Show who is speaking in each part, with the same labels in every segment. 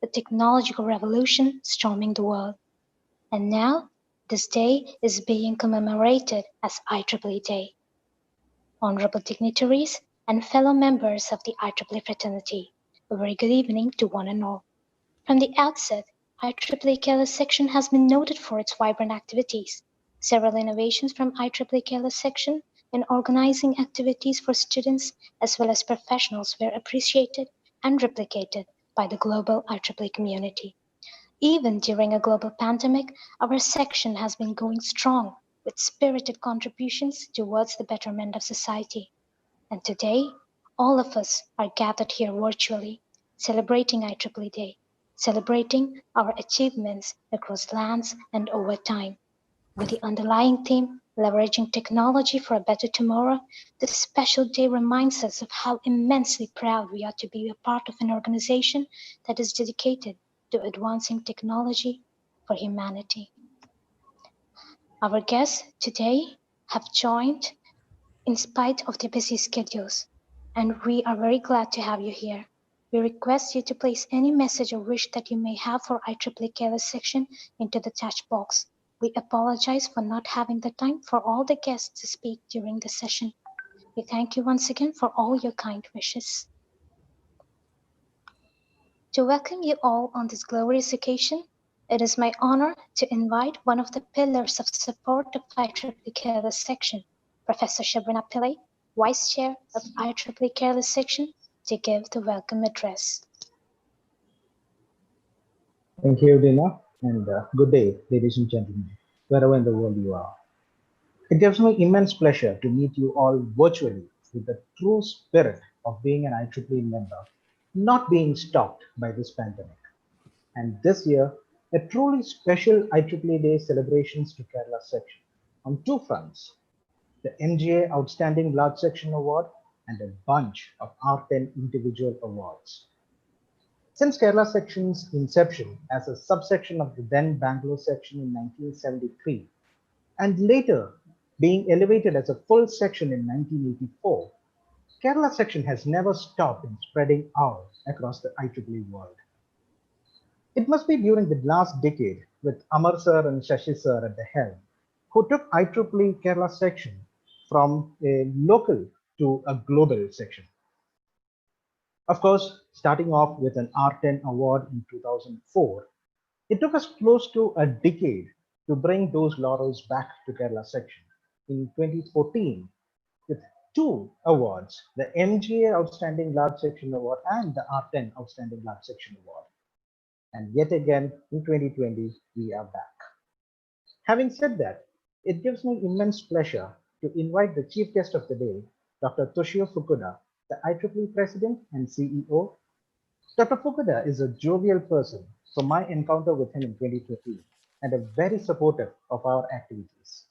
Speaker 1: a technological revolution storming the world. And now, this day is being commemorated as IEEE Day. Honorable dignitaries and fellow members of the IEEE fraternity, a very good evening to one and all. From the outset, IEEE Kerala Section has been noted for its vibrant activities. Several innovations from IEEE Kerala Section in organizing activities for students as well as professionals were appreciated and replicated by the global IEEE community. Even during a global pandemic, our section has been going strong with spirited contributions towards the betterment of society. And today, all of us are gathered here virtually, celebrating IEEE Day, celebrating our achievements across lands and over time. With the underlying theme, leveraging technology for a better tomorrow, this special day reminds us of how immensely proud we are to be a part of an organization that is dedicated to advancing technology for humanity. Our guests today have joined in spite of their busy schedules, and we are very glad to have you here. We request you to place any message or wish that you may have for IEEE Kerala Section into the chat box. We apologize for not having the time for all the guests to speak during the session. We thank you once again for all your kind wishes. To welcome you all on this glorious occasion, it is my honor to invite one of the pillars of support of IEEE Kerala Section, Professor Shabrina Pillai, Vice Chair of IEEE Kerala Section, to give the welcome address.
Speaker 2: Thank you, Dina, and good day, ladies and gentlemen, wherever in the world you are. It gives me immense pleasure to meet you all virtually with the true spirit of being an IEEE member, not being stopped by this pandemic. And this year, a truly special IEEE Day celebrations to Kerala Section on two fronts, the MGA Outstanding Large Section Award and a bunch of R10 individual awards. Since Kerala Section's inception as a subsection of the then Bangalore section in 1973, and later being elevated as a full section in 1984, Kerala Section has never stopped in spreading out across the IEEE world. It must be during the last decade with Amar sir and Shashi sir at the helm, who took IEEE Kerala Section from a local to a global section. Of course, starting off with an R10 award in 2004, it took us close to a decade to bring those laurels back to Kerala Section. In 2014, with two awards, the MGA Outstanding Large Section Award and the R10 Outstanding Large Section Award. And yet again, in 2020, we are back. Having said that, it gives me immense pleasure to invite the chief guest of the day, Dr. Toshio Fukuda, the IEEE President and CEO. Dr. Fukuda is a jovial person from my encounter with him in 2015 and a very supportive of our activities.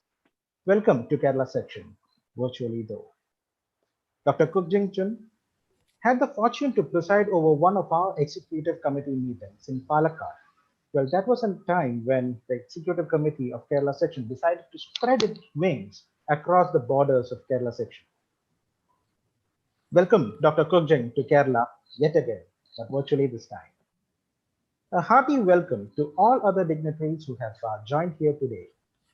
Speaker 2: Welcome to Kerala Section, virtually though. Dr. Kuk Jing Chun had the fortune to preside over one of our executive committee meetings in Palakkad. Well, that was a time when the executive committee of Kerala Section decided to spread its wings across the borders of Kerala Section. Welcome, Dr. Kuk Jing, to Kerala yet again, but virtually this time. A hearty welcome to all other dignitaries who have joined here today,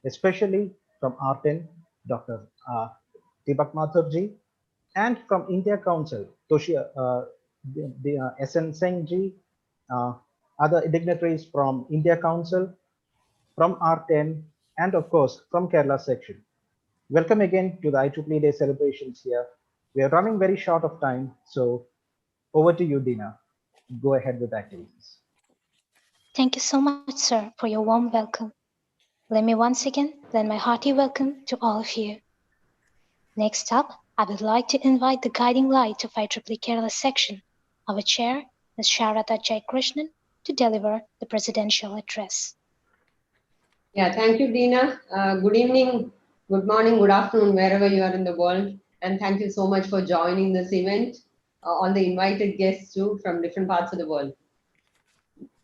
Speaker 2: especially from R10, Dr. Deepak Mathurji, and from India Council, SN Singh ji, other dignitaries from India Council, from R10, and of course from Kerala Section. Welcome again to the IEEE Day celebrations here. We are running very short of time, so over to you, Dina. Go ahead with activities.
Speaker 1: Thank you so much, sir, for your warm welcome. Let me once again lend my hearty welcome to all of you. Next up, I would like to invite the guiding light of IEEE Kerala Section, our chair, Ms. Sharada Jaikrishnan, to deliver the presidential address.
Speaker 3: Yeah, thank you, Dina. Good evening, good morning, good afternoon, wherever you are in the world. And thank you so much for joining this event, all the invited guests too from different parts of the world.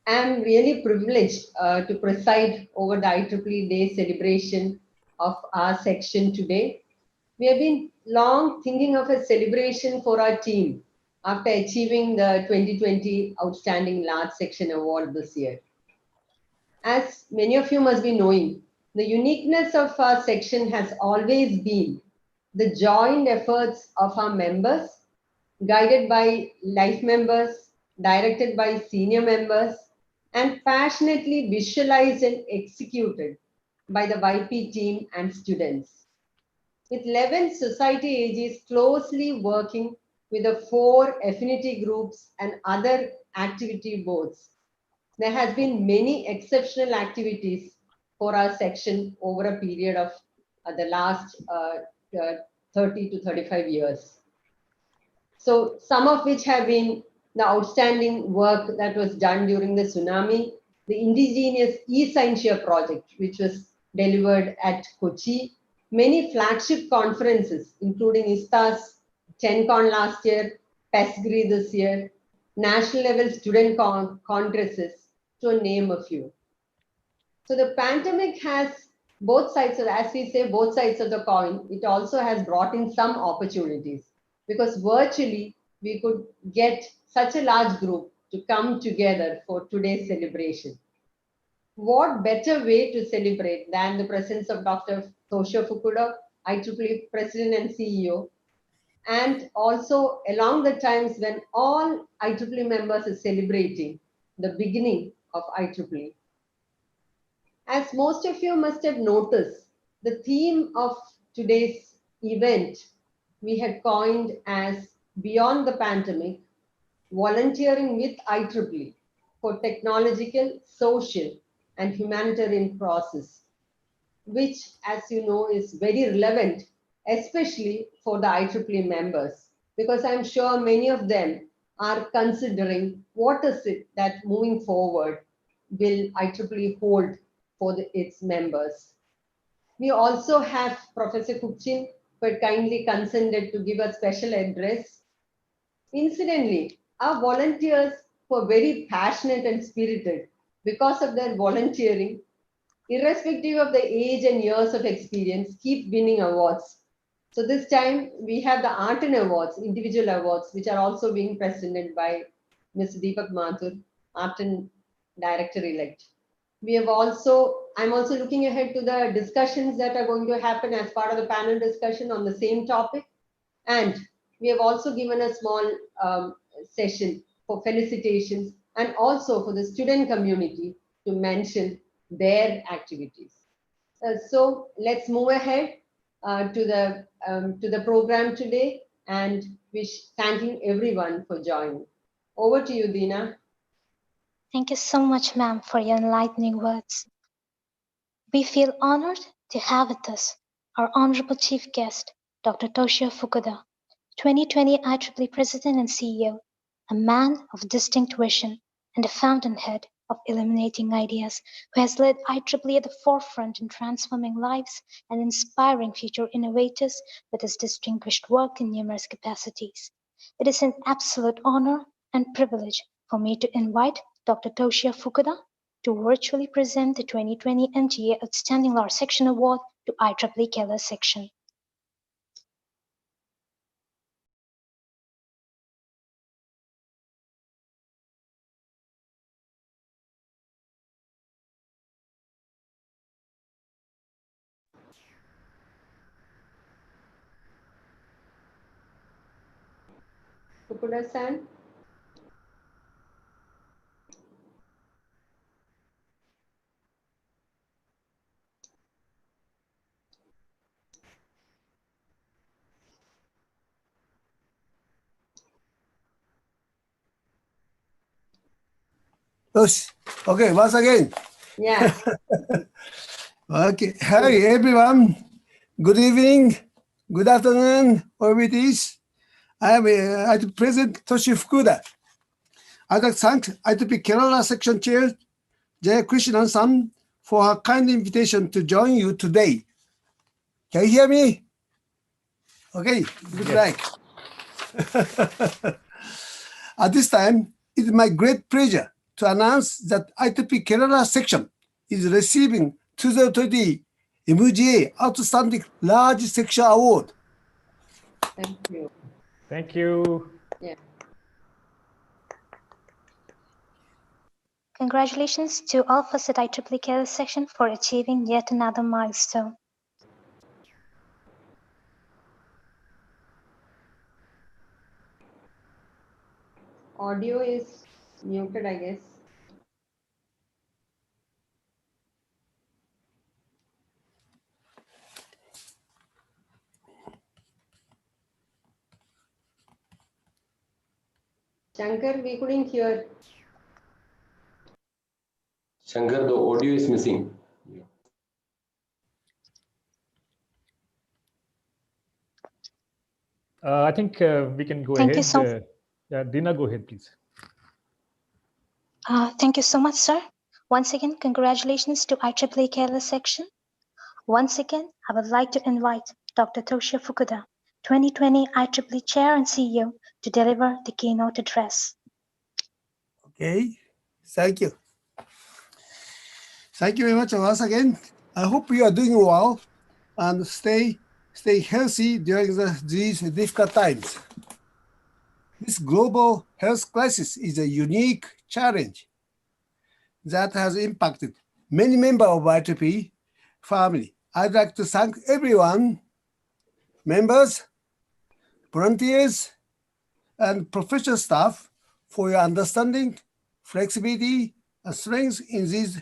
Speaker 3: I'm really privileged to preside over the IEEE Day celebration of our section today. We have been long thinking of a celebration for our team, after achieving the 2020 Outstanding Large Section Award this year. As many of you must be knowing, the uniqueness of our section has always been the joint efforts of our members, guided by life members, directed by senior members, and passionately visualized and executed by the YP team and students. With 11 society AGs closely working with the 4 affinity groups and other activity boards, there has been many exceptional activities for our section over a period of the last 30 to 35 years. So some of which have been the outstanding work that was done during the tsunami, the indigenous e-Scientia project, which was delivered at Kochi, many flagship conferences, including ISTA's 10Con last year, PESGRI this year, national level student congresses, to name a few. So the pandemic has both sides, of, as we say, both sides of the coin. It also has brought in some opportunities, because virtually we could get such a large group to come together for today's celebration. What better way to celebrate than the presence of Dr. Toshio Fukuda, IEEE President and CEO, and also along the times when all IEEE members are celebrating the beginning of IEEE. As most of you must have noticed, the theme of today's event we had coined as Beyond the Pandemic, Volunteering with IEEE for Technological, Social, and Humanitarian Process, which, as you know, is very relevant, especially for the IEEE members, because I'm sure many of them are considering what is it that moving forward will IEEE hold for its members. We also have Professor Kupchin, who had kindly consented to give a special address. Incidentally, our volunteers were very passionate and spirited because of their volunteering, irrespective of the age and years of experience, keep winning awards. So this time we have the Art and Awards, individual awards, which are also being presented by Mr. Deepak Mathur, Art and Director-elect. We have also, I'm also looking ahead to the discussions that are going to happen as part of the panel discussion on the same topic. And we have also given a small session for felicitations and also for the student community to mention their activities. So let's move ahead to the program today, and thanking everyone for joining. Over to you, Dina.
Speaker 1: Thank you so much, ma'am, for your enlightening words. We feel honored to have with us our Honorable Chief Guest, Dr. Toshio Fukuda, 2020 IEEE President and CEO, a man of distinct vision and a fountainhead of illuminating ideas, who has led IEEE at the forefront in transforming lives and inspiring future innovators with his distinguished work in numerous capacities. It is an absolute honor and privilege for me to invite Dr. Toshio Fukuda to virtually present the 2020 MTA Outstanding Large Section Award to IEEE Kerala Section.
Speaker 3: Fukuda-san.
Speaker 4: Okay, once again.
Speaker 3: Yeah.
Speaker 4: Okay. Hi, everyone. Good evening, good afternoon, or it is. I am President Toshio Fukuda. I'd like to thank IEEE Kerala Section Chair Jaya Krishnan-san for her kind invitation to join you today. Can you hear me? Okay, good luck. At this time, it is my great pleasure to announce that IEEE Kerala Section is receiving 2020 MGA Outstanding Large Section Award.
Speaker 3: Thank you.
Speaker 5: Thank you.
Speaker 3: Yeah.
Speaker 1: Congratulations to all of us at IEEE Kerala Section for achieving yet another milestone.
Speaker 3: Audio is muted, I guess. Shankar, we couldn't hear.
Speaker 5: Shankar, the audio is missing.
Speaker 6: I think we can go
Speaker 1: Thank you
Speaker 6: ahead. Yeah, Dina, go ahead, please.
Speaker 1: Thank you so much, sir. Once again, congratulations to IEEE Kerala Section. Once again, I would like to invite Dr. Toshio Fukuda, 2020 IEEE Chair and CEO, to deliver the keynote address.
Speaker 4: Okay, thank you. Thank you very much once again. I hope you are doing well and stay healthy during these difficult times. This global health crisis is a unique challenge that has impacted many members of IEEE family. I'd like to thank everyone, members, volunteers, and professional staff for your understanding, flexibility, and strength in these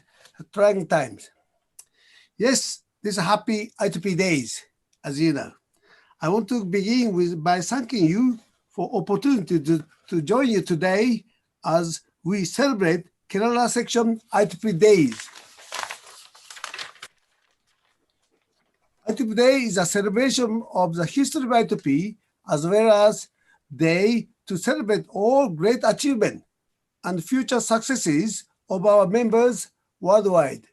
Speaker 4: trying times. Yes, these are happy IEEE days, as you know. I want to begin by thanking you for opportunity to join you today as we celebrate Kerala Section IEEE Days. IEEE Day is a celebration of the history of IEEE as well as day to celebrate all great achievements and future successes of our members worldwide.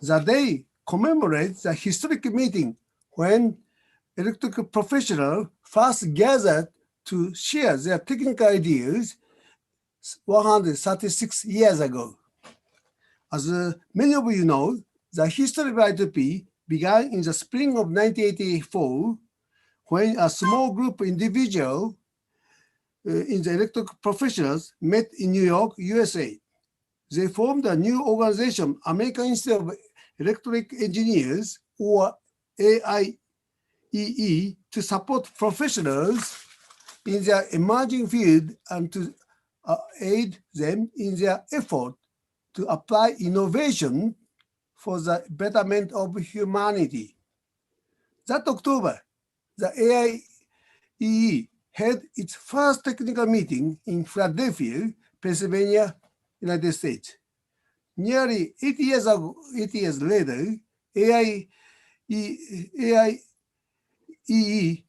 Speaker 4: The day commemorates the historic meeting when electrical professionals first gathered to share their technical ideas 136 years ago. As many of you know, the history of IEEE began in the spring of 1984 when a small group of individuals in the electrical professionals met in New York, USA. They formed a new organization, American Institute of Electric Engineers, or AIEE, to support professionals in their emerging field and to aid them in their effort to apply innovation for the betterment of humanity. That October, the AIEE held its first technical meeting in Philadelphia, Pennsylvania, United States. Nearly 8 years later, AIEE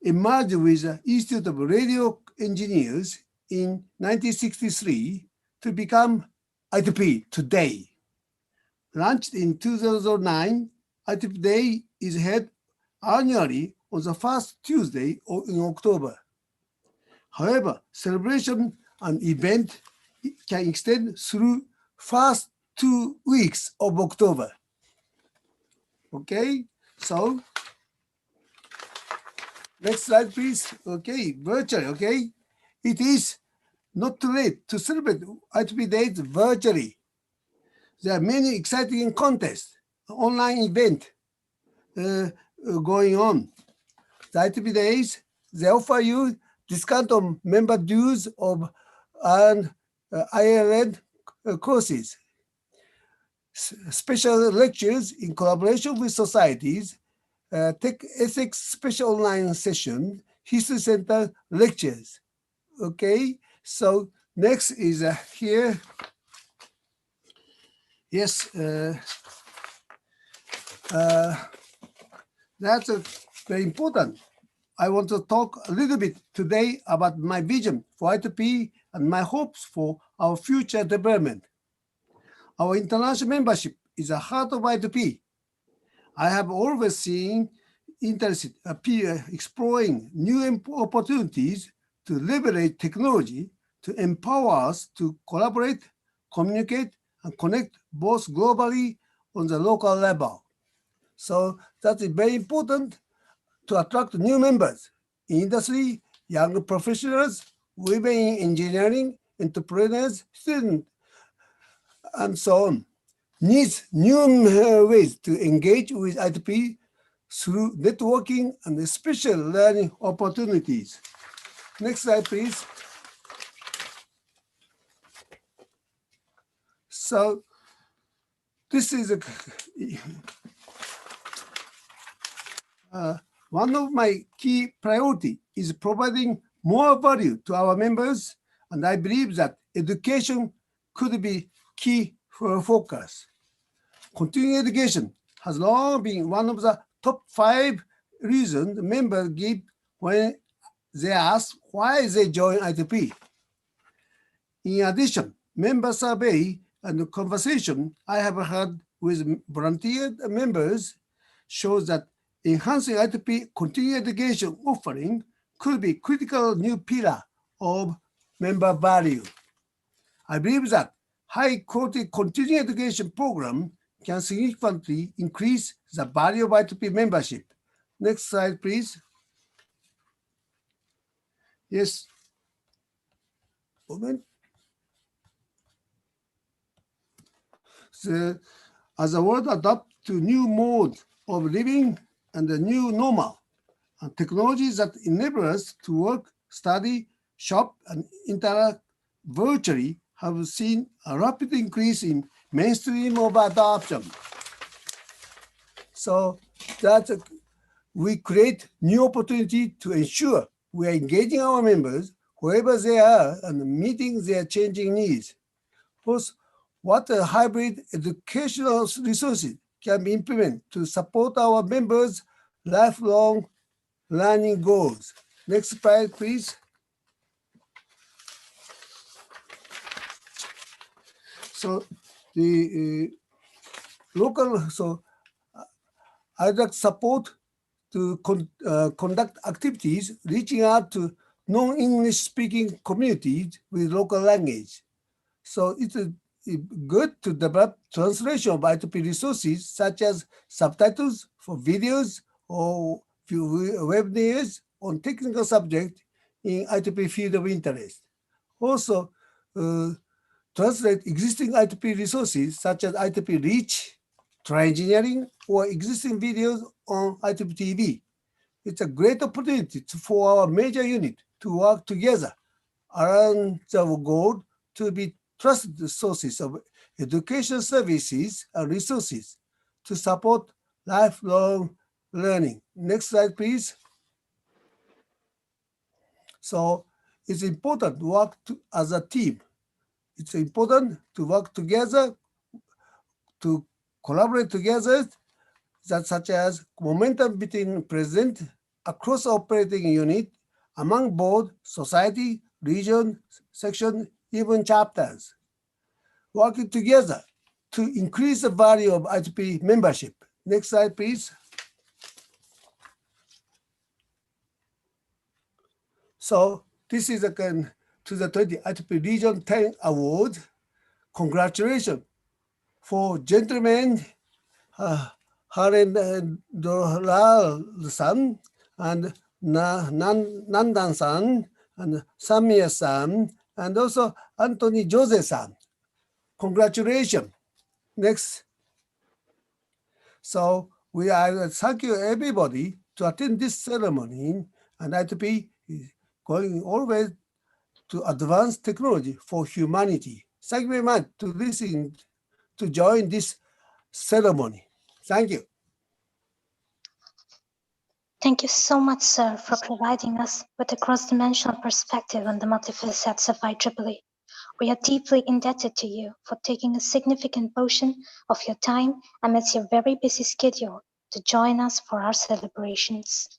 Speaker 4: emerged with the Institute of Radio Engineers in 1963 to become IEEE today. Launched in 2009, IEEE Day is held annually on the first Tuesday in October. However, celebration and event can extend through first 2 weeks of October. Okay, so next slide, please. Okay, virtually, okay? It is not too late to celebrate IEEE Days virtually. There are many exciting contests, online event going on. The IEEE Days, they offer you discount on member dues of and IELN courses, special lectures in collaboration with societies, tech ethics special online session, history center lectures. Okay, so next is here. Yes, that's very important. I want to talk a little bit today about my vision for IEEE and my hopes for our future development. Our international membership is the heart of IEEE. I have always seen interested exploring new opportunities to leverage technology to empower us to collaborate, communicate, and connect both globally on the local level. So that is very important to attract new members in industry, young professionals, women in engineering, entrepreneurs, students, and so on, needs new ways to engage with ITP through networking and special learning opportunities. Next slide, please. So this is one of my key priority is providing more value to our members, and I believe that education could be key for focus. Continuing education has long been one of the top 5 reasons members give when they ask why they join ITP. In addition, member survey and conversation I have had with volunteer members shows that enhancing ITP continuing education offering could be critical new pillar of member value. I believe that high quality continuing education program can significantly increase the value of ITP membership. Next slide, please. Yes. Moment. So, as the world adapts to new mode of living and the new normal, and technologies that enable us to work, study, shop, and interact virtually have seen a rapid increase in mainstream of adoption. So that we create new opportunity to ensure we are engaging our members wherever they are and meeting their changing needs. First, what a hybrid educational resources can be implemented to support our members' lifelong learning goals. Next slide, please. So the I'd like support to conduct activities reaching out to non-English speaking communities with local language. So it's good to develop translation of ITP resources such as subtitles for videos or webinars on technical subject in ITP field of interest. Also, translate existing ITP resources such as ITP Reach, Tri-Engineering, or existing videos on ITP TV. It's a great opportunity for our major unit to work together around the goal to be trusted sources of education services and resources to support lifelong learning. Next slide, please. So it's important to work as a team. It's important to work together, to collaborate together, that such as momentum between present across operating unit, among board, society, region, section, even chapters. Working together to increase the value of ITP membership. Next slide, please. So this is again to the 20 ITP Region 10 Award. Congratulations for gentlemen Harindra-san and Nandan-san and Samia-san and also Anthony Jose-san. Congratulations. Next. So I thank you everybody to attend this ceremony, and ITP is going always to advance technology for humanity. Thank you very much to listen, to join this ceremony. Thank you.
Speaker 1: Thank you so much, sir, for providing us with a cross-dimensional perspective on the multifacets of IEEE. We are deeply indebted to you for taking a significant portion of your time amidst your very busy schedule to join us for our celebrations.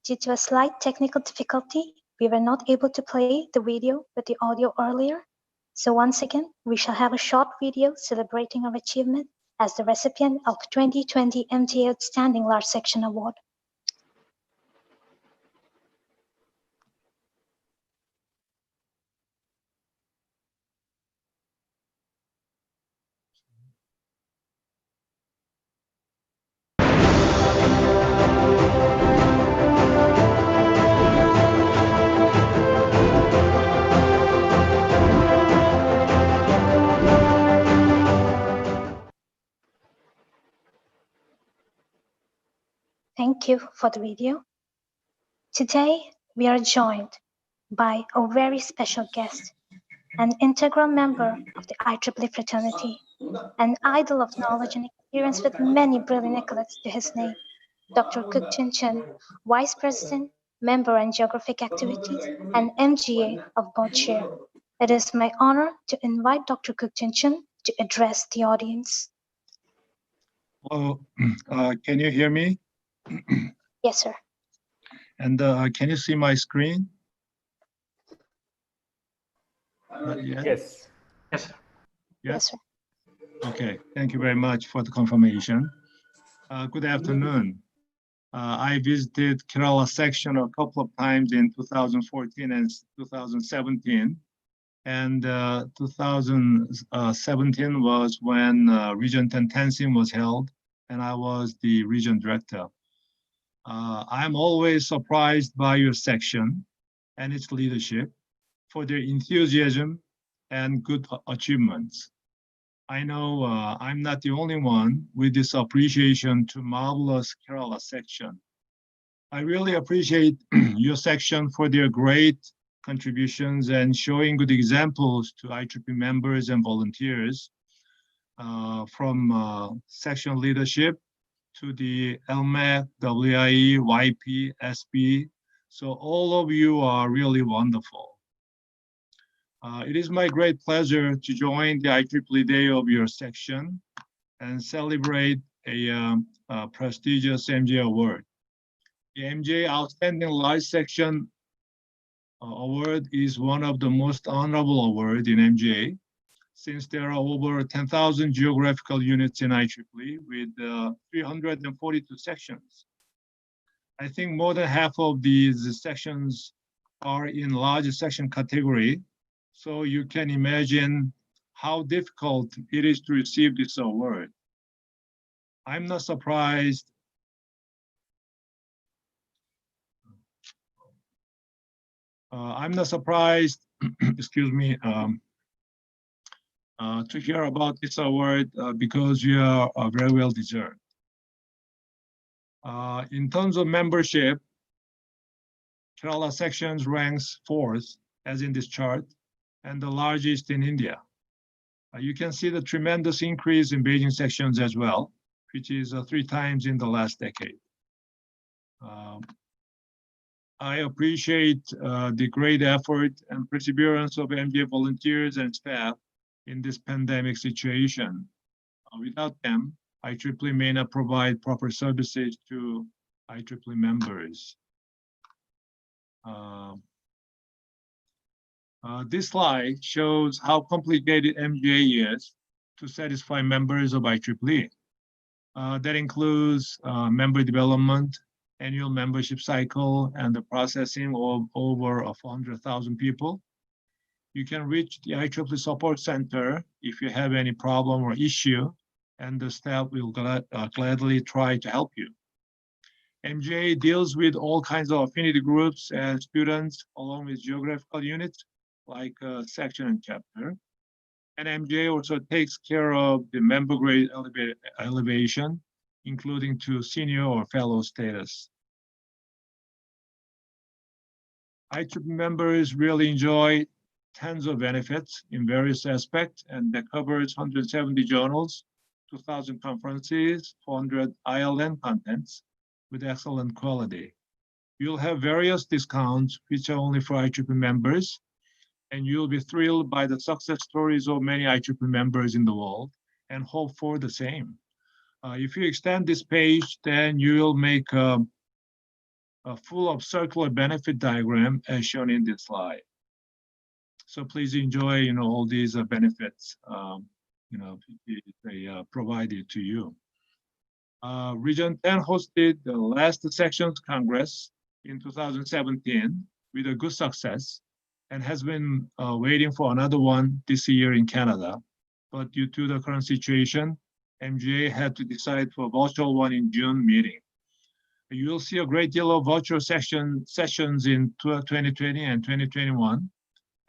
Speaker 1: Due to a slight technical difficulty, we were not able to play the video with the audio earlier. So once again, we shall have a short video celebrating our achievement as the recipient of 2020 MTA Outstanding Large Section Award. thank you for the video. Today, we are joined by a very special guest, an integral member of the IEEE fraternity, an idol of knowledge and experience with many brilliant accolades to his name, Dr. Cook Chin Chen, Vice President, Member and Geographic Activities, and MGA of Board Chair. It is my honor to invite Dr. Cook Chin Chen to address the audience.
Speaker 7: Hello, can you hear me?
Speaker 1: Yes, sir.
Speaker 7: And can you see my screen? Not yet?
Speaker 6: Yes.
Speaker 7: Yes.
Speaker 1: Yes, sir.
Speaker 7: Okay, thank you very much for the confirmation. Good afternoon. I visited Kerala Section a couple of times in 2014 and 2017. And 2017 was when Region 10 Tenzin was held, and I was the region director. I'm always surprised by your section and its leadership for their enthusiasm and good achievements. I know I'm not the only one with this appreciation to marvelous Kerala section. I really appreciate your section for their great contributions and showing good examples to IEEE members and volunteers from section leadership to the LMAC, WIE, YP, SB. So all of you are really wonderful. It is my great pleasure to join the IEEE Day of your section and celebrate a prestigious MJ award. The MJ Outstanding Large Section Award is one of the most honorable awards in MJ, since there are over 10,000 geographical units in IEEE with 342 sections. I think more than half of these sections are in large section category, so you can imagine how difficult it is to receive this award. I'm not surprised excuse me, to hear about this award because you are very well deserved. In terms of membership, Kerala sections ranks 4th, as in this chart, and the largest in India. You can see the tremendous increase in Beijing sections as well, which is 3 times in the last decade. I appreciate the great effort and perseverance of MJ volunteers and staff in this pandemic situation. Without them, IEEE may not provide proper services to IEEE members. This slide shows how complicated MJ is to satisfy members of IEEE. That includes member development, annual membership cycle, and the processing of over 400,000 people. You can reach the IEEE Support Center if you have any problem or issue, and the staff will gladly try to help you. MJ deals with all kinds of affinity groups and students, along with geographical units like section and chapter. And MJ also takes care of the member grade elevation, including to senior or fellow status. IEEE members really enjoy tons of benefits in various aspects, and that covers 170 journals, 2,000 conferences, 400 ILN contents with excellent quality. You'll have various discounts, which are only for IEEE members, and you'll be thrilled by the success stories of many IEEE members in the world and hope for the same. If you extend this page, then you'll make a full of circular benefit diagram as shown in this slide. So please enjoy, all these benefits, they provided to you. Region 10 hosted the last sections Congress in 2017 with a good success and has been waiting for another one this year in Canada. But due to the current situation, MGA had to decide for a virtual one in June meeting. You'll see a great deal of virtual sessions in 2020 and 2021.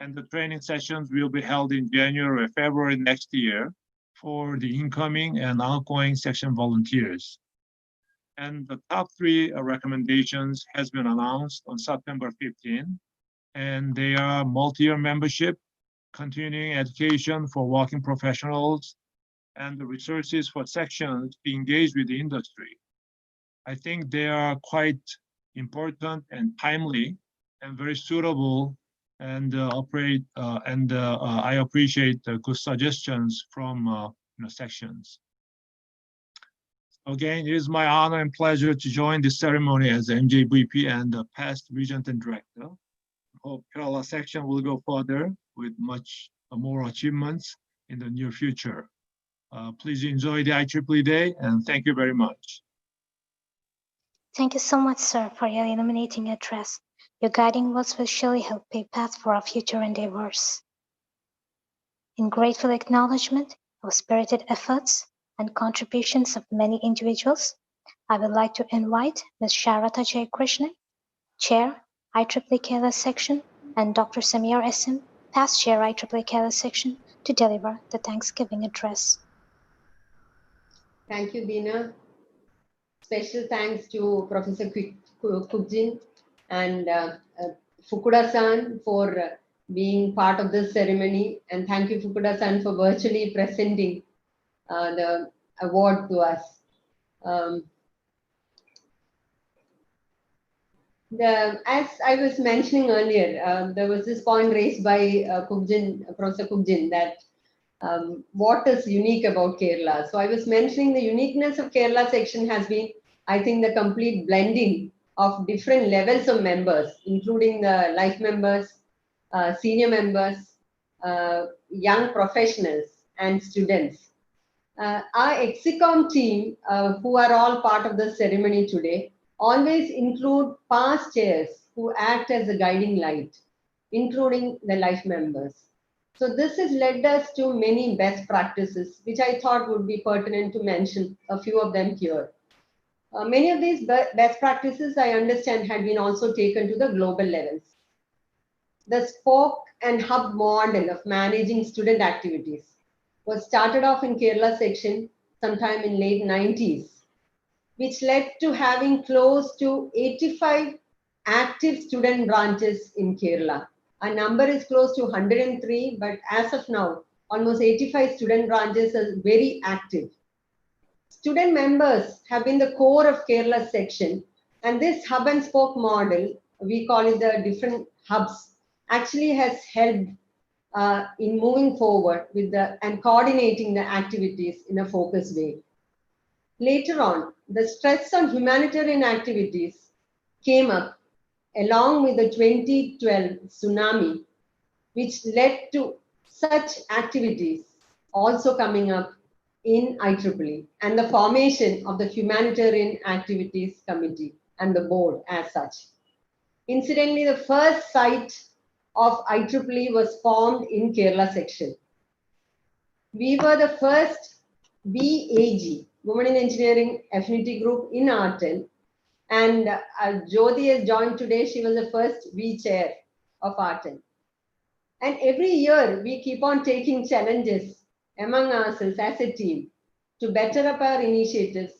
Speaker 7: And the training sessions will be held in January or February next year for the incoming and outgoing section volunteers. And the top 3 recommendations has been announced on September 15, and they are multi-year membership, continuing education for working professionals, and the resources for sections to engage with the industry. I think they are quite important and timely and very suitable, and I appreciate the good suggestions from sections. Again, it is my honor and pleasure to join this ceremony as MJVP and the past regent and director. I hope Kerala section will go further with much more achievements in the near future. Please enjoy the IEEE Day, and thank you very much.
Speaker 1: Thank you so much, sir, for your illuminating address. Your guiding words will surely help pave path for our future endeavors. In grateful acknowledgement of spirited efforts and contributions of many individuals, I would like to invite Ms. Sharata Jaykrishnan, Chair, IEEE Kerala Section, and Dr. Samir SM, past Chair, IEEE Kerala Section, to deliver the Thanksgiving address.
Speaker 3: Thank you, Dina. Special thanks to Professor Kubjin and Fukuda-san for being part of this ceremony. And thank you, Fukuda-san, for virtually presenting the award to us. As I was mentioning earlier, there was this point raised by Professor Kubjin, that what is unique about Kerala. So I was mentioning the uniqueness of Kerala section has been, I think, the complete blending of different levels of members, including the life members, senior members, young professionals, and students. Our Exicom team, who are all part of the ceremony today, always include past chairs who act as a guiding light, including the life members. So this has led us to many best practices, which I thought would be pertinent to mention a few of them here. Many of these best practices, I understand, had been also taken to the global levels. The spoke and hub model of managing student activities was started off in Kerala section sometime in late 90s, which led to having close to 85 active student branches in Kerala. Our number is close to 103, but as of now, almost 85 student branches are very active. Student members have been the core of Kerala section, and this hub and spoke model, we call it the different hubs, actually has helped in moving forward with and coordinating the activities in a focused way. Later on, the stress on humanitarian activities came up along with the 2012 tsunami, which led to such activities also coming up in IEEE, and the formation of the Humanitarian Activities Committee and the board as such. Incidentally, the first site of IEEE was formed in Kerala section. We were the first BAG, Women in Engineering Affinity Group in Arten, and Jyoti has joined today. She was the first V chair of Arten. And every year we keep on taking challenges among ourselves as a team to better up our initiatives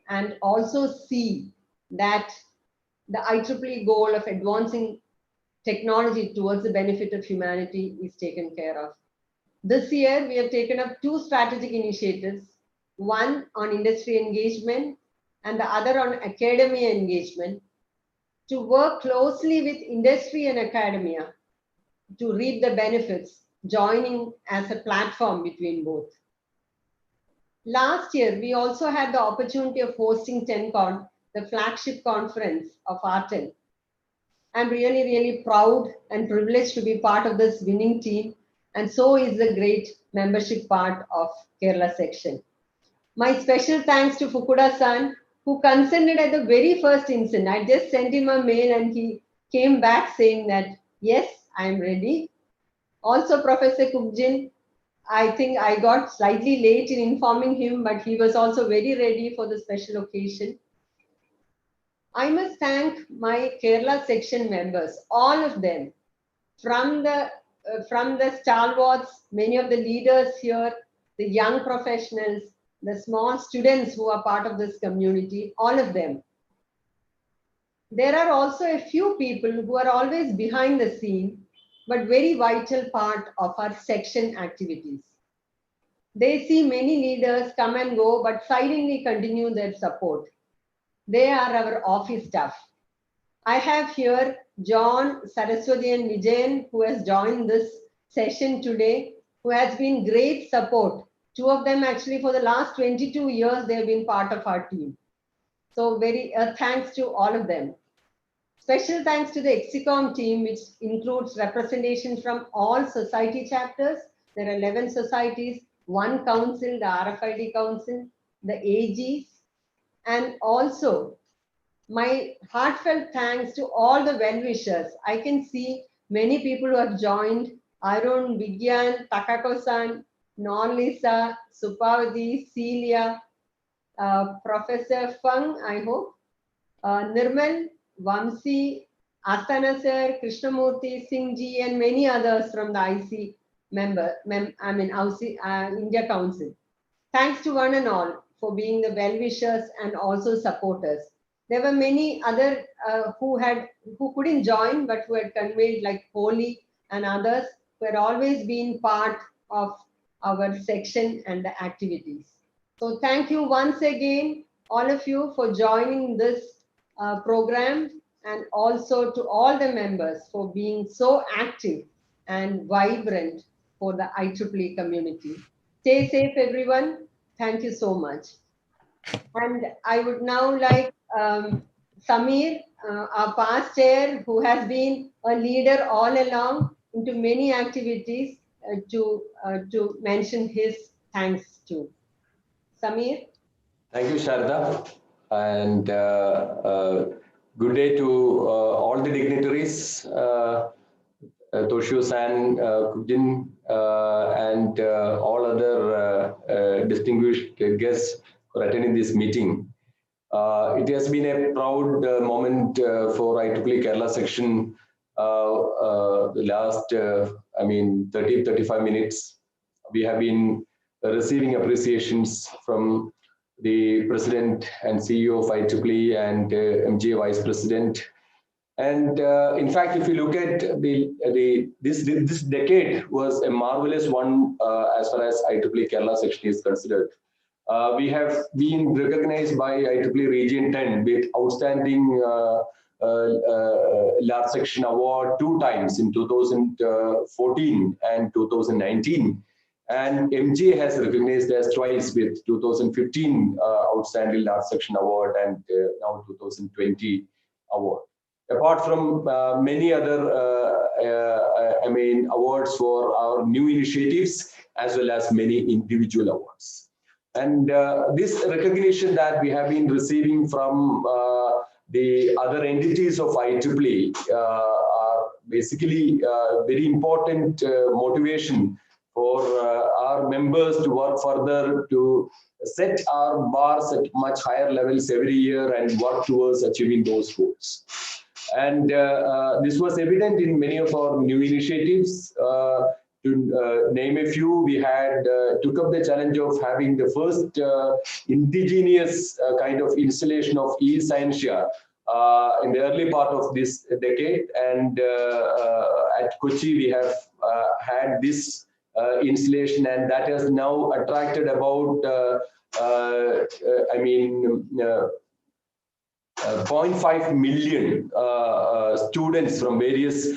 Speaker 3: and also see that the IEEE goal of advancing technology towards the benefit of humanity is taken care of. This year, we have taken up 2 strategic initiatives, one on industry engagement and the other on academia engagement, to work closely with industry and academia to reap the benefits, joining as a platform between both. Last year, we also had the opportunity of hosting TenCon, the flagship conference of Arten. I'm really, really proud and privileged to be part of this winning team, and so is the great membership part of Kerala section. My special thanks to Fukuda-san, who consented at the very first instant. I just sent him a mail and he came back saying that, yes, I'm ready. Also, Professor Kubjin, I think I got slightly late in informing him, but he was also very ready for the special occasion. I must thank my Kerala section members, all of them, from the stalwarts, many of the leaders here, the young professionals, the small students who are part of this community, all of them. There are also a few people who are always behind the scene, but very vital part of our section activities. They see many leaders come and go, but silently continue their support. They are our office staff. I have here John, Saraswati and Vijayan, who has joined this session today, who has been great support. Two of them actually for the last 22 years, they have been part of our team. So very thanks to all of them. Special thanks to the Exicom team, which includes representation from all society chapters. There are 11 societies, one council, the RFID council, the AGs, and also my heartfelt thanks to all the well-wishers. I can see many people who have joined: Arun, Vigyan, Takako-san, Non-Lisa, Supavati, Celia, Professor Fung, I hope, Nirmal, Vamsi, Asthana sir, Krishnamurti, Singh ji, and many others from the IC India Council. Thanks to one and all for being the well-wishers and also supporters. There were many other who couldn't join, but who had conveyed, like Holly and others, who had always been part of our section and the activities. So thank you once again, all of you, for joining this program, and also to all the members for being so active and vibrant for the IEEE community. Stay safe, everyone. Thank you so much. And I would now like Samir, our past chair, who has been a leader all along into many activities, to mention his thanks to. Samir.
Speaker 5: Thank you, Sharda. And good day to all the dignitaries, Toshio-san, Kujin, and all other distinguished guests for attending this meeting. It has been a proud moment for IEEE Kerala Section the last, 30-35 minutes. We have been receiving appreciations from the President and CEO of IEEE and MGA Vice President. And in fact, if you look at this decade was a marvelous one as far as IEEE Kerala Section is considered. We have been recognized by IEEE Region 10 with Outstanding Large Section Award 2 times in 2014 and 2019. And MGA has recognized us twice with 2015 Outstanding Large Section Award and now 2020 award. Apart from many other awards for our new initiatives, as well as many individual awards. And this recognition that we have been receiving from the other entities of IEEE are basically very important motivation for our members to work further, to set our bars at much higher levels every year and work towards achieving those goals. And this was evident in many of our new initiatives. To name a few, we had took up the challenge of having the first indigenous kind of installation of e-Scientia in the early part of this decade. And at Kochi, we have had this installation, and that has now attracted about 0.5 million students from various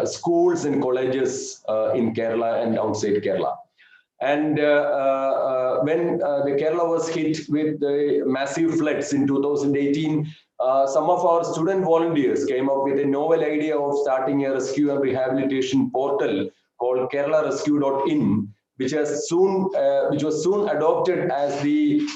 Speaker 5: schools and colleges in Kerala and outside Kerala. And when the Kerala was hit with the massive floods in 2018, some of our student volunteers came up with a novel idea of starting a rescue and rehabilitation portal called keralarescue.in, which was soon adopted as the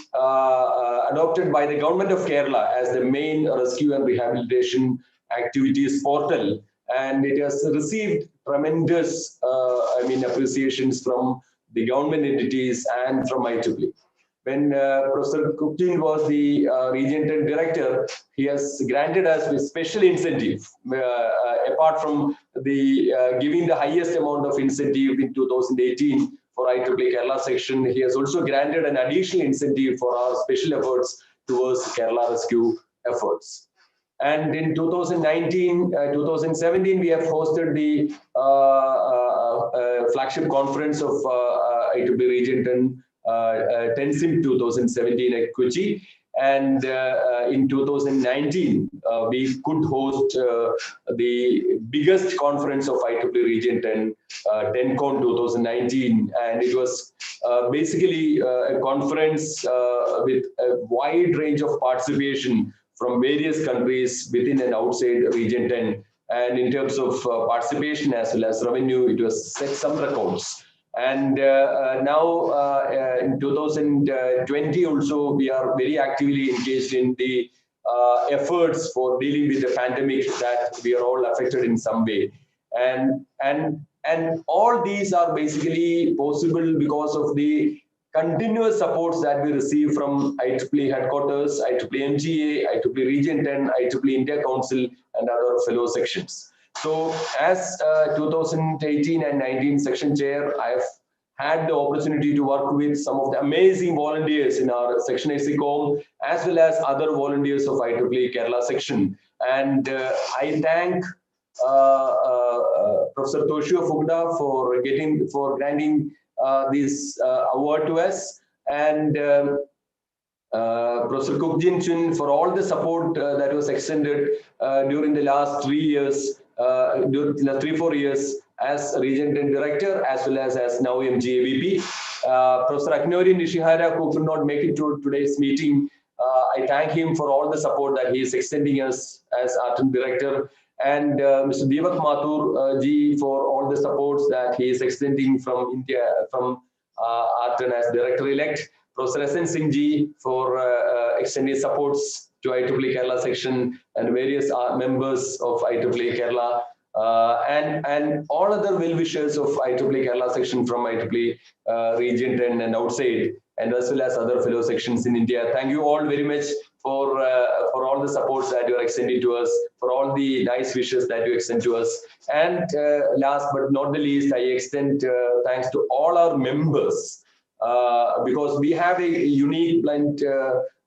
Speaker 5: adopted by the government of Kerala as the main rescue and rehabilitation activities portal, and it has received tremendous appreciations from the government entities and from IEEE. When Professor Kuptin was the Region 10 Director, he has granted us with special incentive, apart from the giving the highest amount of incentive in 2018 for IEEE Kerala section, he has also granted an additional incentive for our special efforts towards Kerala rescue efforts. And in 2019, 2017, we have hosted the flagship conference of IEEE Region 10, 10sim 2017 at Kochi. And in 2019, we could host the biggest conference of IEEE Region 10, 10con 2019. And it was basically a conference with a wide range of participation from various countries within and outside Region 10. And in terms of participation as well as revenue, it was set some records. And now in 2020 also, we are very actively engaged in the efforts for dealing with the pandemic that we are all affected in some way. And all these are basically possible because of the continuous supports that we receive from IEEE headquarters, IEEE MGA, IEEE Region 10, IEEE India Council, and other fellow sections. So as 2018 and 19 section chair, I've had the opportunity to work with some of the amazing volunteers in our section ICCOM, as well as other volunteers of IEEE Kerala section. And I thank Professor Toshio Fukuda for granting this award to us, and Professor Kukjin Chun for all the support that was extended during the last 3 years, during the 3-4 years as Region 10 Director, as well as now MGAVP. Professor Aknori Nishihara, who could not make it to today's meeting, I thank him for all the support that he is extending us as Art Director. And Mr. Deepak Mathur ji for all the supports that he is extending from India, from Artan as Director-elect. Professor S.N. Singh ji for extending supports to IEEE Kerala section and various members of IEEE Kerala, and all other well-wishers of IEEE Kerala section from IEEE Region 10 and outside, and as well as other fellow sections in India. Thank you all very much for all the supports that you are extending to us, for all the nice wishes that you extend to us. And last but not the least, I extend thanks to all our members, because we have a unique blend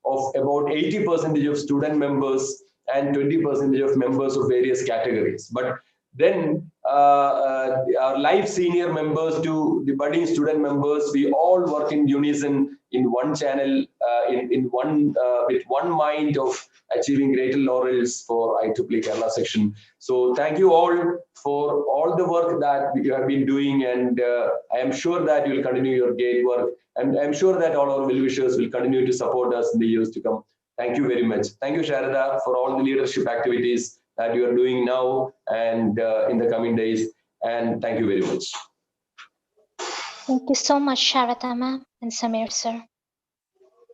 Speaker 5: of about 80% of student members and 20% of members of various categories. But then our live senior members to the budding student members, we all work in unison in one channel, with one mind of achieving greater laurels for IEEE Kerala section. So thank you all for all the work that you have been doing, and I am sure that you will continue your great work, and I'm sure that all our well-wishers will continue to support us in the years to come. Thank you very much. Thank you, Sharada, for all the leadership activities that you are doing now and in the coming days. And thank you very much.
Speaker 1: Thank you so much, Sharada ma'am and Samir sir.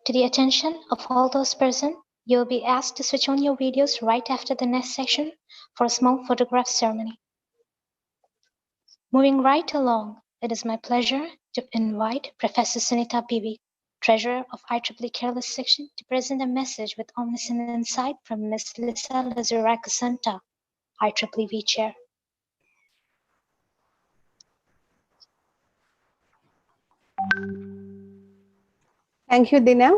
Speaker 1: To the attention of all those present, you'll be asked to switch on your videos right after the next section for a small photograph ceremony. Moving right along, it is my pleasure to invite Professor Sunita PV, Treasurer of IEEE Kerala Section, to present a message with omniscient insight from Ms. Lisa Lazaracasanta, IEEE Chair.
Speaker 8: Thank you, Dina.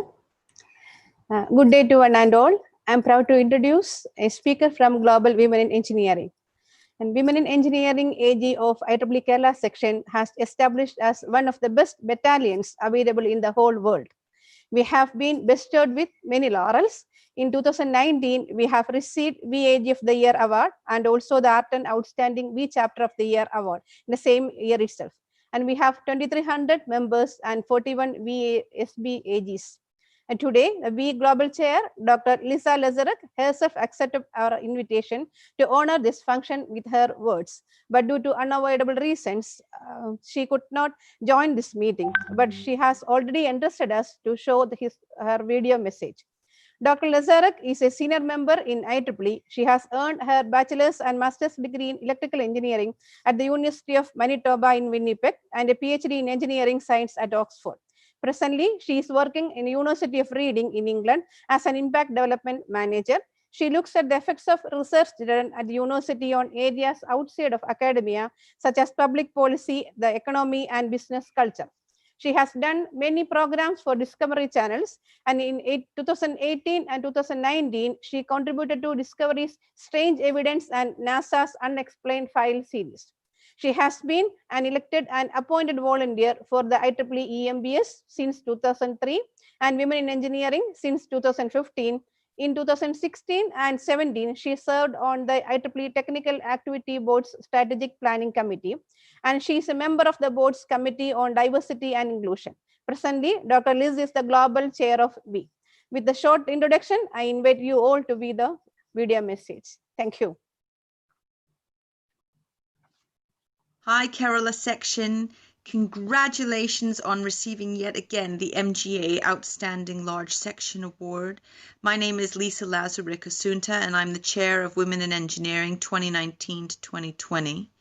Speaker 8: Good day to one and all. I'm proud to introduce a speaker from Global Women in Engineering. And Women in Engineering AG of IEEE Kerala section has established as one of the best battalions available in the whole world. We have been bestowed with many laurels. In 2019, we have received VAG of the Year Award and also the Art and Outstanding V Chapter of the Year Award in the same year itself. And we have 2,300 members and 41 VSB AGs. And today, the V Global Chair, Dr. Lisa Lazaruk, herself accepted our invitation to honor this function with her words. But due to unavoidable reasons, she could not join this meeting. But she has already entrusted us to show her video message. Dr. Lazaruk is a senior member in IEEE. She has earned her bachelor's and master's degree in electrical engineering at the University of Manitoba in Winnipeg and a PhD in engineering science at Oxford. Presently, she is working in the University of Reading in England as an impact development manager. She looks at the effects of research done at the university on areas outside of academia, such as public policy, the economy, and business culture. She has done many programs for Discovery channels, and in 2018 and 2019, she contributed to Discovery's Strange Evidence and NASA's Unexplained File series. She has been an elected and appointed volunteer for the IEEE EMBS since 2003 and Women in Engineering since 2015. In 2016 and 17, she served on the IEEE Technical Activity Board's Strategic Planning Committee, and she is a member of the board's Committee on Diversity and Inclusion. Presently, Dr. Liz is the Global Chair of WE. With the short introduction, I invite you all to view the video message. Thank you.
Speaker 9: Hi, Kerala Section. Congratulations on receiving yet again the MGA Outstanding Large Section Award. My name is Lisa Lazarick Asunta, and I'm the Chair of Women in Engineering 2019 to 2020.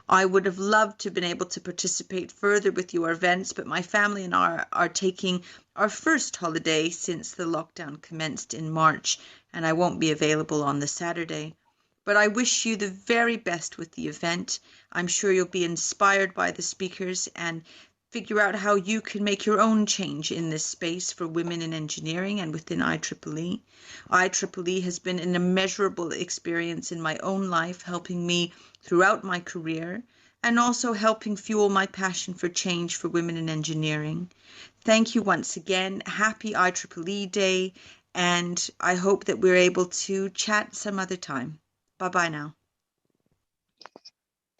Speaker 9: I would have loved to have been able to participate further with your events, but my family and I are taking our first holiday since the lockdown commenced in March, and I won't be available on the Saturday. But I wish you the very best with the event. I'm sure you'll be inspired by the speakers and figure out how you can make your own change in this space for women in engineering and within IEEE. IEEE has been an immeasurable experience in my own life, helping me throughout my career and also helping fuel my passion for change for women in engineering. Thank you once again. Happy IEEE Day, and I hope that we're able to chat some other time. Bye-bye now.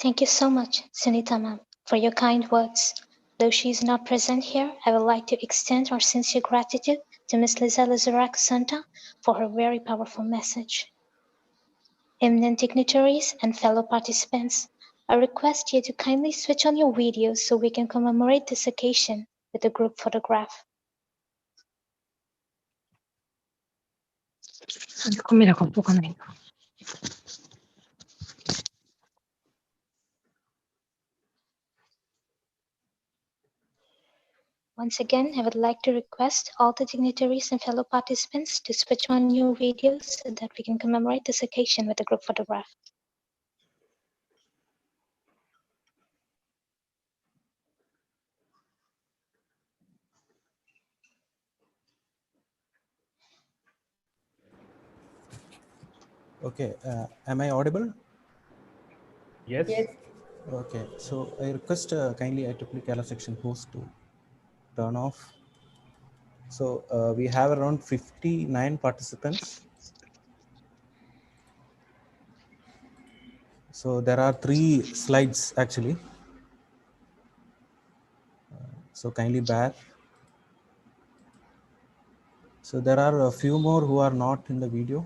Speaker 1: Thank you so much, Sunita ma'am, for your kind words. Though she is not present here, I would like to extend our sincere gratitude to Ms. Lisa Lazarick Santa for her very powerful message. Eminent dignitaries and fellow participants, I request you to kindly switch on your videos so we can commemorate this occasion with a group photograph. Once again, I would like to request all the dignitaries and fellow participants to switch on your videos so that we can commemorate this occasion with a group photograph.
Speaker 10: Okay, am I audible?
Speaker 6: Yes.
Speaker 3: Yes.
Speaker 10: Okay, so I request kindly IEEE Kerala Section host to turn off. So we have around 59 participants. So there are 3 slides actually. So kindly bear. So there are a few more who are not in the video.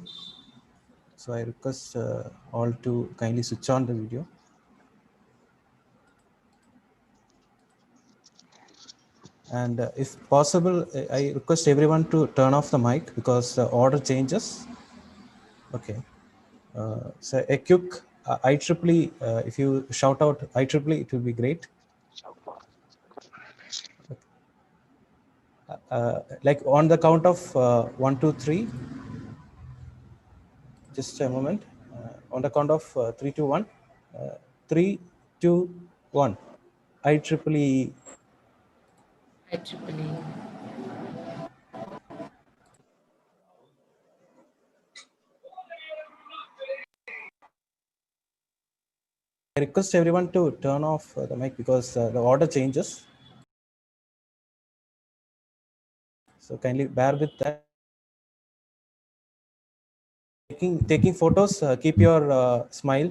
Speaker 10: So I request all to kindly switch on the video. And if possible, I request everyone to turn off the mic because the order changes. Okay. So a quick IEEE, if you shout out IEEE, it will be great. Like on the count of 1, 2, 3. Just a moment. On the count of 3, 2, 1. 3, 2, 1. IEEE.
Speaker 11: IEEE.
Speaker 10: I request everyone to turn off the mic because the order changes. So kindly bear with that. Taking photos, keep your smile.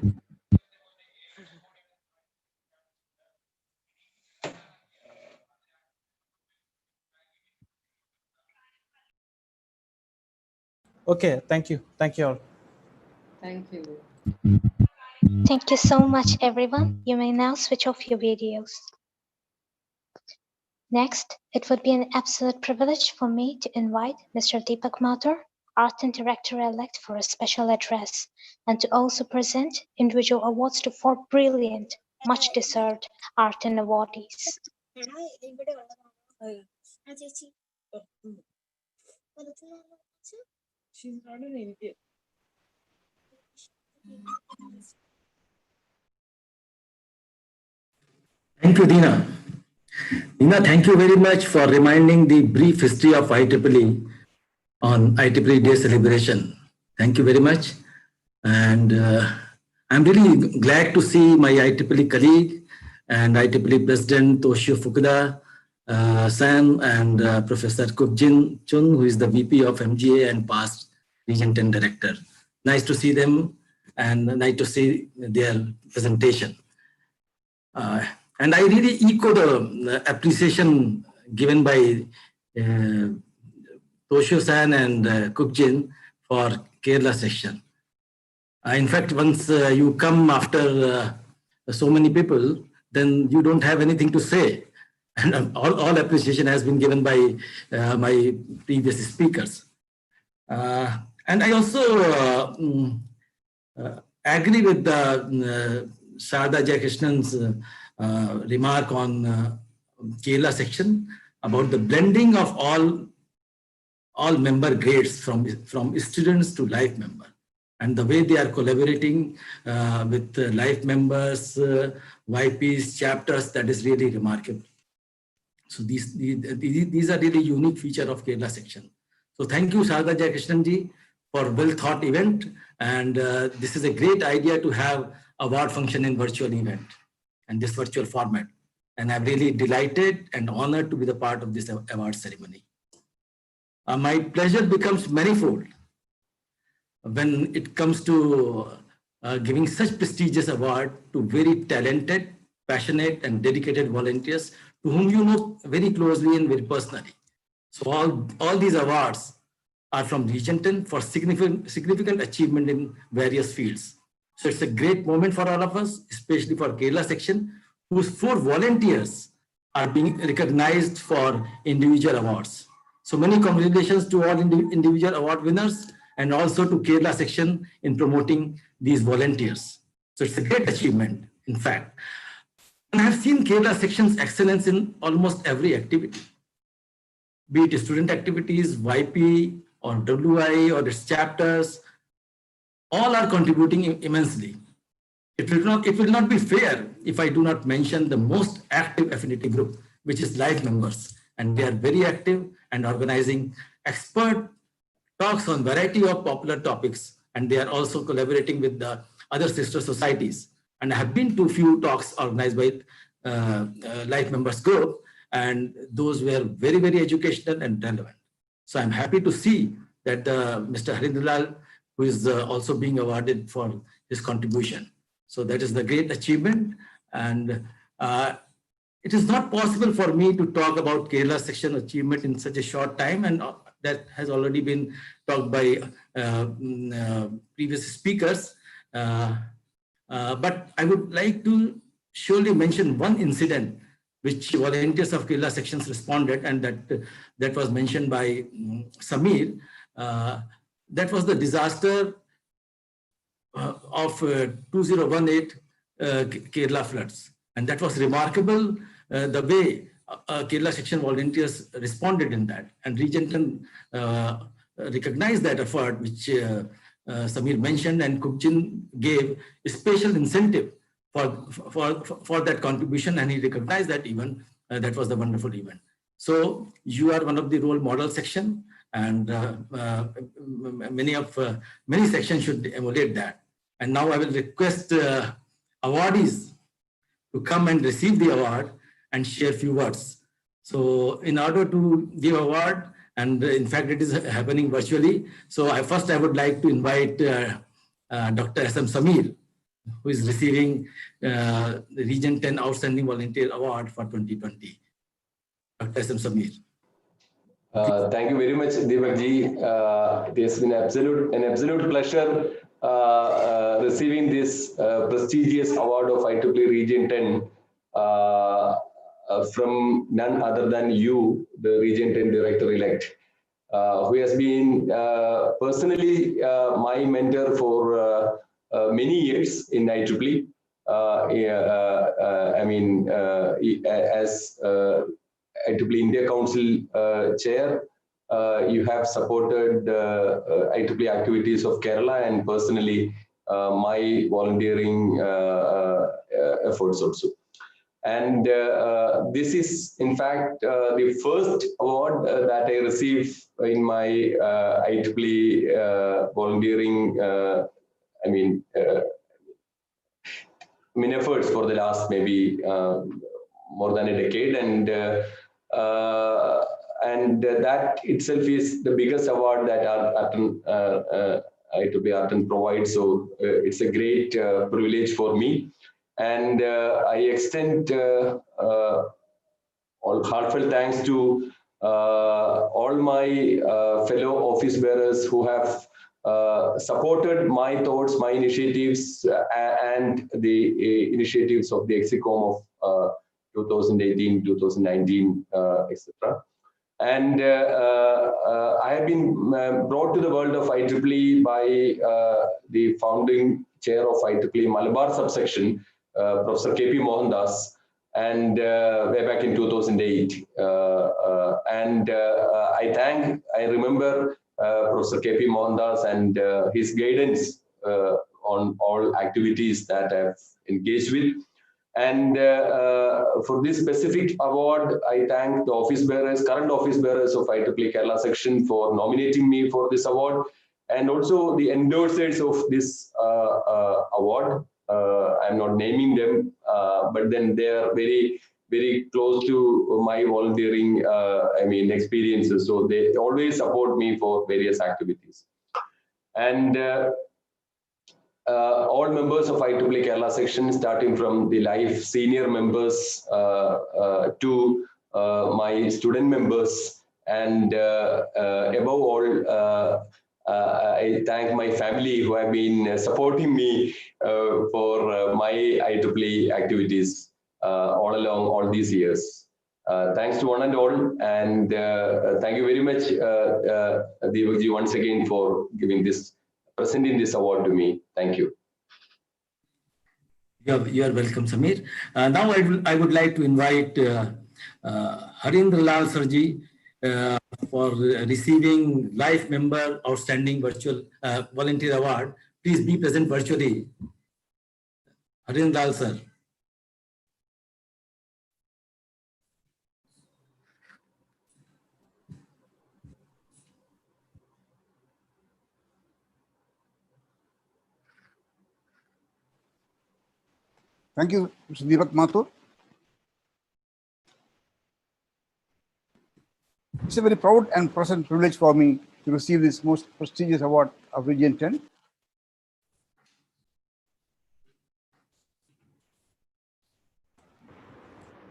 Speaker 10: Okay, thank you. Thank you all.
Speaker 3: Thank you.
Speaker 1: Thank you so much, everyone. You may now switch off your videos. Next, it would be an absolute privilege for me to invite Mr. Deepak Mathur, Art and Director-elect, for a special address, and to also present individual awards to 4 brilliant, much-deserved art and awardees.
Speaker 11: She's not an Indian. Thank you, Dina. Dina, thank you very much for reminding the brief history of IEEE on IEEE Day celebration. Thank you very much. And I'm really glad to see my IEEE colleague and IEEE President Toshio Fukuda, Sam, and Professor Kukjin Chun, who is the VP of MGA and past Region 10 Director. Nice to see them and nice to see their presentation. And I really echo the appreciation given by Toshio-san and Kukjin for Kerala section. In fact, once you come after so many people, then you don't have anything to say. And all appreciation has been given by my previous speakers. And I also agree with Sharda Jayakrishnan's remark on Kerala section about the blending of all member grades from students to life member, and the way they are collaborating with life members, YPs, chapters, that is really remarkable. So these are really unique feature of Kerala section. So thank you, Sharda Jayakrishan ji, for well thought event, and this is a great idea to have award function in virtual event and this virtual format. And I'm really delighted and honored to be the part of this award ceremony. My pleasure becomes manifold when it comes to giving such prestigious award to very talented, passionate, and dedicated volunteers to whom you know very closely and very personally. So all these awards are from Region 10 for significant achievement in various fields. So it's a great moment for all of us, especially for Kerala section, whose 4 volunteers are being recognized for individual awards. So many congratulations to all individual award winners and also to Kerala section in promoting these volunteers. So it's a great achievement, in fact. And I've seen Kerala section's excellence in almost every activity, be it student activities, YP or WI or its chapters, all are contributing immensely. It will not be fair if I do not mention the most active affinity group, which is life members. And they are very active and organizing expert talks on variety of popular topics. And they are also collaborating with the other sister societies. And I have been to a few talks organized by life members group, and those were very, very educational and relevant. So I'm happy to see that Mr. Harindra, who is also being awarded for his contribution. So that is the great achievement. And it is not possible for me to talk about Kerala section achievement in such a short time, and that has already been talked by previous speakers. But I would like to surely mention one incident which volunteers of Kerala sections responded, and that was mentioned by Samir. That was the disaster of 2018 Kerala floods. And that was remarkable, the way Kerala section volunteers responded in that. And Region 10 recognized that effort, which Samir mentioned, and Kukjin gave a special incentive for that contribution, and he recognized that even that was the wonderful event. So you are one of the role model section, and many sections should emulate that. And now I will request awardees to come and receive the award and share a few words. So in order to give award, and in fact it is happening virtually, so I would like to invite Dr. S.M. Samir, who is receiving the Region 10 Outstanding Volunteer Award for 2020. Dr. S.M. Samir.
Speaker 5: Thank you very much, Deepak ji. It has been an absolute pleasure receiving this prestigious award of IEEE Region 10 from none other than you, the Region 10 Director-elect, who has been personally my mentor for many years in IEEE. As IEEE India Council Chair, you have supported IEEE activities of Kerala, and personally my volunteering efforts also. And this is, in fact, the first award that I received in my IEEE volunteering, efforts for the last maybe more than a decade, and that itself is the biggest award that IEEE Artan provides. So it's a great privilege for me. And I extend all heartfelt thanks to all my fellow office bearers who have supported my thoughts, my initiatives, and the initiatives of the EXICOM of 2018, 2019, etc. And I have been brought to the world of IEEE by the founding chair of IEEE Malabar subsection, Professor K.P. Mohandas, and way back in 2008. I remember Professor K.P. Mohandas and his guidance on all activities that I've engaged with. And for this specific award, I thank the office bearers, current office bearers of IEEE Kerala Section for nominating me for this award, and also the endorsers of this award. I'm not naming them, but then they are very, very close to my volunteering, experiences. So they always support me for various activities. And all members of IEEE Kerala Section, starting from the life senior members to my student members, and above all, I thank my family who have been supporting me for my IEEE activities all along all these years. Thanks to one and all, and thank you very much, Deepakji, once again for presenting this award to me. Thank you.
Speaker 11: You are welcome, Samir. Now I would like to invite Harindra Alsarji for receiving Life Member Outstanding Virtual Volunteer Award. Please be present virtually. Harindra sir.
Speaker 12: Thank you, Mr. Deepak Mathur. It's a very proud and pleasant privilege for me to receive this most prestigious award of Region 10.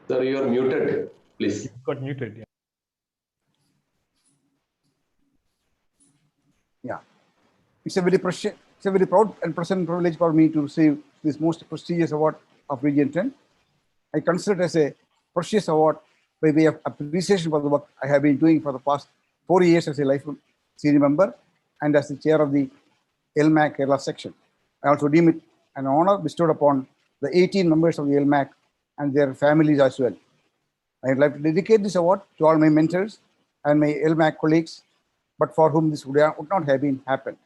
Speaker 5: Sir, you are muted, please.
Speaker 6: You got muted, yeah.
Speaker 12: Yeah. It's a very proud and pleasant privilege for me to receive this most prestigious award of Region 10. I consider it as a precious award by way of appreciation for the work I have been doing for the past 4 years as a life senior member and as the chair of the LMAC Kerala section. I also deem it an honor bestowed upon the 18 members of the LMAC and their families as well. I would like to dedicate this award to all my mentors and my LMAC colleagues, but for whom this would not have been happened.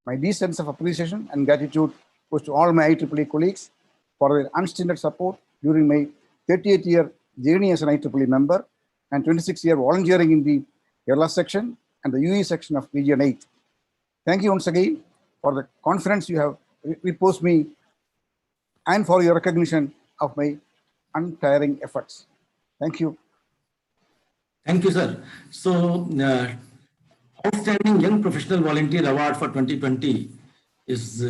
Speaker 12: My deep sense of appreciation and gratitude goes to all my IEEE colleagues for their unstinted support during my 38-year journey as an IEEE member and 26-year volunteering in the Kerala section and the UE section of Region 8. Thank you once again for the confidence you have reposed me and for your recognition of my untiring efforts. Thank you.
Speaker 11: Thank you, sir. So, Outstanding Young Professional Volunteer Award for 2020 is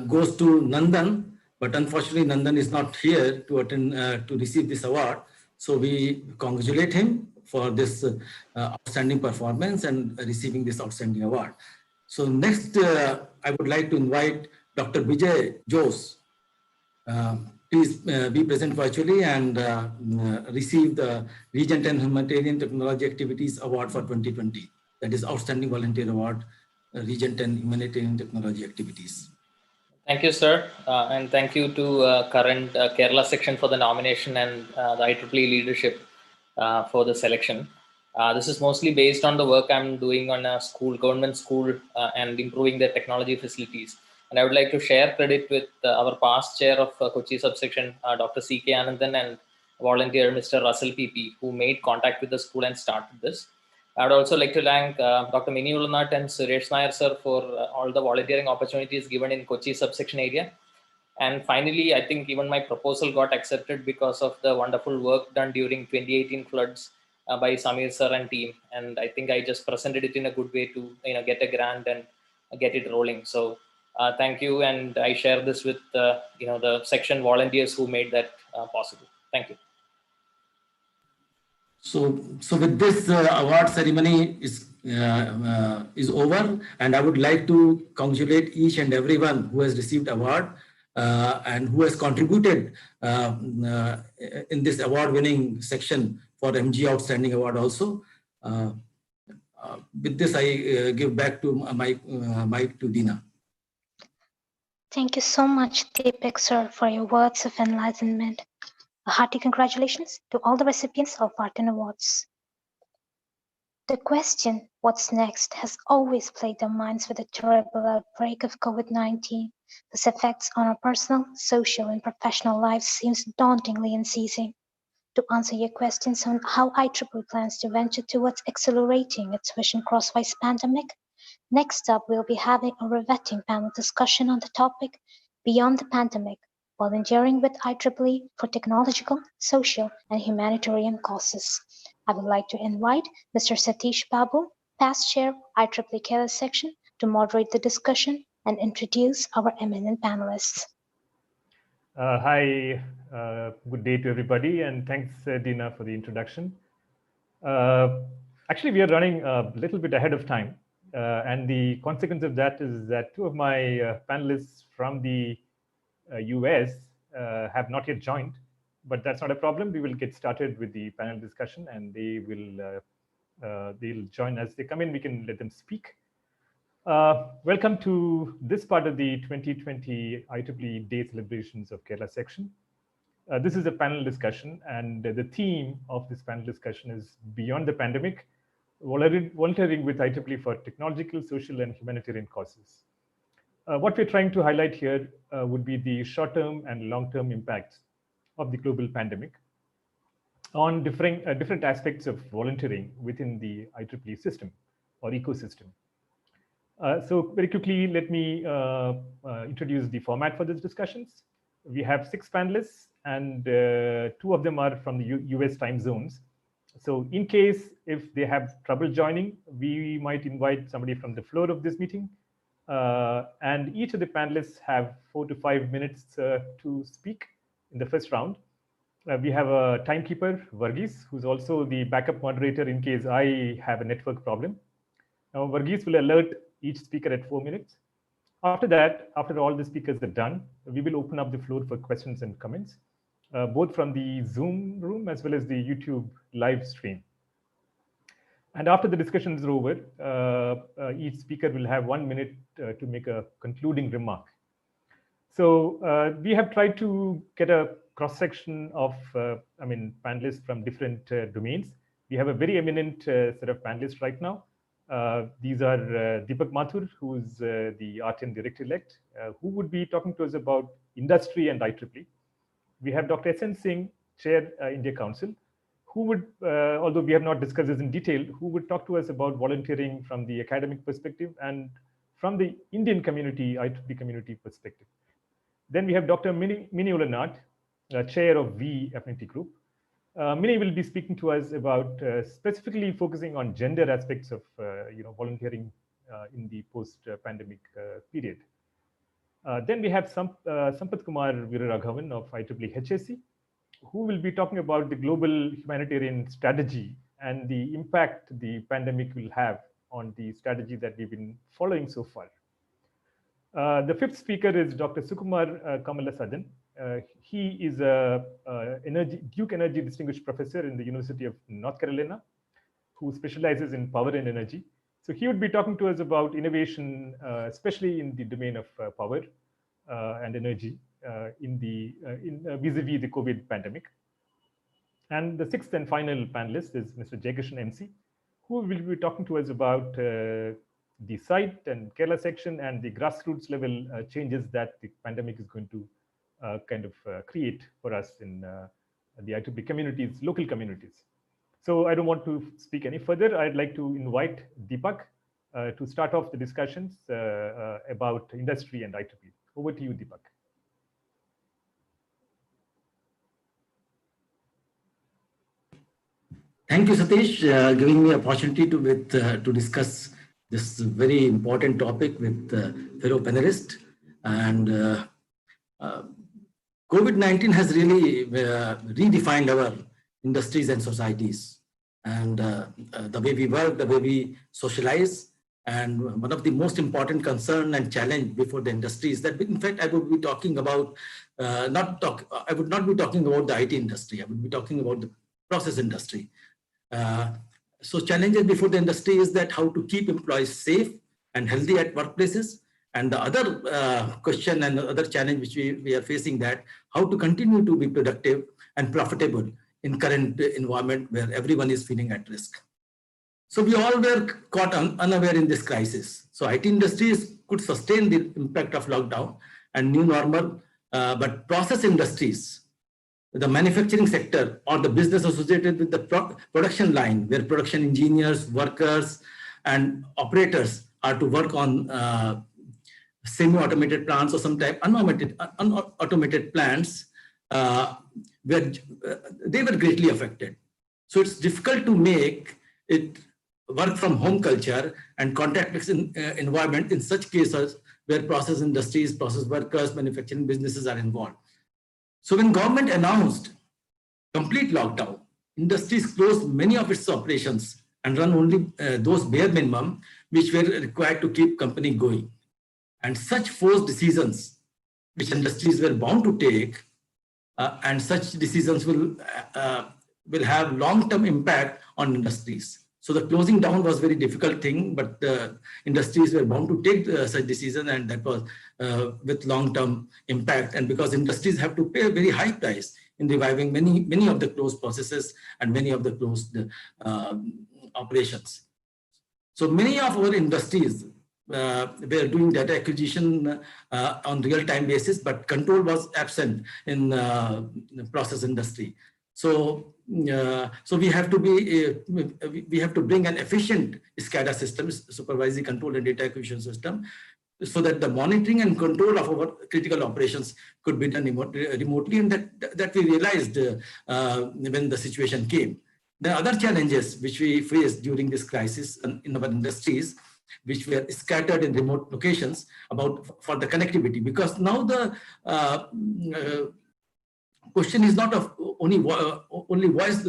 Speaker 11: goes to Nandan, but unfortunately Nandan is not here to attend to receive this award. So we congratulate him for this outstanding performance and receiving this outstanding award. So next, I would like to invite Dr. Vijay Jose. Please be present virtually and receive the Region 10 Humanitarian Technology Activities Award for 2020. That is Outstanding Volunteer Award, Region 10 Humanitarian Technology Activities.
Speaker 13: Thank you, sir. And thank you to current Kerala section for the nomination and the IEEE leadership for the selection. This is mostly based on the work I'm doing on a school, government school, and improving their technology facilities. And I would like to share credit with our past chair of Kochi subsection, Dr. C.K. Anandan, and volunteer Mr. Russell PP, who made contact with the school and started this. I would also like to thank Dr. Mini Ulanat and Suresh Nair sir for all the volunteering opportunities given in Kochi subsection area. And finally, I think even my proposal got accepted because of the wonderful work done during 2018 floods by Samir sir and team. And I think I just presented it in a good way to get a grant and get it rolling. So thank you, and I share this with the section volunteers who made that possible. Thank you.
Speaker 11: So with this, award ceremony is over, and I would like to congratulate each and everyone who has received award and who has contributed in this award-winning section for MG Outstanding Award also. With this, I give back to mic to Dina.
Speaker 1: Thank you so much, Deepak sir, for your words of enlightenment. A hearty congratulations to all the recipients of Art Awards. The question, what's next, has always plagued our minds with the terrible outbreak of COVID-19. Whose effects on our personal, social, and professional lives seems dauntingly unceasing. To answer your questions on how IEEE plans to venture towards accelerating its vision crosswise pandemic, next up we'll be having a riveting panel discussion on the topic Beyond the Pandemic, Volunteering with IEEE for Technological, Social, and Humanitarian Causes. I would like to invite Mr. Satish Babu, past chair IEEE Kerala Section, to moderate the discussion and introduce our eminent panelists.
Speaker 6: Hi, good day to everybody, and thanks, Dina, for the introduction. Actually, we are running a little bit ahead of time, and the consequence of that is that two of my panelists from the US have not yet joined, but that's not a problem. We will get started with the panel discussion, and they'll join as they come in. We can let them speak. Welcome to this part of the 2020 IEEE Day celebrations of Kerala section. This is a panel discussion, and the theme of this panel discussion is Beyond the Pandemic, Volunteering with IEEE for Technological, Social, and Humanitarian Causes. What we're trying to highlight here would be the short-term and long-term impacts of the global pandemic on different aspects of volunteering within the IEEE system or ecosystem. So very quickly, let me introduce the format for these discussions. We have 6 panelists, and 2 of them are from the US time zones. So in case if they have trouble joining, we might invite somebody from the floor of this meeting. And each of the panelists have 4 to 5 minutes to speak in the first round. We have a timekeeper, Varghese, who's also the backup moderator in case I have a network problem. Now, Varghese will alert each speaker at 4 minutes. After that, after all the speakers are done, we will open up the floor for questions and comments, both from the Zoom room as well as the YouTube live stream. And after the discussions are over, each speaker will have 1 minute to make a concluding remark. So we have tried to get a cross-section of, panelists from different domains. We have a very eminent set of panelists right now. These are Deepak Mathur, who is the RTN Director-elect, who would be talking to us about industry and IEEE. We have Dr. S.N. Singh, Chair, India Council, who would, although we have not discussed this in detail, who would talk to us about volunteering from the academic perspective and from the Indian community, IEEE community perspective. Then we have Dr. Mini Ulanat, Chair of V Affinity Group. Mini will be speaking to us about specifically focusing on gender aspects of volunteering in the post-pandemic period. Then we have Sampath Kumar Veeraraghavan of IEEE HSC, who will be talking about the global humanitarian strategy and the impact the pandemic will have on the strategy that we've been following so far. The 5th speaker is Dr. Sukumar Kamalasadan. He is a Duke Energy Distinguished Professor in the University of North Carolina, who specializes in power and energy. So he would be talking to us about innovation, especially in the domain of power and energy vis-a-vis the COVID pandemic. And the 6th and final panelist is Mr. Jayakrishan MC, who will be talking to us about the site and Kerala section and the grassroots level changes that the pandemic is going to kind of create for us in the IEEE communities, local communities. So I don't want to speak any further. I'd like to invite Deepak to start off the discussions about industry and IEEE. Over to you, Deepak.
Speaker 11: Thank you, Satish, giving me opportunity to discuss this very important topic with fellow panelists. And COVID-19 has really redefined our industries and societies, and the way we work, the way we socialize. And one of the most important concern and challenge before the industry is that, in fact, I would be talking about I would not be talking about the IT industry. I would be talking about the process industry. So challenges before the industry is that how to keep employees safe and healthy at workplaces. And the other question and the other challenge which we are facing, that how to continue to be productive and profitable in current environment where everyone is feeling at risk. So we all were caught unaware in this crisis. So IT industries could sustain the impact of lockdown and new normal, but process industries, the manufacturing sector or the business associated with the production line, where production engineers, workers, and operators are to work on semi-automated plants or sometimes unautomated plants, where they were greatly affected. So it's difficult to make it work from home culture and contact environment in such cases where process industries, process workers, manufacturing businesses are involved. So when government announced complete lockdown, industries closed many of its operations and run only those bare minimum which were required to keep company going. And such forced decisions which industries were bound to take, and such decisions will have long-term impact on industries. So the closing down was a very difficult thing, but industries were bound to take such decision, and that was with long-term impact. And because industries have to pay a very high price in reviving many of the closed processes and many of the closed operations. So many of our industries were doing data acquisition on real-time basis, but control was absent in the process industry. So we have to bring an efficient SCADA system, supervisory control and data acquisition system, so that the monitoring and control of our critical operations could be done remotely, and that we realized when the situation came. The other challenges which we faced during this crisis in our industries, which were scattered in remote locations, for the connectivity, because now the question is not of only voice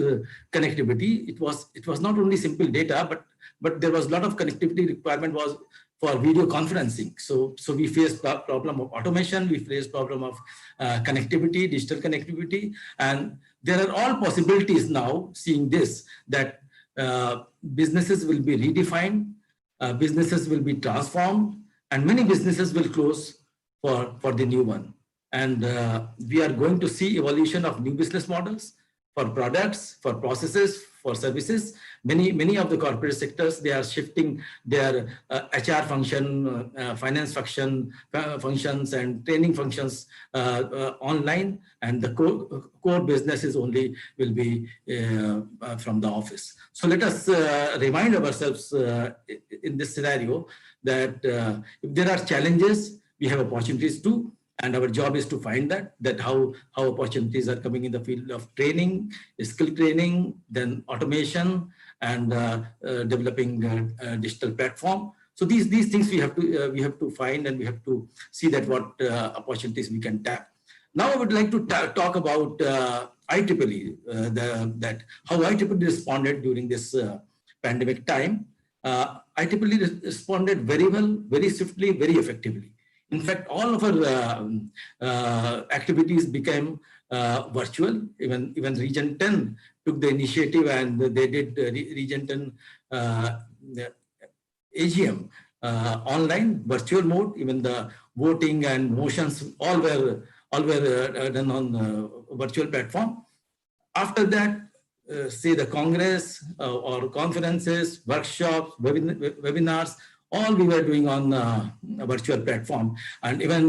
Speaker 11: connectivity. It was not only simple data, but there was a lot of connectivity requirement was for video conferencing. So we faced problem of automation, we faced problem of connectivity, digital connectivity, and there are all possibilities now. Seeing this, that businesses will be redefined, businesses will be transformed, and many businesses will close for the new one. And we are going to see evolution of new business models for products, for processes, for services. Many of the corporate sectors, they are shifting their HR function, finance functions, and training functions online, and the core businesses only will be from the office. So let us remind ourselves in this scenario that if there are challenges, we have opportunities too. And our job is to find that how opportunities are coming in the field of training, skill training, then automation, and developing digital platform. So these things we have to find, and we have to see that what opportunities we can tap. Now I would like to talk about IEEE, that how IEEE responded during this pandemic time. IEEE responded very well, very swiftly, very effectively. In fact, all of our activities became virtual. Even Region 10 took the initiative, and they did Region 10 AGM online, virtual mode. Even the voting and motions all were done on virtual platform. After that, say the Congress or conferences, workshops, webinars, all we were doing on a virtual platform. And even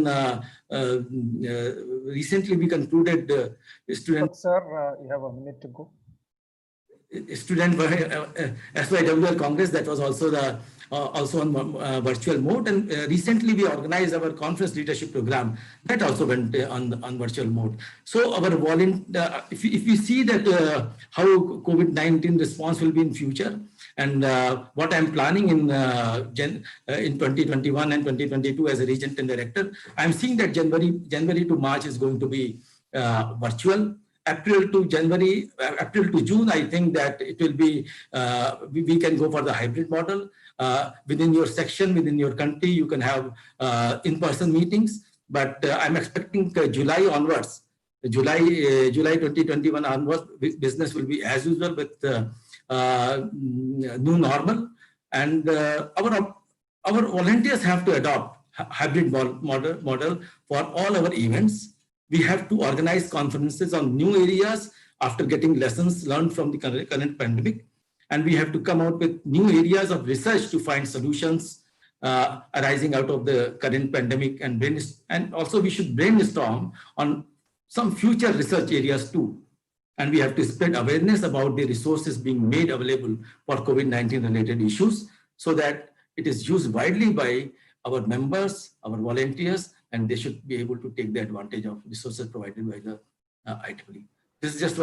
Speaker 11: recently we concluded students.
Speaker 2: Sir, you have a minute to go.
Speaker 11: Student SYWL Congress, that was also the also on virtual mode, and recently we organized our conference leadership program that also went on virtual mode. So our if you see that how COVID-19 response will be in future, and what I'm planning in 2021 and 2022 as a region 10 director, I'm seeing that January to March is going to be virtual. April to June, I think that it will be, we can go for the hybrid model. Within your section, within your country, you can have in-person meetings, but I'm expecting July onwards, July 2021 onwards, business will be as usual with new normal. And our volunteers have to adopt hybrid model for all our events. We have to organize conferences on new areas after getting lessons learned from the current pandemic. And we have to come out with new areas of research to find solutions arising out of the current pandemic. And also we should brainstorm on some future research areas too. And we have to spread awareness about the resources being made available for COVID-19 related issues so that it is used widely by our members, our volunteers, and they should be able to take the advantage of resources provided by the IEEE. This is just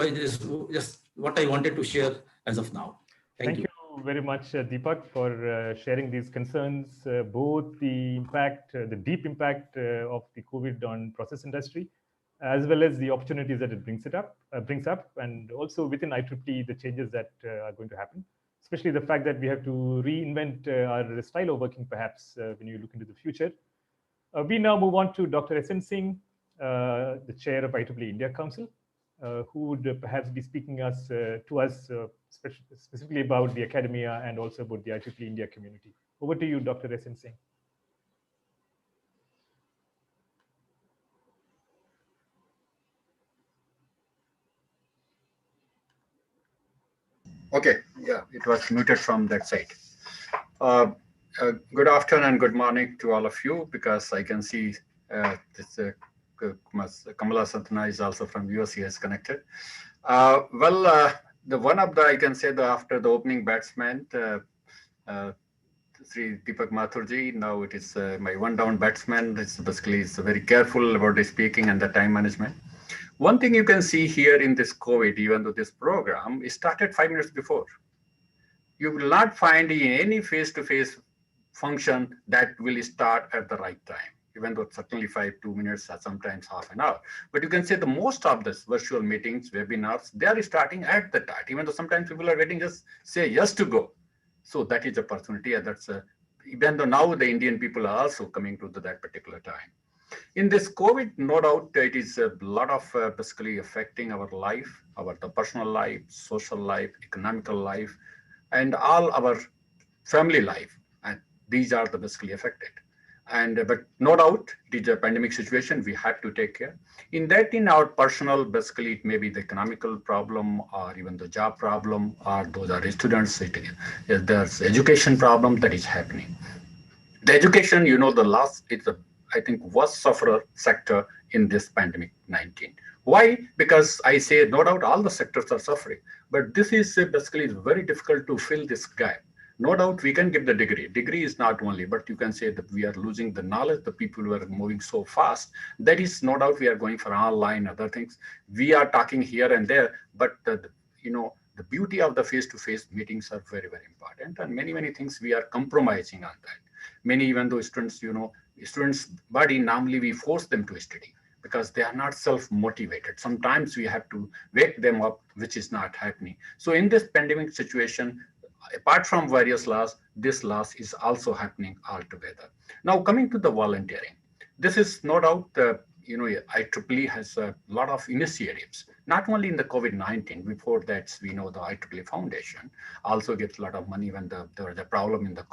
Speaker 11: what I wanted to share as of now. Thank you
Speaker 6: very much, Deepak, for sharing these concerns, both the impact, the deep impact of the COVID on process industry, as well as the opportunities that it brings up, and also within IEEE, the changes that are going to happen, especially the fact that we have to reinvent our style of working, perhaps, when you look into the future. We now move on to Dr. S.N. Singh, the chair of IEEE India Council, who would perhaps be speaking to us specifically about the academia and also about the IEEE India community. Over to you, Dr. S.N. Singh.
Speaker 14: Okay, yeah, it was muted from that side. Good afternoon and good morning to all of you, because I can see Kamala Santana is also from US, he has connected. The one of the, I can say that after the opening batsman, Sri Deepak Mathurji, now it is my one down batsman. It's basically very careful about the speaking and the time management. One thing you can see here in this COVID, even though this program is started 5 minutes before, you will not find in any face-to-face function that will start at the right time, even though certainly 2 minutes or sometimes half an hour. But you can say the most of this virtual meetings, webinars, they are starting at the time, even though sometimes people are waiting, just say yes to go. So that is opportunity, and that's even though now the Indian people are also coming to that particular time. In this COVID, no doubt it is a lot of basically affecting our life, the personal life, social life, economical life, and all our family life. And these are the basically affected. And but no doubt it is a pandemic situation we have to take care. In that, in our personal, basically it may be the economical problem or even the job problem, or those are students, there's education problem that is happening. The education, you know, the last, it's a, I think, worst sufferer sector in this pandemic 19. Why? Because I say no doubt all the sectors are suffering, but this is basically very difficult to fill this gap. No doubt we can give the degree. Degree is not only, but you can say that we are losing the knowledge. The people who are moving so fast. That is no doubt we are going for online, other things. We are talking here and there, but you know, the beauty of the face-to-face meetings are very, very important. And many, many things we are compromising on that. Many, even though students, you know, students' body, normally we force them to study because they are not self-motivated. Sometimes we have to wake them up, which is not happening. So in this pandemic situation, apart from various laws, this loss is also happening altogether. Now, coming to the volunteering, this is no doubt, you know, IEEE has a lot of initiatives, not only in the COVID-19. Before that, we know the IEEE Foundation also gets a lot of money when there was a problem in the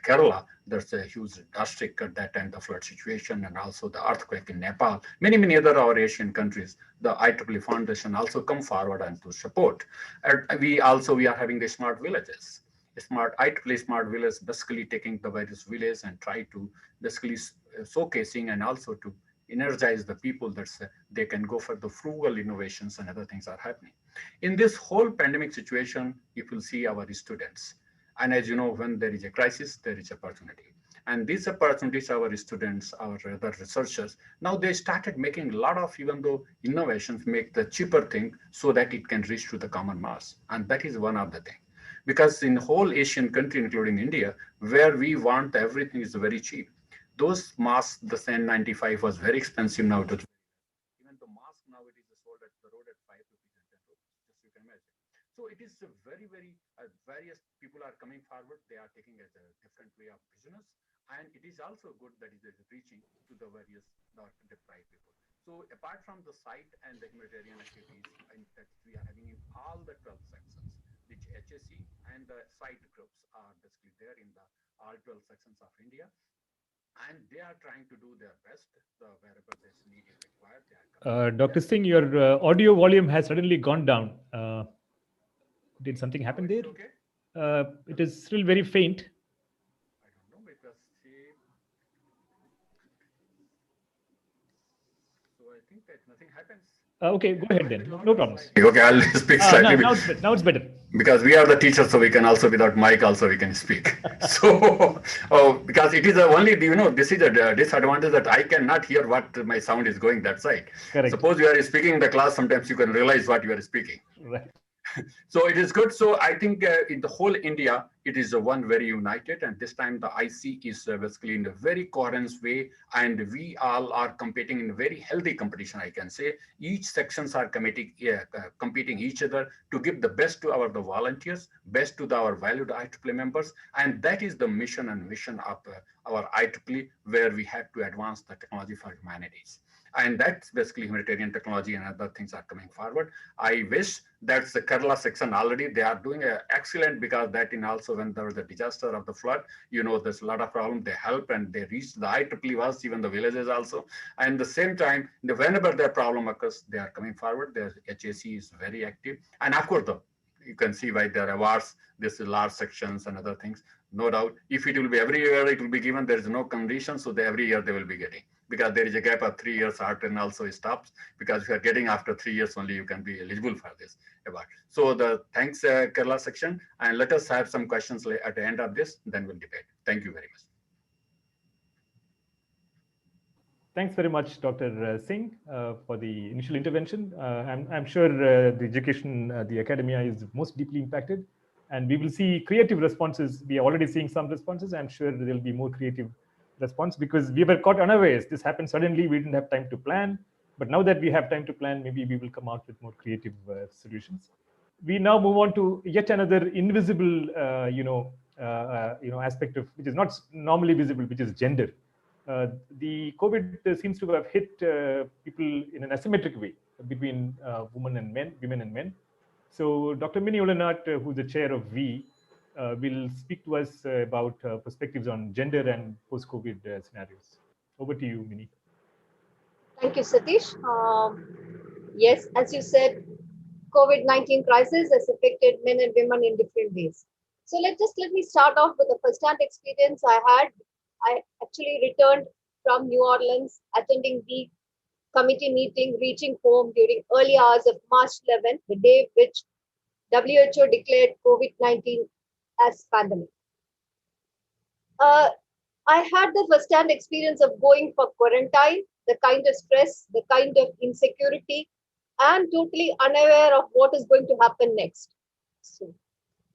Speaker 14: Kerala. There's a huge earthquake at that time, the flood situation, and also the earthquake in Nepal. Many, many other our Asian countries, the IEEE Foundation also come forward and to support. And we are having the smart villages. IEEE Smart Village, basically taking the various villages and try to basically showcasing and also to energize the people that they can go for the frugal innovations and other things are happening. In this whole pandemic situation, you will see our students. And as you know, when there is a crisis, there is opportunity. And these opportunities, our students, our other researchers, now they started making a lot of, even though innovations make the cheaper thing so that it can reach to the common mass. And that is one of the things. Because in whole Asian country, including India, where we want everything is very cheap. Those masks, the N95 was very expensive now. Even the mask now it is sold at the road at 5 rupees and 10 rupees, just you can imagine. So it is a very, various people are coming forward. They are taking as a different way of business. And it is also good that it is reaching to the various deprived people. So apart from the site and the humanitarian activities that we are having in all the 12 sections, which HSE and the site groups are basically there in the all 12 sections of India. And they are trying to do their best wherever this need is required.
Speaker 6: Dr. Singh, your audio volume has suddenly gone down. Did something happen there? Okay. It is still very faint.
Speaker 14: I don't know, because so I think that nothing happens.
Speaker 6: Okay, go ahead then. No problems.
Speaker 14: Okay, I'll speak slightly.
Speaker 6: Now it's better.
Speaker 14: Because we are the teachers, so we can also, without mic, also we can speak. So, because it is only, this is a disadvantage that I cannot hear what my sound is going that side.
Speaker 6: Correct.
Speaker 14: Suppose you are speaking in the class, sometimes you can realize what you are speaking.
Speaker 6: Right.
Speaker 14: So it is good. So I think in the whole India, it is one very united, and this time the IC is basically in a very coherent way, and we all are competing in a very healthy competition, I can say. Each sections are competing each other to give the best to the volunteers, best to our valued IEEE members, and that is the mission and vision of our IEEE, where we have to advance the technology for humanities. And that's basically humanitarian technology and other things are coming forward. I wish that's the Kerala section already. They are doing excellent, because that in also when there was a disaster of the flood, there's a lot of problem. They help and they reach the IEEE was, even the villages also. And at the same time, whenever their problem occurs, they are coming forward. Their HAC is very active. And of course, you can see by their awards, this is large sections and other things. No doubt, if it will be every year, it will be given. There is no condition, so every year they will be getting. Because there is a gap of 3 years, and also it stops. Because if you are getting after 3 years only, you can be eligible for this award. So thanks Kerala section, and let us have some questions at the end of this, then we'll debate. Thank you very much.
Speaker 6: Thanks very much, Dr. Singh, for the initial intervention. I'm sure the education, the academia is most deeply impacted, and we will see creative responses. We are already seeing some responses. I'm sure there will be more creative response, because we were caught unawares. This happened suddenly. We didn't have time to plan. But now that we have time to plan, maybe we will come out with more creative solutions. We now move on to yet another invisible, aspect of which is not normally visible, which is gender. The COVID seems to have hit people in an asymmetric way between women and men. So Dr. Mini Olenat, who's the chair of WE, will speak to us about perspectives on gender and post-COVID scenarios. Over to you, Mini.
Speaker 15: Thank you, Satish. Yes, as you said, COVID-19 crisis has affected men and women in different ways. So let me start off with a first-hand experience I had. I actually returned from New Orleans, attending the committee meeting, reaching home during early hours of March 11th, the day which WHO declared COVID-19 as pandemic. I had the first-hand experience of going for quarantine, the kind of stress, the kind of insecurity, and totally unaware of what is going to happen next. So,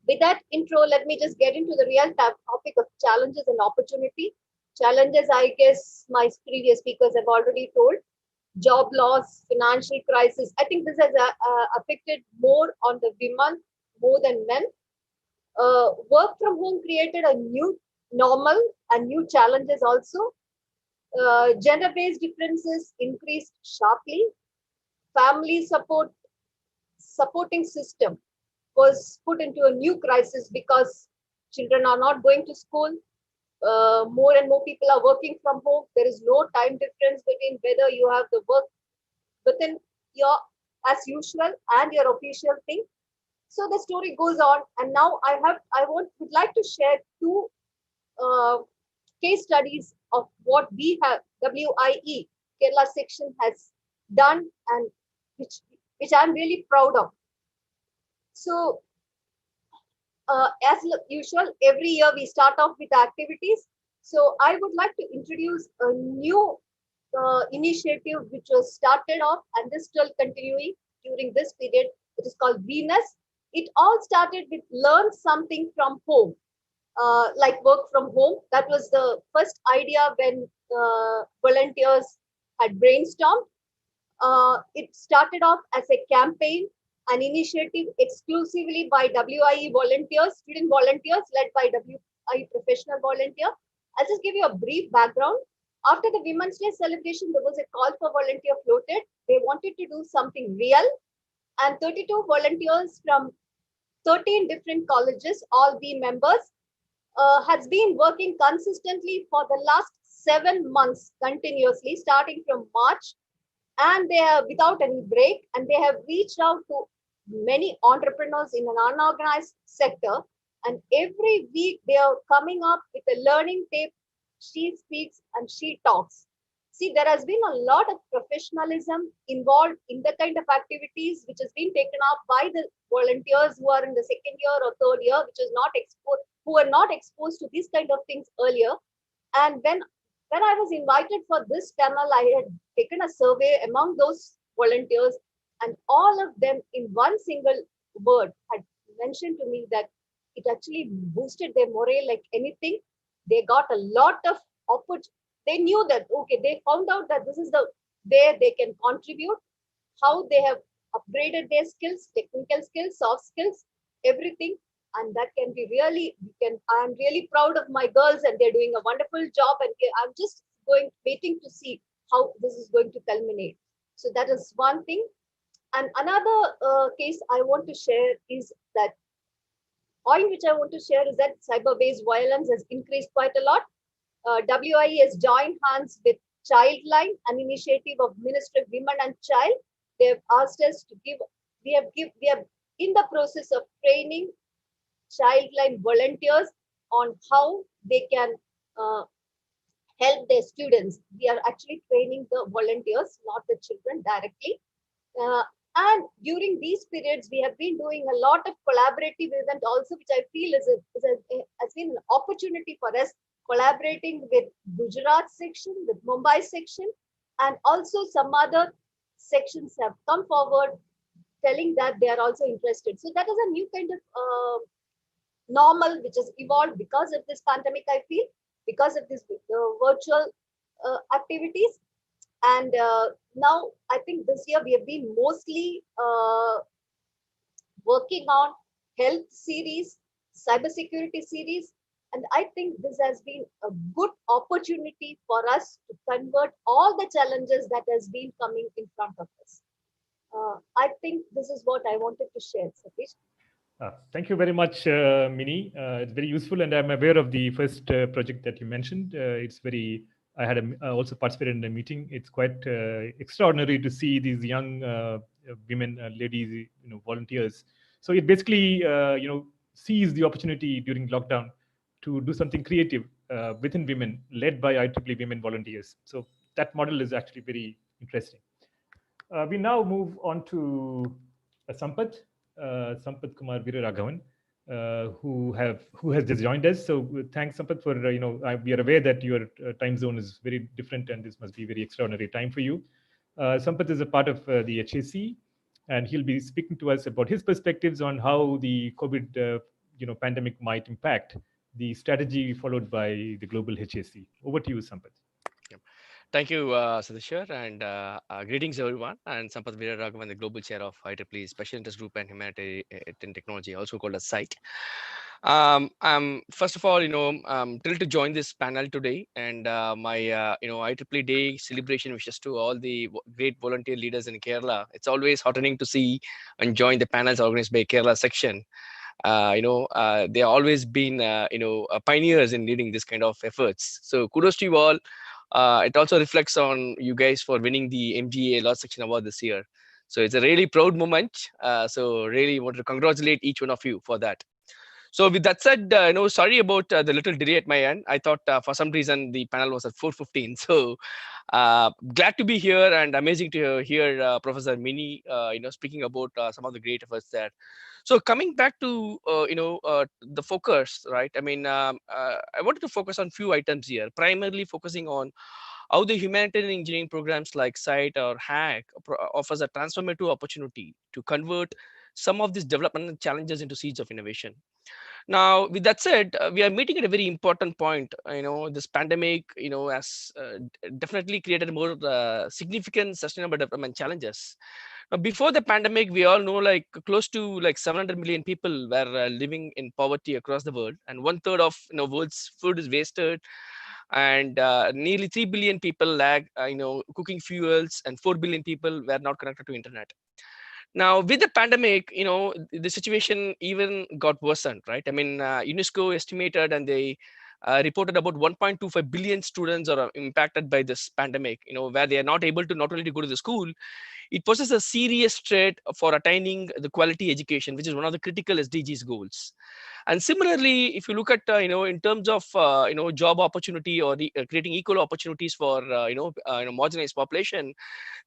Speaker 15: with that intro, let me just get into the real topic of challenges and opportunity. Challenges, I guess my previous speakers have already told. Job loss, financial crisis. I think this has affected more on the women more than men. Work from home created a new normal and new challenges also. Gender-based differences increased sharply. Family supporting system was put into a new crisis because children are not going to school. More and more people are working from home. There is no time difference between whether you have the work within your as usual and your official thing. So the story goes on, and now would like to share two case studies of what we have WIE Kerala section has done, and which I'm really proud of. So as usual, every year we start off with activities. So I would like to introduce a new initiative which was started off and is still continuing during this period. It is called Venus. It all started with learn something from home, like work from home. That was the first idea when volunteers had brainstormed. It started off as a campaign, an initiative exclusively by WIE volunteers, student volunteers led by WIE professional volunteer. I'll just give you a brief background. After the Women's Day celebration, there was a call for volunteer floated. They wanted to do something real, and 32 volunteers from 13 different colleges, all be members, has been working consistently for the last 7 months continuously, starting from March, and they are without any break, and they have reached out to many entrepreneurs in an unorganized sector, and every week they are coming up with a learning tape. She speaks and she talks. See, there has been a lot of professionalism involved in the kind of activities which has been taken up by the volunteers who are in the second year or third year, which is not exposed, who are not exposed to these kind of things earlier. And when I was invited for this panel, I had taken a survey among those volunteers, and all of them in one single word had mentioned to me that it actually boosted their morale like anything. They got a lot of opportunity. They knew that, okay, they found out that this is the way they can contribute, how they have upgraded their skills, technical skills, soft skills, everything. And that can be really, I'm really proud of my girls, and they're doing a wonderful job. And I'm just waiting to see how this is going to culminate. So that is one thing. And another case I want to share is that cyber-based violence has increased quite a lot. WIE has joined hands with Childline, an initiative of Ministry of Women and Child. They have asked us to we are in the process of training Childline volunteers on how they can help their students. We are actually training the volunteers, not the children directly. And during these periods, we have been doing a lot of collaborative event also, which I feel has been an opportunity for us, collaborating with Gujarat section, with Mumbai section, and also some other sections have come forward telling that they are also interested. So that is a new kind of normal which has evolved because of this pandemic, I feel, because of this virtual activities. And now I think this year we have been mostly working on health series, cybersecurity series. And I think this has been a good opportunity for us to convert all the challenges that has been coming in front of us. I think this is what I wanted to share, Satish.
Speaker 6: Thank you very much, Mini. It's very useful, and I'm aware of the first project that you mentioned. It's very. I had also participated in the meeting. It's quite extraordinary to see these young women, ladies, volunteers. So it basically, sees the opportunity during lockdown to do something creative within women, led by IEEE women volunteers. So that model is actually very interesting. We now move on to Sampath Kumar Viraraghavan, who has just joined us. So thanks, Sampath, for we are aware that your time zone is very different, and this must be a very extraordinary time for you. Sampath is a part of the HAC, and he'll be speaking to us about his perspectives on how the COVID pandemic might impact the strategy followed by the global HAC. Over to you, Sampath.
Speaker 16: Thank you, Satish, and greetings everyone. And Sampath Viraraghavan, the Global Chair of IEEE Special Interest Group and Humanitarian Technology, also called as SITE. First of all, I'm thrilled to join this panel today, and my IEEE Day celebration wishes to all the great volunteer leaders in Kerala. It's always heartening to see and join the panels organized by Kerala Section. They have always been pioneers in leading this kind of efforts. So kudos to you all. It also reflects on you guys for winning the MGA Law Section Award this year. So it's a really proud moment. So really want to congratulate each one of you for that. So with that said, sorry about the little delay at my end. I thought for some reason the panel was at 4:15. So glad to be here and amazing to hear Professor Mini, speaking about some of the great efforts there. So coming back to, the focus, right? I mean, I wanted to focus on few items here, primarily focusing on how the humanitarian engineering programs like SITE or HACK offers a transformative opportunity to convert some of these development challenges into seeds of innovation. Now, with that said, we are meeting at a very important point. This pandemic, has definitely created more significant sustainable development challenges. Now, before the pandemic, we all know like close to like 700 million people were living in poverty across the world, and 1/3 of world's food is wasted, and nearly 3 billion people lack cooking fuels, and 4 billion people were not connected to internet. Now, with the pandemic, the situation even got worsened, right? I mean, UNESCO estimated and they reported about 1.25 billion students are impacted by this pandemic, where they are not able to not only to go to the school, it poses a serious threat for attaining the quality education, which is one of the critical SDGs goals. And similarly, if you look at, in terms of, job opportunity or creating equal opportunities for, marginalized population,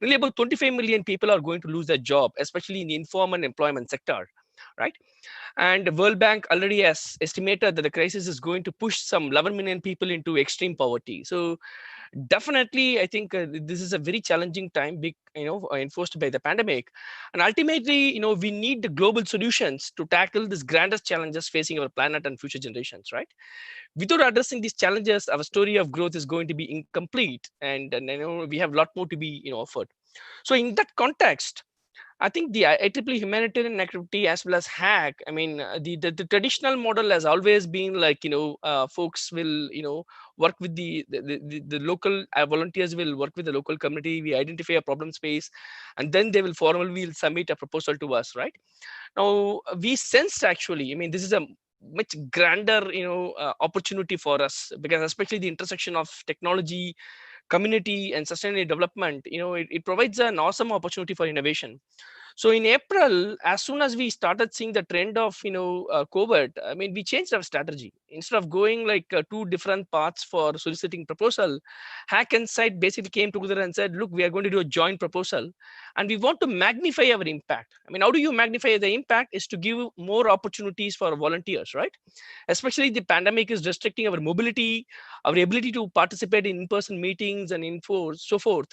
Speaker 16: really about 25 million people are going to lose their job, especially in the informal employment sector, right? And the World Bank already has estimated that the crisis is going to push some 11 million people into extreme poverty. So definitely, I think this is a very challenging time, enforced by the pandemic. And ultimately, we need the global solutions to tackle these grandest challenges facing our planet and future generations, right? Without addressing these challenges, our story of growth is going to be incomplete, and we have a lot more to be offered. So in that context, I think the IEEE humanitarian activity as well as HACK, I mean, the traditional model has always been like, folks will, work with the local volunteers will work with the local community. We identify a problem space, and then they will formally submit a proposal to us, right? Now, we sensed actually, I mean, this is a much grander, opportunity for us, because especially the intersection of technology, community, and sustainable development, it provides an awesome opportunity for innovation. So in April, as soon as we started seeing the trend of COVID, I mean, we changed our strategy. Instead of going like two different paths for soliciting proposal, Hack and Site basically came together and said, look, we are going to do a joint proposal, and we want to magnify our impact. I mean, how do you magnify the impact? Is to give more opportunities for volunteers, right? Especially the pandemic is restricting our mobility, our ability to participate in in-person meetings and so forth.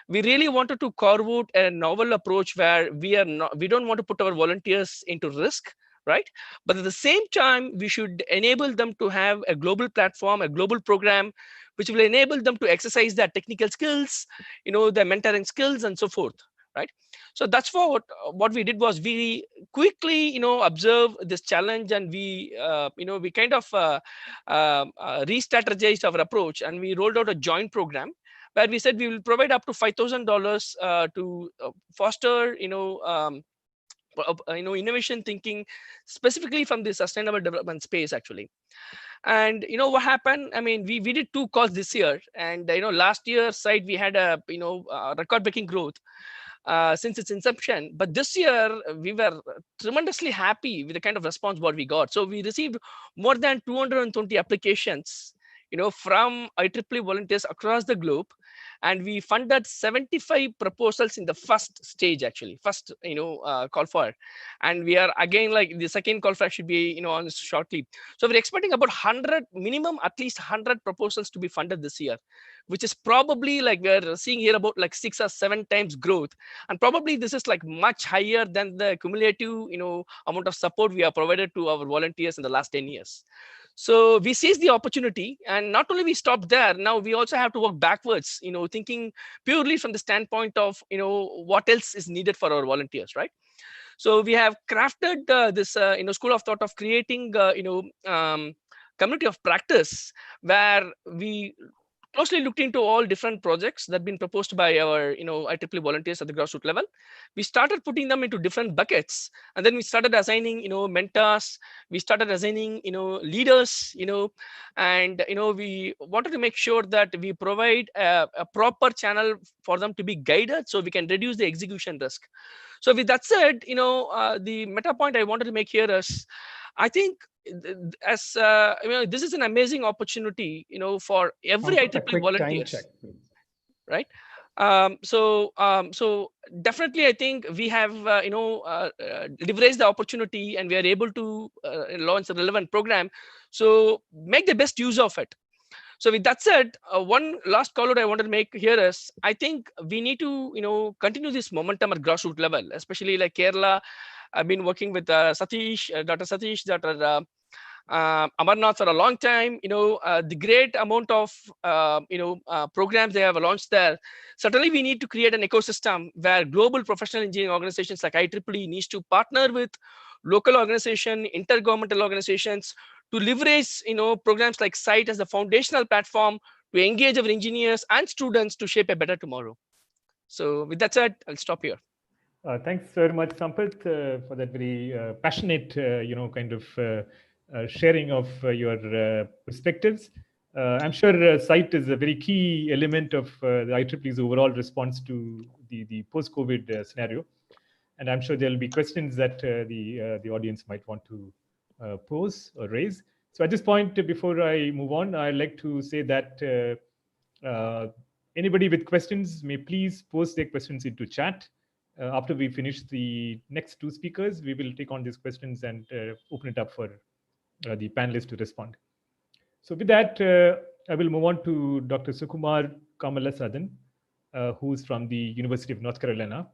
Speaker 16: We really wanted to carve out a novel approach where we don't want to put our volunteers into risk, right? But at the same time, we should enable them to have a global platform, a global program, which will enable them to exercise their technical skills, their mentoring skills, and so forth, right? So that's what we did was we quickly, observe this challenge, and we kind of re-strategized our approach, and we rolled out a joint program where we said we will provide up to $5,000 to foster, innovation thinking, specifically from the sustainable development space, actually. And what happened? I mean, we did 2 calls this year, and last year side we had a record-breaking growth since its inception. But this year we were tremendously happy with the kind of response what we got. So we received more than 220 applications, from IEEE volunteers across the globe, and we funded 75 proposals in the first stage, actually, first call for. And we are again like the second call for should be on shortly. So we're expecting about 100 minimum, at least 100 proposals to be funded this year, which is probably like we're seeing here about like 6 or 7 times growth. And probably this is like much higher than the cumulative amount of support we have provided to our volunteers in the last 10 years. So we seized the opportunity, and not only we stopped there, now we also have to work backwards, thinking purely from the standpoint of, what else is needed for our volunteers, right? So we have crafted this, school of thought of creating, community of practice, where we closely looked into all different projects that have been proposed by our IEEE volunteers at the grassroots level. We started putting them into different buckets, and then we started assigning mentors. We started assigning leaders, and we wanted to make sure that we provide a proper channel for them to be guided, so we can reduce the execution risk. So with that said, the meta point I wanted to make here is, I think as this is an amazing opportunity, for every
Speaker 6: A
Speaker 16: IEEE
Speaker 6: quick time
Speaker 16: volunteers,
Speaker 6: check, please.
Speaker 16: right? So definitely, I think we have leveraged the opportunity, and we are able to launch a relevant program. So make the best use of it. So with that said, one last call out I wanted to make here is, I think we need to continue this momentum at grassroots level, especially like Kerala. I've been working with Satish, Dr. Satish, Dr. Amarnath for a long time. The great amount of programs they have launched there. Certainly, we need to create an ecosystem where global professional engineering organizations like IEEE needs to partner with local organization, intergovernmental organizations to leverage programs like SITE as the foundational platform to engage our engineers and students to shape a better tomorrow. So with that said, I'll stop here.
Speaker 6: Thanks very much, Sampath, for that very passionate, kind of sharing of your perspectives. I'm sure SITE is a very key element of the IEEE's overall response to the post-COVID scenario. And I'm sure there'll be questions that the audience might want to pose or raise. So at this point, before I move on, I'd like to say that anybody with questions may please post their questions into chat. After we finish the next two speakers, we will take on these questions and open it up for the panelists to respond. So with that, I will move on to Dr. Sukumar Kamalasadan, who's from the University of North Carolina,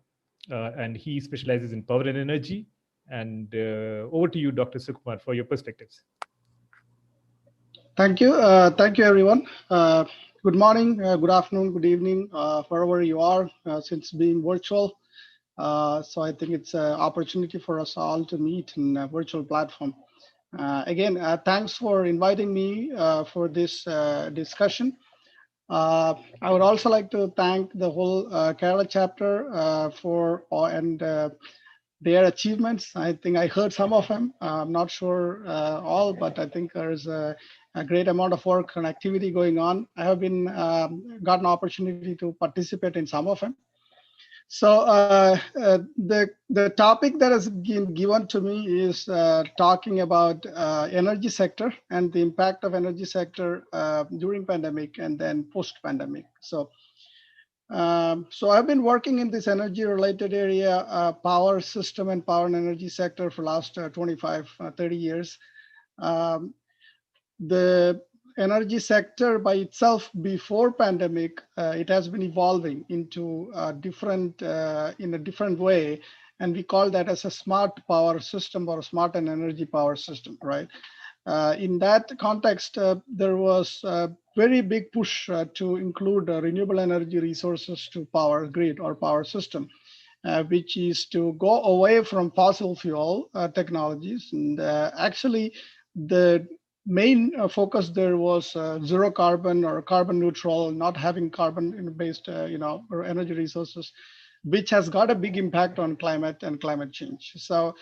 Speaker 6: and he specializes in power and energy. And over to you, Dr. Sukumar, for your perspectives.
Speaker 17: Thank you. Thank you, everyone. Good morning, good afternoon, good evening, wherever you are, since being virtual. So I think it's an opportunity for us all to meet in a virtual platform. Again, thanks for inviting me for this discussion. I would also like to thank the whole Kerala chapter for their achievements. I think I heard some of them. I'm not sure all, but I think there's a great amount of work and activity going on. I have been got an opportunity to participate in some of them. So the topic that has been given to me is talking about energy sector and the impact of energy sector during pandemic and then post-pandemic. So I've been working in this energy-related area, power system and power and energy sector for last 25, 30 years. The energy sector by itself before pandemic, it has been evolving into in a different way, and we call that as a smart power system or smart and energy power system, right? In that context, there was a very big push to include renewable energy resources to power grid or power system, which is to go away from fossil fuel technologies. And actually, the main focus there was zero carbon or carbon neutral, not having carbon-based, or energy resources, which has got a big impact on climate and climate change. So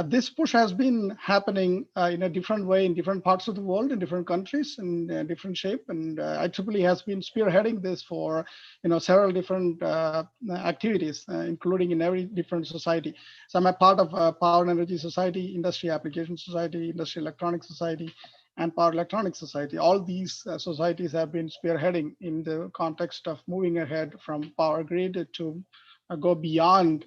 Speaker 17: this push has been happening in a different way in different parts of the world, in different countries, in different shape. And IEEE has been spearheading this for several different activities, including in every different society. So I'm a part of Power and Energy Society, Industry Application Society, Industry Electronics Society, and Power Electronics Society. All these societies have been spearheading in the context of moving ahead from power grid to go beyond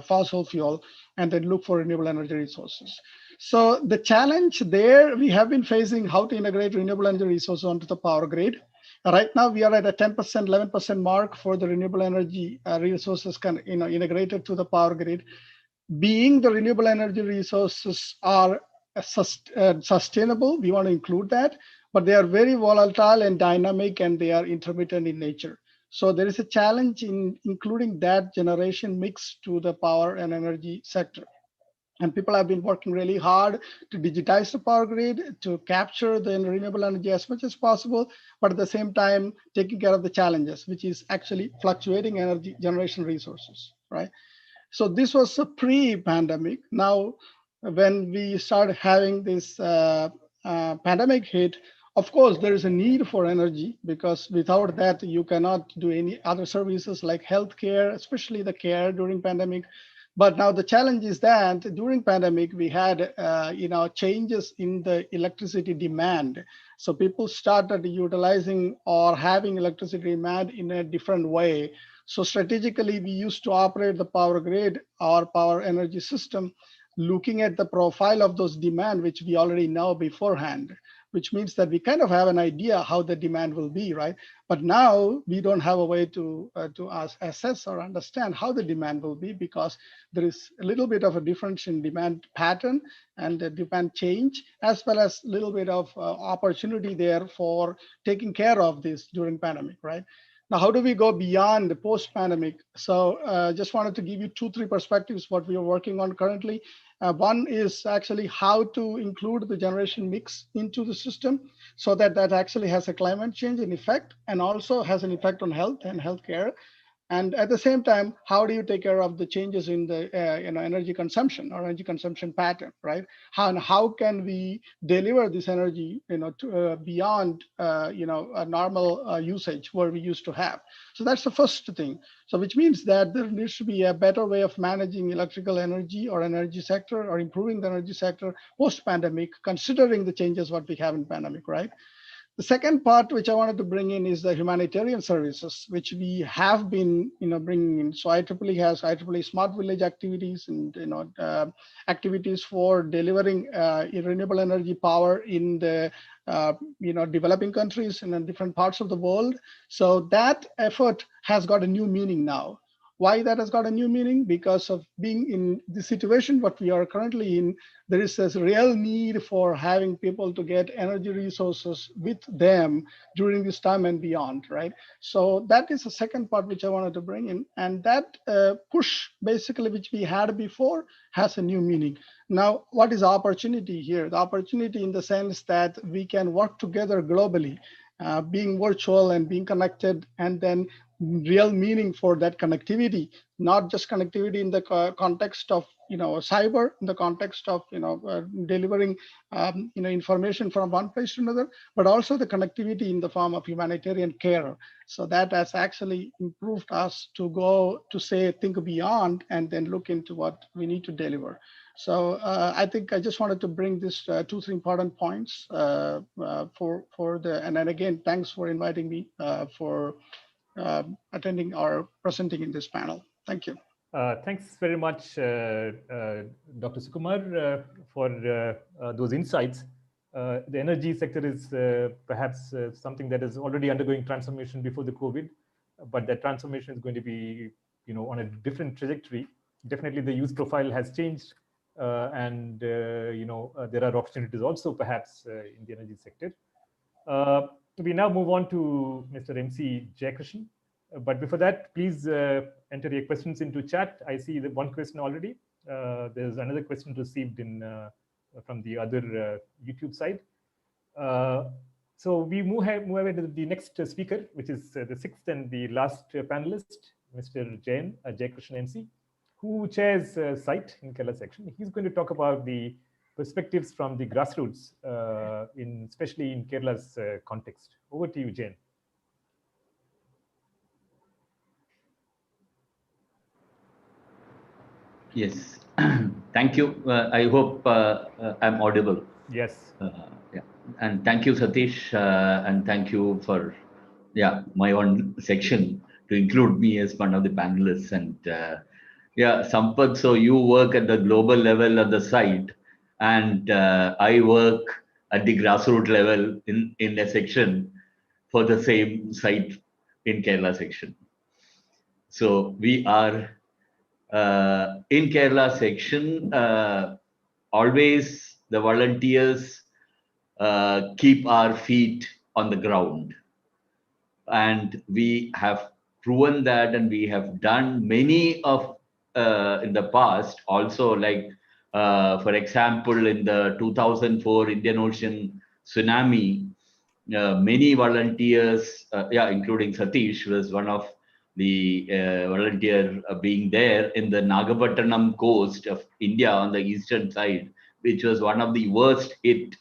Speaker 17: fossil fuel and then look for renewable energy resources. So the challenge there, we have been facing how to integrate renewable energy resources onto the power grid. Right now we are at a 10%, 11% mark for the renewable energy resources integrated to the power grid. Being the renewable energy resources are sustainable, we want to include that, but they are very volatile and dynamic, and they are intermittent in nature. So there is a challenge in including that generation mix to the power and energy sector. And people have been working really hard to digitize the power grid, to capture the renewable energy as much as possible, but at the same time, taking care of the challenges, which is actually fluctuating energy generation resources, right? So this was a pre-pandemic. Now, when we started having this pandemic hit, of course, there is a need for energy, because without that, you cannot do any other services like healthcare, especially the care during pandemic. But now the challenge is that during pandemic, we had changes in the electricity demand. So people started utilizing or having electricity demand in a different way. So strategically, we used to operate the power grid, our power energy system, looking at the profile of those demand, which we already know beforehand, which means that we kind of have an idea how the demand will be, right? But now we don't have a way to assess or understand how the demand will be, because there is a little bit of a difference in demand pattern and the demand change, as well as a little bit of opportunity there for taking care of this during pandemic, right? Now, how do we go beyond the post-pandemic? So just wanted to give you 2-3 perspectives what we are working on currently. One is actually how to include the generation mix into the system so that that actually has a climate change in effect and also has an effect on health and healthcare. And at the same time, how do you take care of the changes in the energy consumption or energy consumption pattern, right? How can we deliver this energy to, beyond a normal usage where we used to have? So that's the first thing. So which means that there needs to be a better way of managing electrical energy or energy sector or improving the energy sector post-pandemic, considering the changes what we have in pandemic, right? The second part which I wanted to bring in is the humanitarian services, which we have been, bringing in. So IEEE has IEEE Smart Village activities and activities for delivering renewable energy power in the developing countries and in different parts of the world. So that effort has got a new meaning now. Why that has got a new meaning? Because of being in the situation what we are currently in, there is this real need for having people to get energy resources with them during this time and beyond, right? So that is the second part which I wanted to bring in. And that push, basically, which we had before, has a new meaning. Now, what is opportunity here? The opportunity in the sense that we can work together globally, being virtual and being connected, and then real meaning for that connectivity, not just connectivity in the context of cyber, in the context of delivering information from one place to another, but also the connectivity in the form of humanitarian care. So that has actually improved us to go to think beyond and then look into what we need to deliver. So I think I just wanted to bring this 2-3 important points and then again, thanks for inviting me for attending or presenting in this panel. Thank you.
Speaker 6: Thanks very much, Dr. Sukumar, for those insights. The energy sector is perhaps something that is already undergoing transformation before the COVID, but that transformation is going to be, on a different trajectory. Definitely, the use profile has changed, and there are opportunities also perhaps in the energy sector. We now move on to Mr. MC Jayakrishnan. But before that, please enter your questions into chat. I see the one question already. There's another question received from the other YouTube side. So we move away to the next speaker, which is the sixth and the last panelist, Mr. Jayakrishnan MC, who chairs SITE in Kerala section. He's going to talk about the perspectives from the grassroots, especially in Kerala's context. Over to you, Jayan.
Speaker 18: Yes, thank you. I hope I'm audible.
Speaker 6: Yes.
Speaker 18: Yeah, and thank you, Satish, and thank you for my own section to include me as one of the panelists. And Sampath, so you work at the global level at the site, and I work at the grassroots level in a section for the same site in Kerala section. So we are in Kerala section, always the volunteers keep our feet on the ground. And we have proven that, and we have done many of in the past also, like For example, in the 2004 Indian Ocean tsunami, many volunteers, including Satish, was one of the volunteer being there in the Nagapattinam coast of India on the eastern side, which was one of the worst hit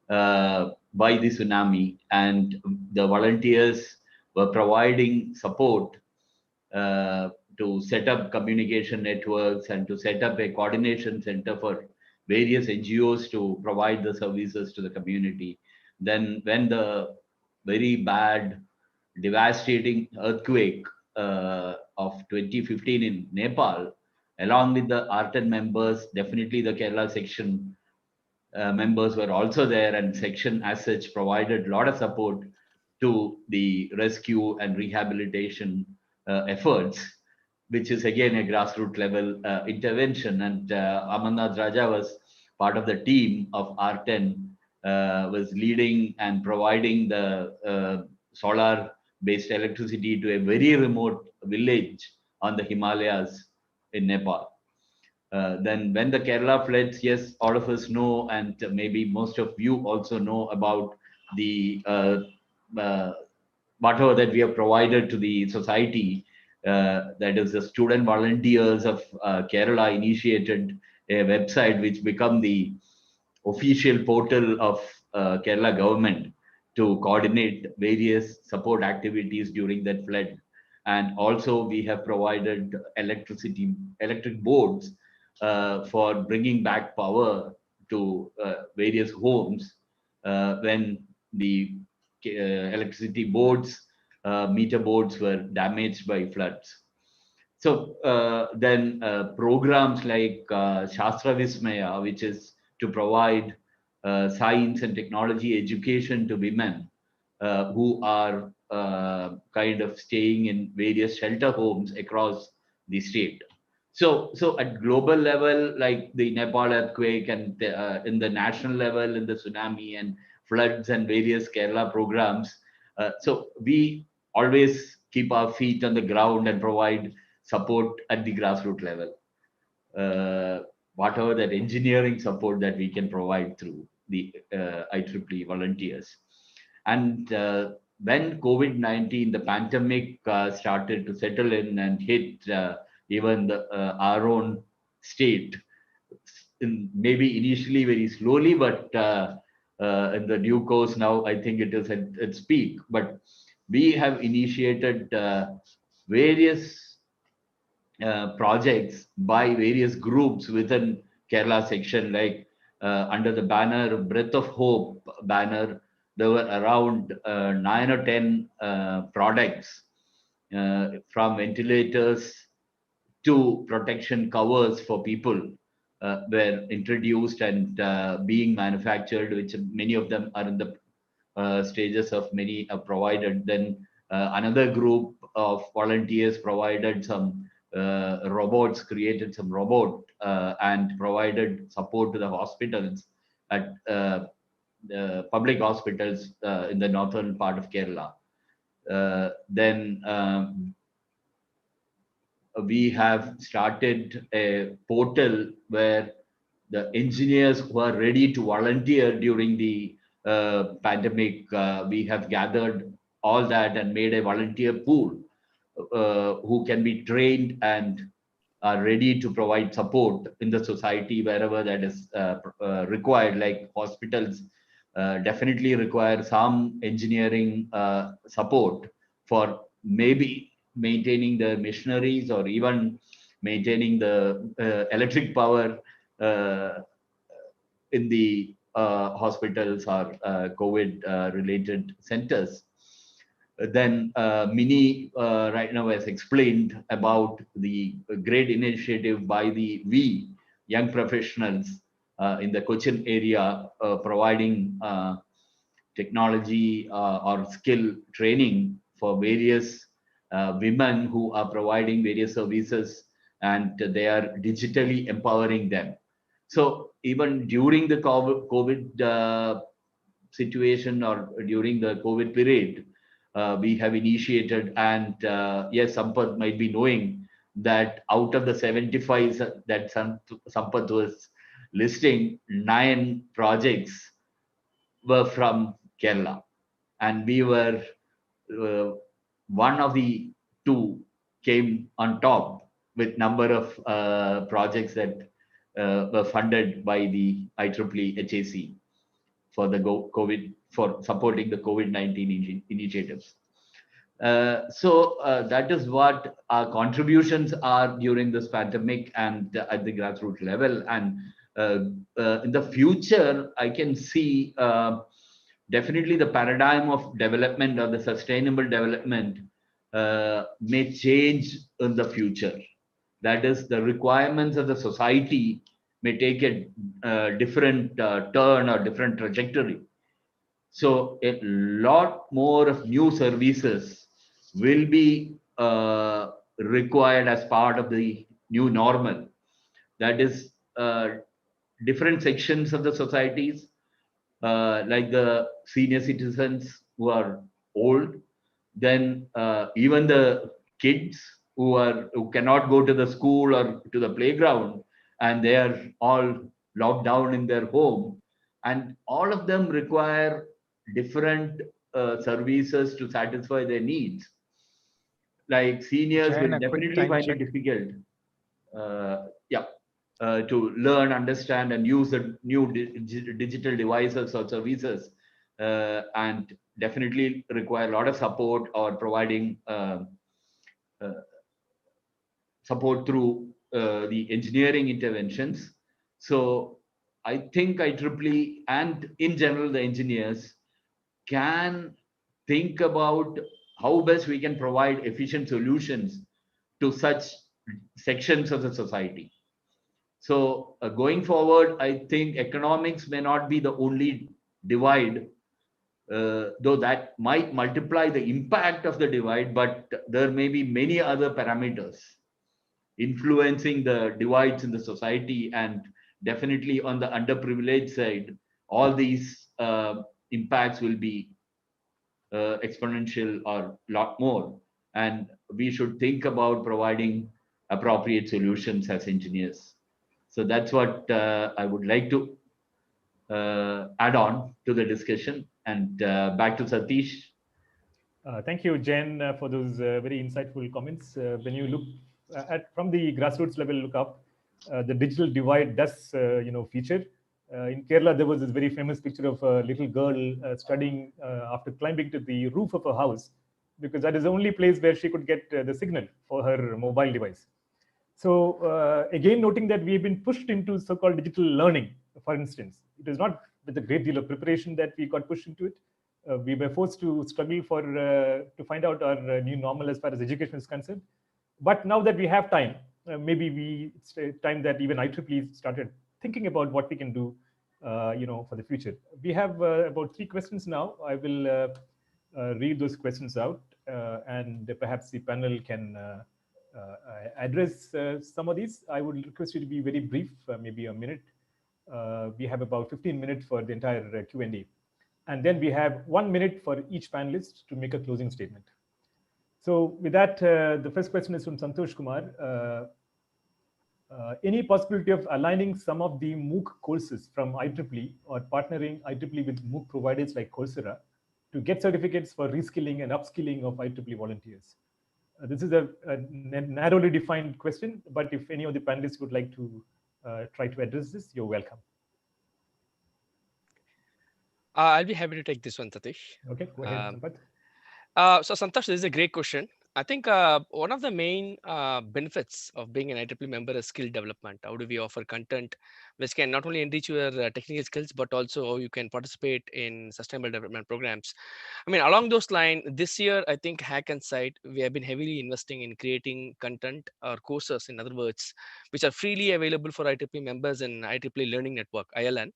Speaker 18: by the tsunami, and the volunteers were providing support to set up communication networks and to set up a coordination center for various NGOs to provide the services to the community. Then when the very bad, devastating earthquake of 2015 in Nepal, along with the ARTEN members, definitely the Kerala section members were also there, and section as such provided a lot of support to the rescue and rehabilitation efforts, which is again a grassroots level intervention. And Amarnath Raja was part of the team of R10, was leading and providing the solar based electricity to a very remote village on the Himalayas in Nepal. Then when the Kerala floods, yes, all of us know, and maybe most of you also know about the whatever that we have provided to the society. That is the student volunteers of Kerala initiated a website which become the official portal of Kerala government to coordinate various support activities during that flood. And also we have provided electric boards for bringing back power to various homes when the electricity boards, meter boards were damaged by floods. So then programs like Shastra Vismaya, which is to provide science and technology education to women who are kind of staying in various shelter homes across the state. So at global level, like the Nepal earthquake, and in the national level, in the tsunami and floods and various Kerala programs. So we always keep our feet on the ground and provide support at the grassroots level. Whatever that engineering support that we can provide through the IEEE volunteers. And when COVID-19, the pandemic started to settle in and hit even our own state, maybe initially very slowly, but in the due course now, I think it is at its peak. But we have initiated various projects by various groups within Kerala section, like under the banner Breath of Hope banner, there were around 9 or 10 products from ventilators to protection covers for people were introduced and being manufactured, which many of them are in the stages of many are provided. Then another group of volunteers provided some robots, created some robot and provided support to the hospitals at public hospitals in the northern part of Kerala. Then we have started a portal where the engineers who are ready to volunteer during the pandemic, we have gathered all that and made a volunteer pool who can be trained and are ready to provide support in the society wherever that is required. Like hospitals definitely require some engineering support for maybe maintaining the machineries or even maintaining the electric power in the hospitals or COVID related centers. Then Mini right now has explained about the great initiative by the young professionals in the Cochin area, providing technology or skill training for various women who are providing various services, and they are digitally empowering them. So even during the COVID situation or during the COVID period, we have initiated, and yes, Sampath might be knowing that out of the 75 that Sampath was listing 9 projects were from Kerala, and we were one of the 2 came on top with number of projects that were funded by the IEEE HAC for the COVID, for supporting the COVID-19 initiatives. So that is what our contributions are during this pandemic and at the grassroots level. And in the future, I can see definitely the paradigm of development or the sustainable development may change in the future. That is, the requirements of the society may take a different turn or different trajectory. So a lot more of new services will be required as part of the new normal. That is, different sections of the societies, like the senior citizens who are old, then even the kids who cannot go to the school or to the playground, and they are all locked down in their home, and all of them require different services to satisfy their needs. Like seniors
Speaker 2: Jen,
Speaker 18: will
Speaker 2: a quick
Speaker 18: definitely
Speaker 2: time
Speaker 18: find
Speaker 2: check.
Speaker 18: it difficult to learn, understand, and use the new digital devices or services, and definitely require a lot of support or providing support through the engineering interventions. So I think IEEE and in general the engineers can think about how best we can provide efficient solutions to such sections of the society. So going forward, I think economics may not be the only divide, though that might multiply the impact of the divide, but there may be many other parameters influencing the divides in the society, and definitely on the underprivileged side, all these impacts will be exponential or a lot more. And we should think about providing appropriate solutions as engineers. So that's what I would like to add on to the discussion. And back to Satish.
Speaker 6: Thank you, Jen, for those very insightful comments. When you look at from the grassroots level, look up, the digital divide does, feature. In Kerala, there was this very famous picture of a little girl studying after climbing to the roof of a house, because that is the only place where she could get the signal for her mobile device. So again, noting that we have been pushed into so-called digital learning, for instance. It is not with a great deal of preparation that we got pushed into it. We were forced to struggle to find out our new normal as far as education is concerned. But now that we have time, maybe it's time that even IEEE started thinking about what we can do, for the future. We have about 3 questions now. I will read those questions out, and perhaps the panel can address some of these. I would request you to be very brief, maybe a minute. We have about 15 minutes for the entire Q&A. And then we have 1 minute for each panelist to make a closing statement. So with that, the first question is from Santosh Kumar. Any possibility of aligning some of the MOOC courses from IEEE or partnering IEEE with MOOC providers like Coursera to get certificates for reskilling and upskilling of IEEE volunteers? This is a narrowly defined question, but if any of the panelists would like to try to address this, you're welcome.
Speaker 16: I'll be happy to take this one, Satish.
Speaker 6: Okay, go ahead, Sampath.
Speaker 16: So Santosh, this is a great question. I think one of the main benefits of being an IEEE member is skill development. How do we offer content which can not only enrich your technical skills, but also how you can participate in sustainable development programs. I mean, along those lines, this year, I think Hack and Site, we have been heavily investing in creating content or courses, in other words, which are freely available for IEEE members in IEEE Learning Network, ILN.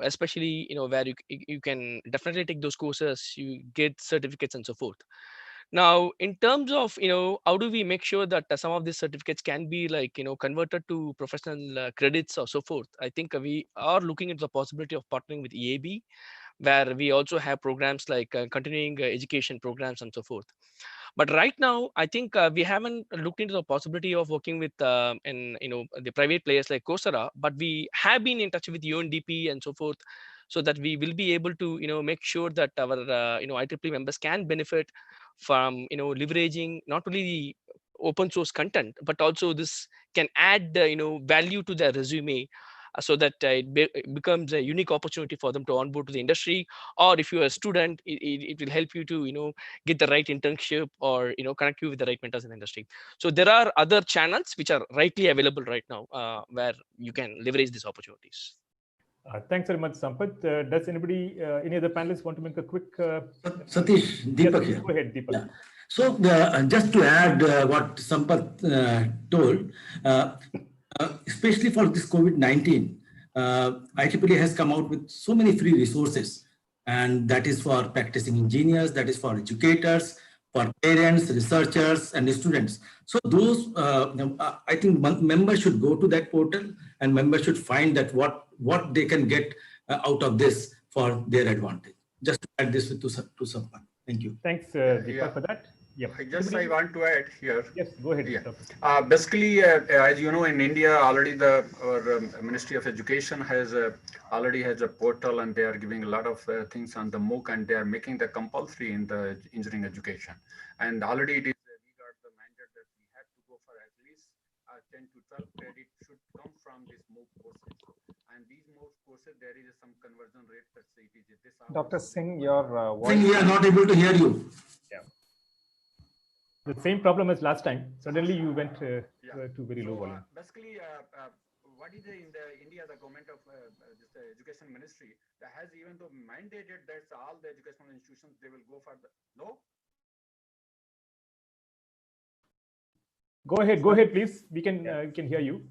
Speaker 16: Especially, where you can definitely take those courses, you get certificates and so forth. Now, in terms of, how do we make sure that some of these certificates can be converted to professional credits or so forth? I think we are looking at the possibility of partnering with EAB, where we also have programs like continuing education programs and so forth. But right now, I think we haven't looked into the possibility of working with the private players like Coursera, but we have been in touch with UNDP and so forth, so that we will be able to make sure that our IEEE members can benefit from leveraging not only the open source content, but also this can add value to their resume, so that it becomes a unique opportunity for them to onboard to the industry. Or if you're a student, it will help you to get the right internship, or connect you with the right mentors in the industry. So there are other channels which are rightly available right now, where you can leverage these opportunities.
Speaker 6: Thanks very much, Sampath. Does anybody, any other panelists want to make a quick?
Speaker 11: Satish, Deepak
Speaker 6: yes,
Speaker 11: here.
Speaker 6: go ahead, Deepak.
Speaker 11: Yeah. So just to add what Sampath told, especially for this COVID-19, IEEE has come out with so many free resources, and that is for practicing engineers, that is for educators, for parents, researchers, and students. So those, I think members should go to that portal, and members should find that what they can get out of this for their advantage. Just to add this to Sampath. Thank you.
Speaker 6: Thanks, Deepak, for that. Yeah.
Speaker 14: I want to add here.
Speaker 6: Yes, go ahead.
Speaker 14: Yeah. Basically, as you know, in India, already our Ministry of Education already has a portal, and they are giving a lot of things on the MOOC, and they are making the compulsory in the engineering education. And already we got the mandate that we have to go for at least 10 to 12 credit should come from these MOOC courses. And these MOOC courses, there is some conversion rate that it is this.
Speaker 19: Dr. Singh, your voice.
Speaker 11: Singh, we are not able to hear you.
Speaker 6: Yeah. The same problem as last time. Suddenly you went to very low volume.
Speaker 14: Basically, what is in India, the government of this education ministry that has even though mandated that all the educational institutions, they will go for the no.
Speaker 6: Go ahead, please. We can hear you,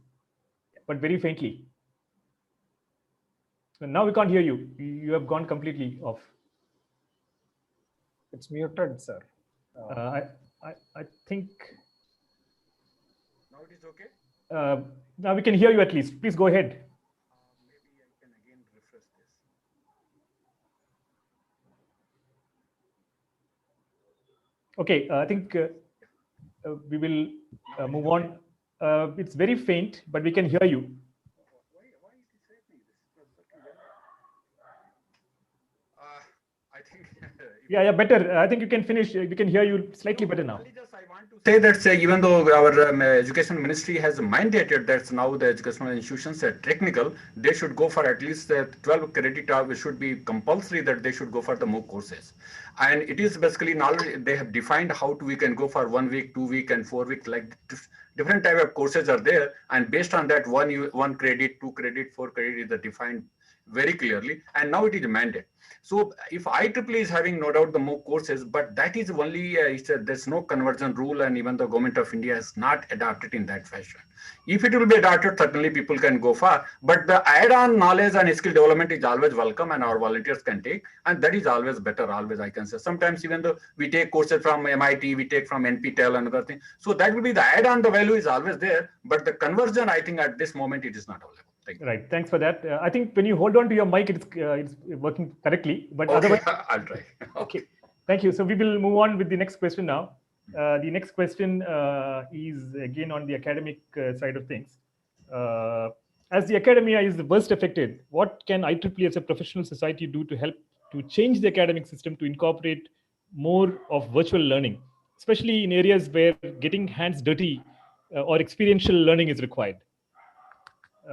Speaker 6: but very faintly. So now we can't hear you. You have gone completely off.
Speaker 19: It's muted, sir.
Speaker 6: I think.
Speaker 14: Now it is okay.
Speaker 6: Now we can hear you at least. Please go ahead.
Speaker 14: Maybe I can again refresh this.
Speaker 6: Okay, I think we will move on. It's very faint, but we can hear you.
Speaker 14: Why is it happening this? I think.
Speaker 6: Yeah, better. I think you can finish. We can hear you slightly better now.
Speaker 14: Say that even though our education ministry has mandated that now the educational institutions are technical, they should go for at least 12 credit hours should be compulsory, that they should go for the MOOC courses. And it is basically knowledge, they have defined how we can go for 1 week, 2 week, and 4 week, like different type of courses are there. And based on that, 1 credit, 2 credit, 4 credit is defined very clearly. And now it is a mandate. So if IEEE is having no doubt the MOOC courses, but that is only, there's no conversion rule, and even the government of India has not adopted in that fashion. If it will be adopted, certainly people can go far, but the add-on knowledge and skill development is always welcome, and our volunteers can take, and that is always better, always I can say. Sometimes even though we take courses from MIT, we take from NPTEL and other things, so that will be the add-on, the value is always there, but the conversion, I think at this moment, it is not available.
Speaker 6: Right. Thanks for that. I think when you hold on to your mic, it's working correctly. But
Speaker 14: okay,
Speaker 6: otherwise,
Speaker 14: I'll try.
Speaker 6: Okay. Thank you. So we will move on with the next question now. The next question is again on the academic side of things. As the academia is the worst affected, what can IEEE as a professional society do to help to change the academic system to incorporate more of virtual learning, especially in areas where getting hands dirty or experiential learning is required?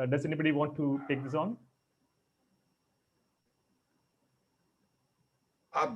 Speaker 6: Does anybody want to take this on?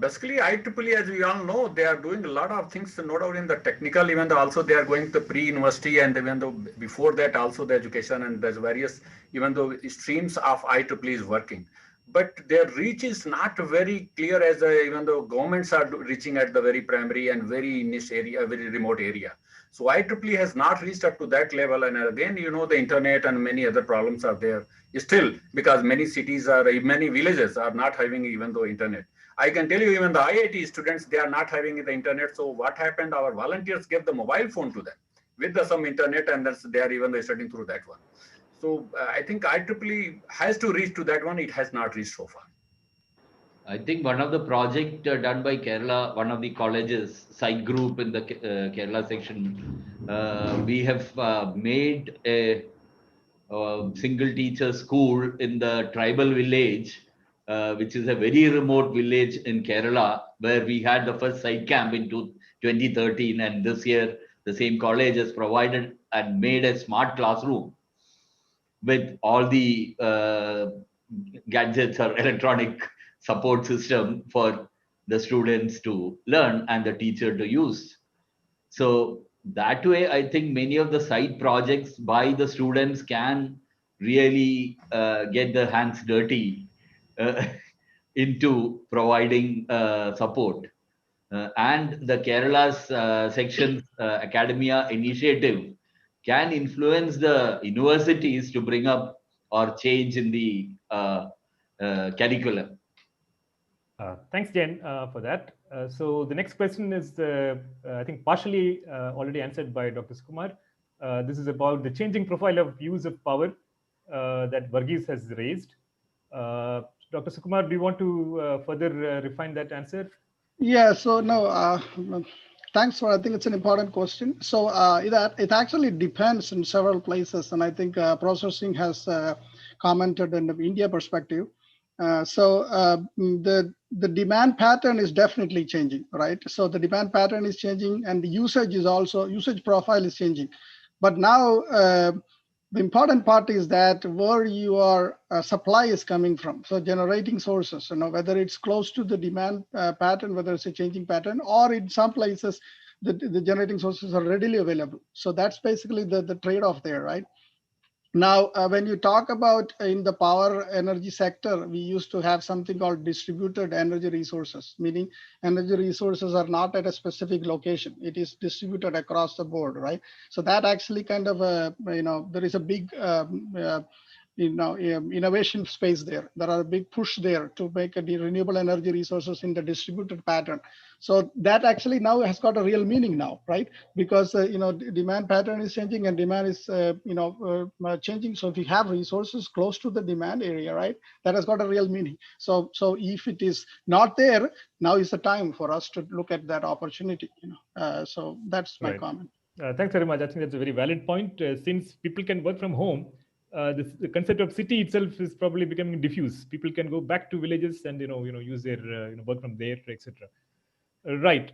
Speaker 14: Basically, IEEE, as we all know, they are doing a lot of things, no doubt in the technical, even though also they are going to pre-university, and even though before that also the education, and there's various, even though streams of IEEE is working. But their reach is not very clear, as even though governments are reaching at the very primary and very niche area, very remote area. So IEEE has not reached up to that level. And again, you know, the internet and many other problems are there still, because many cities are, many villages are not having even though internet. I can tell you, even the IIT students, they are not having the internet. So what happened? Our volunteers gave the mobile phone to them with some internet, and they are even studying through that one. So I think IEEE has to reach to that one. It has not reached so far.
Speaker 18: I think one of the project done by Kerala, one of the colleges, site group in the Kerala section, we have made a single teacher school in the tribal village, which is a very remote village in Kerala, where we had the first site camp in 2013. And this year, the same college has provided and made a smart classroom with all the gadgets or electronic support system for the students to learn and the teacher to use. So that way, I think many of the side projects by the students can really get their hands dirty into providing support. And the Kerala's section Academia initiative can influence the universities to bring up or change in the curriculum.
Speaker 6: Thanks, Jen, for that. So the next question is, I think, partially already answered by Dr. Sukumar. This is about the changing profile of use of power that Varghese has raised. Dr. Sukumar, do you want to further refine that answer?
Speaker 17: Yeah, so no, thanks for, I think it's an important question. So it actually depends in several places. And I think Professor Singh has commented in the India perspective. The demand pattern is definitely changing, right? So the demand pattern is changing and the usage profile is changing. But now the important part is that where your supply is coming from. So generating sources, whether it's close to the demand pattern, whether it's a changing pattern, or in some places, the generating sources are readily available. So that's basically the trade-off there, right? Now, when you talk about in the power energy sector, we used to have something called distributed energy resources, meaning energy resources are not at a specific location. It is distributed across the board, right? So that actually kind of, there is a big, innovation space there. There are a big push there to make the renewable energy resources in the distributed pattern. So that actually now has got a real meaning now, right? Because demand pattern is changing and demand is changing. So if we have resources close to the demand area, right, that has got a real meaning. So if it is not there, now is the time for us to look at that opportunity. So that's my comment.
Speaker 6: Thanks very much. I think that's a very valid point. Since people can work from home, the concept of city itself is probably becoming diffuse. People can go back to villages and use their work from there, etc. Right.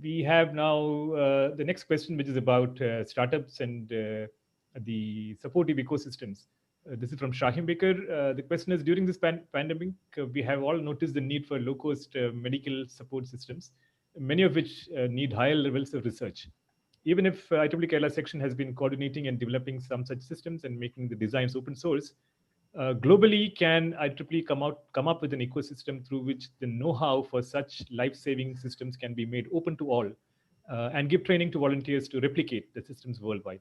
Speaker 6: We have now the next question, which is about startups and the supportive ecosystems. This is from Shahim Baker. The question is, during this pandemic, we have all noticed the need for low-cost medical support systems, many of which need higher levels of research. Even if IEEE Kerala Section has been coordinating and developing some such systems and making the designs open source, globally, can IEEE come up with an ecosystem through which the know-how for such life-saving systems can be made open to all and give training to volunteers to replicate the systems worldwide?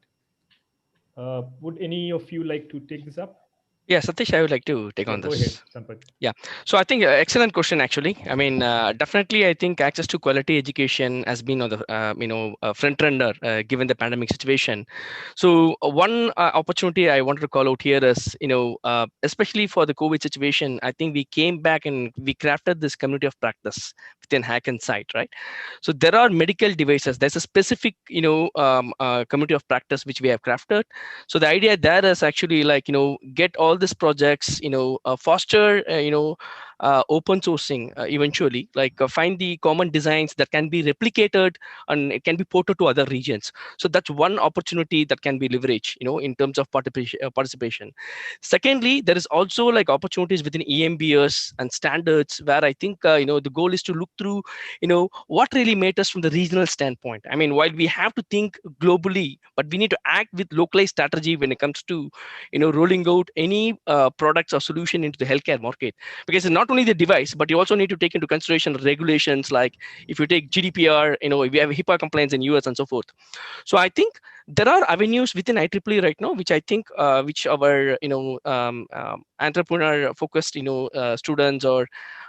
Speaker 6: Would any of you like to take this up?
Speaker 16: Yeah, Satish, I would like to take on this.
Speaker 6: Go ahead, Sampath.
Speaker 16: Yeah, so I think excellent question, actually. I mean, definitely, I think access to quality education has been on the front runner given the pandemic situation. So one opportunity I wanted to call out here is, especially for the COVID situation, I think we came back and we crafted this community of practice within Hack Insight, right? So there are medical devices. There's a specific, community of practice which we have crafted. So the idea there is actually get all these projects, foster, open sourcing eventually, find the common designs that can be replicated and it can be ported to other regions. So that's one opportunity that can be leveraged, in terms of participation. Secondly, there is also opportunities within EMBS and standards where I think, the goal is to look through, what really matters from the regional standpoint. I mean, while we have to think globally, but we need to act with localized strategy when it comes to, rolling out any products or solution into the healthcare market, because it's not only the device, but you also need to take into consideration regulations. Like if you take GDPR, we have HIPAA compliance in US and so forth. So I think there are avenues within IEEE right now, which I think, which our, entrepreneur focused, students or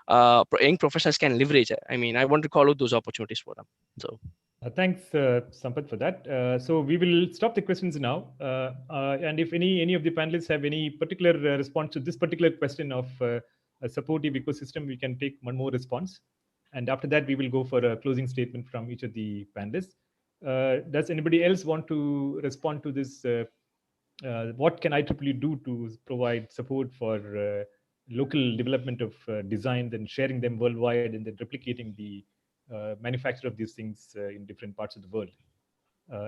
Speaker 16: young professionals can leverage. I mean, I want to call out those opportunities for them. So.
Speaker 6: Thanks, Sampath, for that. So we will stop the questions now. And if any of the panelists have any particular response to this particular question of a supportive ecosystem, we can take one more response. And after that, we will go for a closing statement from each of the panelists. Does anybody else want to respond to this? What can IEEE do to provide support for local development of designs and sharing them worldwide, and then replicating the manufacture of these things in different parts of the world?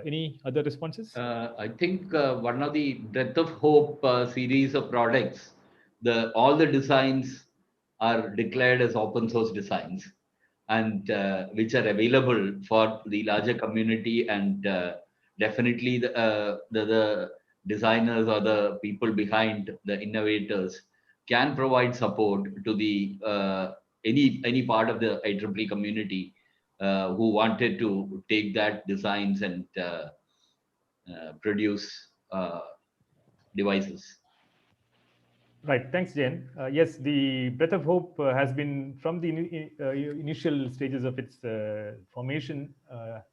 Speaker 6: Any other responses?
Speaker 18: I think one of the Breath of Hope series of products, all the designs are declared as open source designs, and which are available for the larger community, and definitely the designers or the people behind the innovators can provide support to the any part of the IEEE community who wanted to take that designs and produce devices.
Speaker 6: Right. Thanks, Jen. Yes, the Breath of Hope has been from the initial stages of its formation.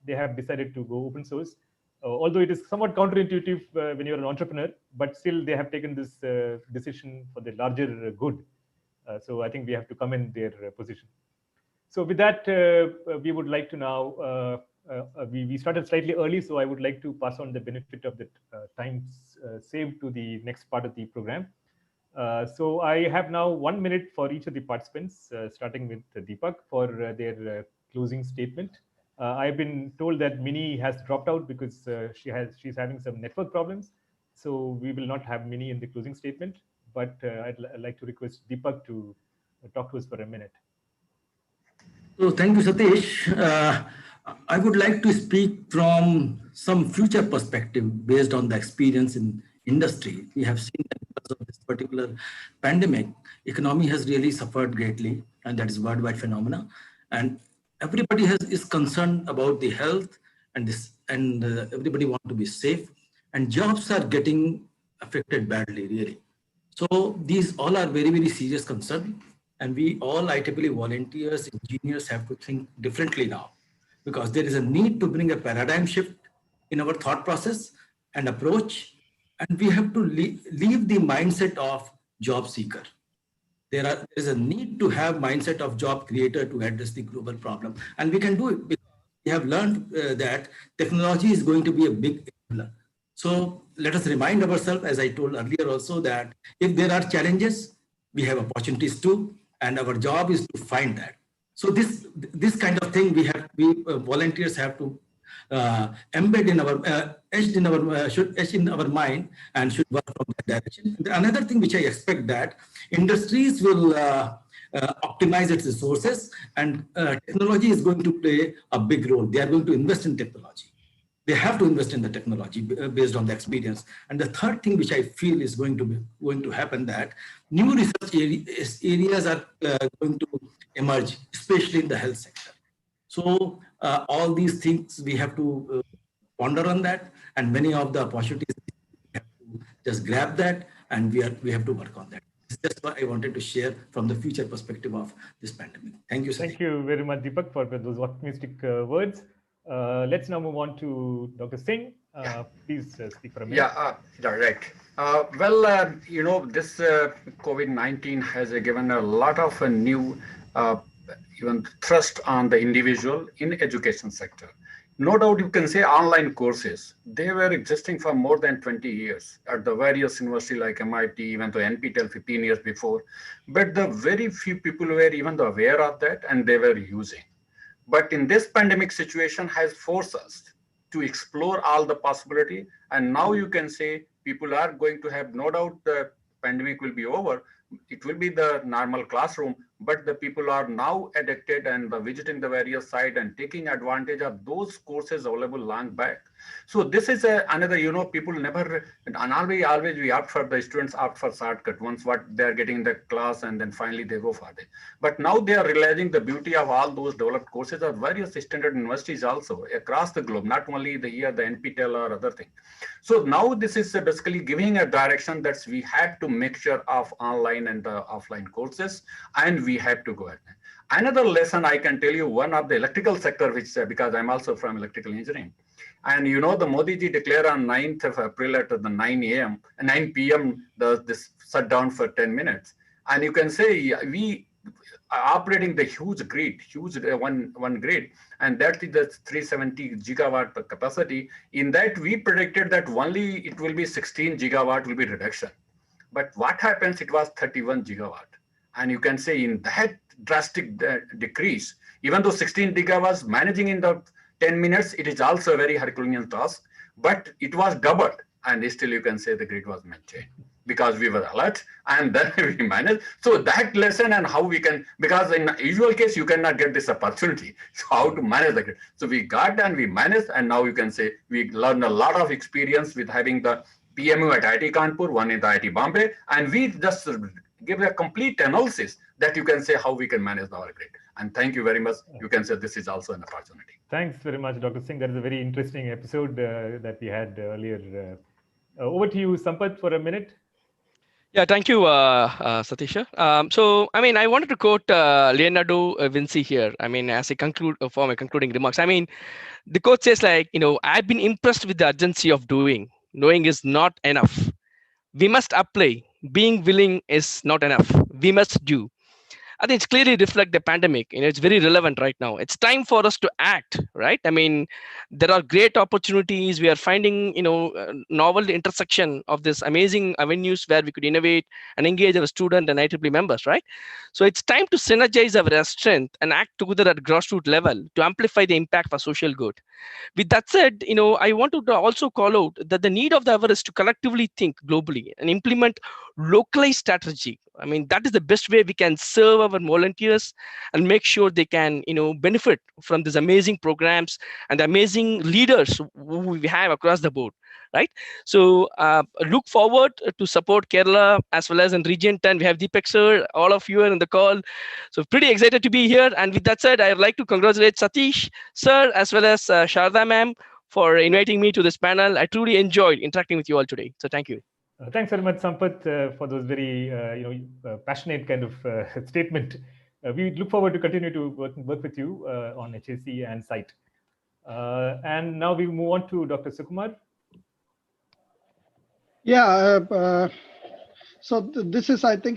Speaker 6: They have decided to go open source, although it is somewhat counterintuitive when you're an entrepreneur, but still they have taken this decision for the larger good. So I think we have to commend their position. So with that, we would like to now, we started slightly early, so I would like to pass on the benefit of the time saved to the next part of the program. So I have now 1 minute for each of the participants, starting with Deepak for their closing statement. I've been told that Minnie has dropped out because she's having some network problems. So we will not have Minnie in the closing statement, but I'd like to request Deepak to talk to us for a minute.
Speaker 11: So thank you, Satish. I would like to speak from some future perspective based on the experience in industry. We have seen that because of this particular pandemic, economy has really suffered greatly, and that is worldwide phenomena. And everybody is concerned about the health and everybody wants to be safe, and jobs are getting affected badly, really. So these all are very, very serious concerns. And we all IEEE volunteers, engineers have to think differently now, because there is a need to bring a paradigm shift in our thought process and approach. And we have to leave the mindset of job seeker. There is a need to have mindset of job creator to address the global problem. And we can do it because we have learned that technology is going to be a big enabler. So let us remind ourselves, as I told earlier also, that if there are challenges, we have opportunities too. And our job is to find that. So this kind of thing we volunteers have to embed in our etch in our mind, and should work from that direction. Another thing which I expect that industries will optimize its resources, and technology is going to play a big role. They are going to invest in technology. They have to invest in the technology based on the experience. And the third thing which I feel is going to happen, that new research areas are going to emerge, especially in the health sector. So all these things we have to ponder on that, and many of the opportunities we have to just grab that, and we have to work on that. This is just what I wanted to share from the future perspective of this pandemic. Thank you, Satish.
Speaker 6: Thank you very much, Deepak, for those optimistic words. Let's now move on to Dr. Singh. Please speak for a minute.
Speaker 14: Yeah, right. Well, you know, this COVID-19 has given a lot of new even thrust on the individual in education sector. No doubt you can say online courses, they were existing for more than 20 years at the various universities like MIT, even to NPTEL 15 years before. But the very few people were even aware of that, and they were using. But in this pandemic situation has forced us to explore all the possibility. And now you can say people are going to have, no doubt the pandemic will be over. It will be the normal classroom, but the people are now addicted and visiting the various sites and taking advantage of those courses available long back. So this is another, you know, people never, and always we opt for, the students opt for shortcut once what they're getting in the class, and then finally they go for it. But now they are realizing the beauty of all those developed courses of various standard universities also across the globe, not only the NPTEL or other thing. So now this is basically giving a direction that we have to mixture of online and the offline courses, and we have to go ahead. Another lesson I can tell you, one of the electrical sector, which because I'm also from electrical engineering, and you know the Modi ji declared on 9th of April at the 9 p.m. this shut down for 10 minutes. And you can say we are operating the huge grid, huge one grid, and that is the 370 gigawatt capacity. In that, we predicted that only it will be 16 gigawatt will be reduction. But what happens, it was 31 gigawatt. And you can say in that drastic decrease, even though 16 gigawatts managing in the 10 minutes, it is also a very Herculean task, but it was doubled. And still you can say the grid was maintained because we were alert and then we managed. So that lesson and how we can, because in usual case, you cannot get this opportunity. So how to manage the grid. So we got and we managed, and now you can say we learned a lot of experience with having the PMU at IIT Kanpur, one in the IIT Bombay, and we just give a complete analysis that you can say how we can manage our grid. And thank you very much. You can say this is also an opportunity.
Speaker 6: Thanks very much, Dr. Singh. That is a very interesting episode that we had earlier. Over to you, Sampath, for a minute.
Speaker 16: Yeah, thank you, Satisha. So, I mean, I wanted to quote Leonardo Vinci here. I mean, as I conclude for my concluding remarks, I mean, the quote says, like, I've been impressed with the urgency of doing. Knowing is not enough. We must apply. Being willing is not enough. We must do. I think it's clearly reflect the pandemic. It's very relevant right now. It's time for us to act, right? I mean, there are great opportunities. We are finding, novel intersection of this amazing avenues where we could innovate and engage our student and IEEE members, right? So it's time to synergize our strength and act together at grassroots level to amplify the impact for social good. With that said, I want to also call out that the need of the hour is to collectively think globally and implement localized strategy. I mean, that is the best way we can serve our volunteers and make sure they can, benefit from these amazing programs and the amazing leaders who we have across the board, right? So look forward to support Kerala as well as in Region 10. We have Deepak sir, all of you are in the call. So pretty excited to be here. And with that said, I'd like to congratulate Satish sir as well as Sharda ma'am for inviting me to this panel. I truly enjoyed interacting with you all today. So thank you.
Speaker 6: Thanks very much, Sampath, for those very passionate kind of statement. We look forward to continue to work with you on HAC and site. And now we move on to Dr. Sukumar.
Speaker 17: Yeah, so this is, I think,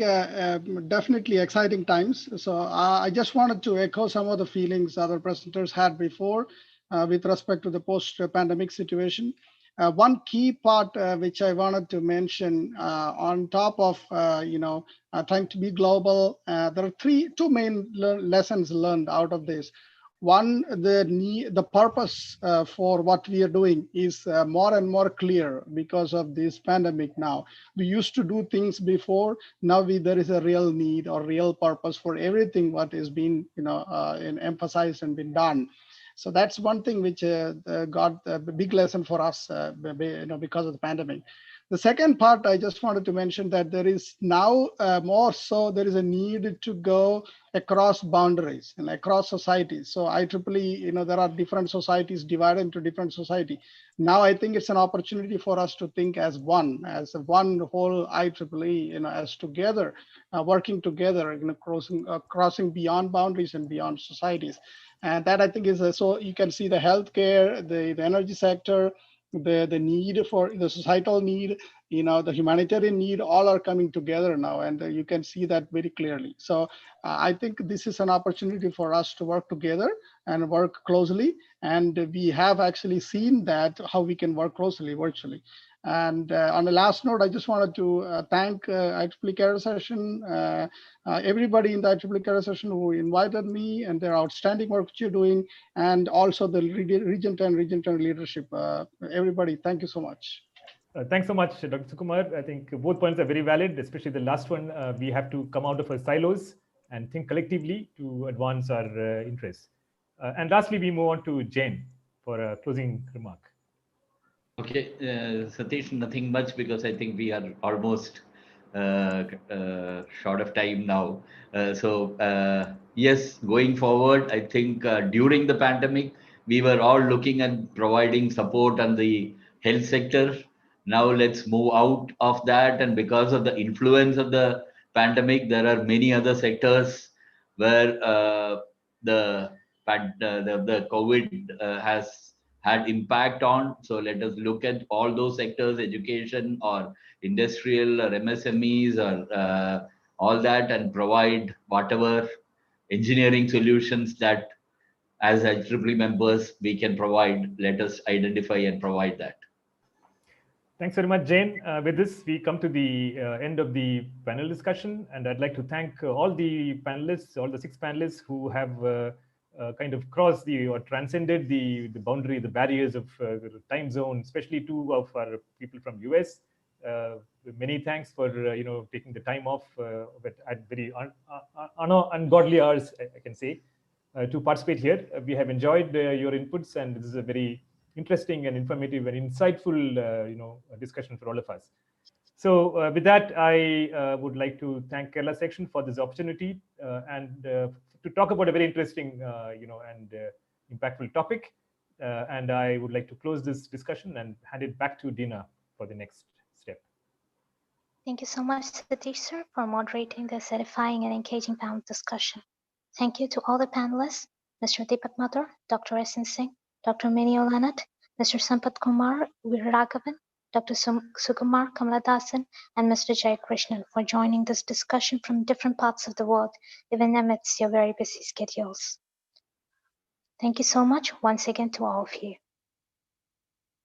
Speaker 17: definitely exciting times. So I just wanted to echo some of the feelings other presenters had before with respect to the post-pandemic situation. One key part which I wanted to mention on top of trying to be global, there are two main lessons learned out of this. One, the purpose for what we are doing is more and more clear because of this pandemic now. We used to do things before. Now there is a real need or real purpose for everything what is being emphasized and been done. So that's one thing which got a big lesson for us because of the pandemic. The second part, I just wanted to mention that there is now more so there is a need to go across boundaries and across societies. So IEEE, there are different societies divided into different society. Now I think it's an opportunity for us to think as one whole IEEE, as together, working together, crossing beyond boundaries and beyond societies. And that I think is so you can see the healthcare, the energy sector, the need for the societal need, the humanitarian need, all are coming together now, and you can see that very clearly. So I think this is an opportunity for us to work together and work closely, and we have actually seen that how we can work closely virtually. And on the last note, I just wanted to thank IEEE Kerala Session, everybody in the IEEE Kerala Session who invited me, and their outstanding work that you're doing, and also the Region 10 leadership. Everybody, thank you so much.
Speaker 6: Thanks so much, Dr. Sukumar. I think both points are very valid, especially the last one. We have to come out of our silos and think collectively to advance our interests. And lastly, we move on to Jane for a closing remark.
Speaker 18: Okay, Satish, nothing much because I think we are almost short of time now. Yes, going forward, I think during the pandemic, we were all looking at providing support on the health sector. Now let's move out of that. And because of the influence of the pandemic, there are many other sectors where the COVID has had impact on. So let us look at all those sectors, education or industrial or MSMEs or all that and provide whatever engineering solutions that as IEEE members we can provide. Let us identify and provide that.
Speaker 6: Thanks very much, Jane. With this, we come to the end of the panel discussion, and I'd like to thank all the panelists, all the 6 panelists who have kind of crossed or transcended the boundary, the barriers of the time zone, especially 2 of our people from US. Many thanks for taking the time off at very ungodly hours, I can say, to participate here. We have enjoyed your inputs, and this is a very interesting and informative and insightful discussion for all of us. So with that, I would like to thank Kerala Section for this opportunity and to talk about a very interesting and impactful topic. And I would like to close this discussion and hand it back to Dina for the next step.
Speaker 1: Thank you so much, Satish sir, for moderating this edifying and engaging panel discussion. Thank you to all the panelists, Mr. Deepak Mathur, Dr. S. N. Singh, Dr. Minio Lanat, Mr. Sampath Kumar Viraraghavan, Dr. Sukumar Kamaladasan, and Mr. Jay Krishnan for joining this discussion from different parts of the world, even amidst your very busy schedules. Thank you so much once again to all of you.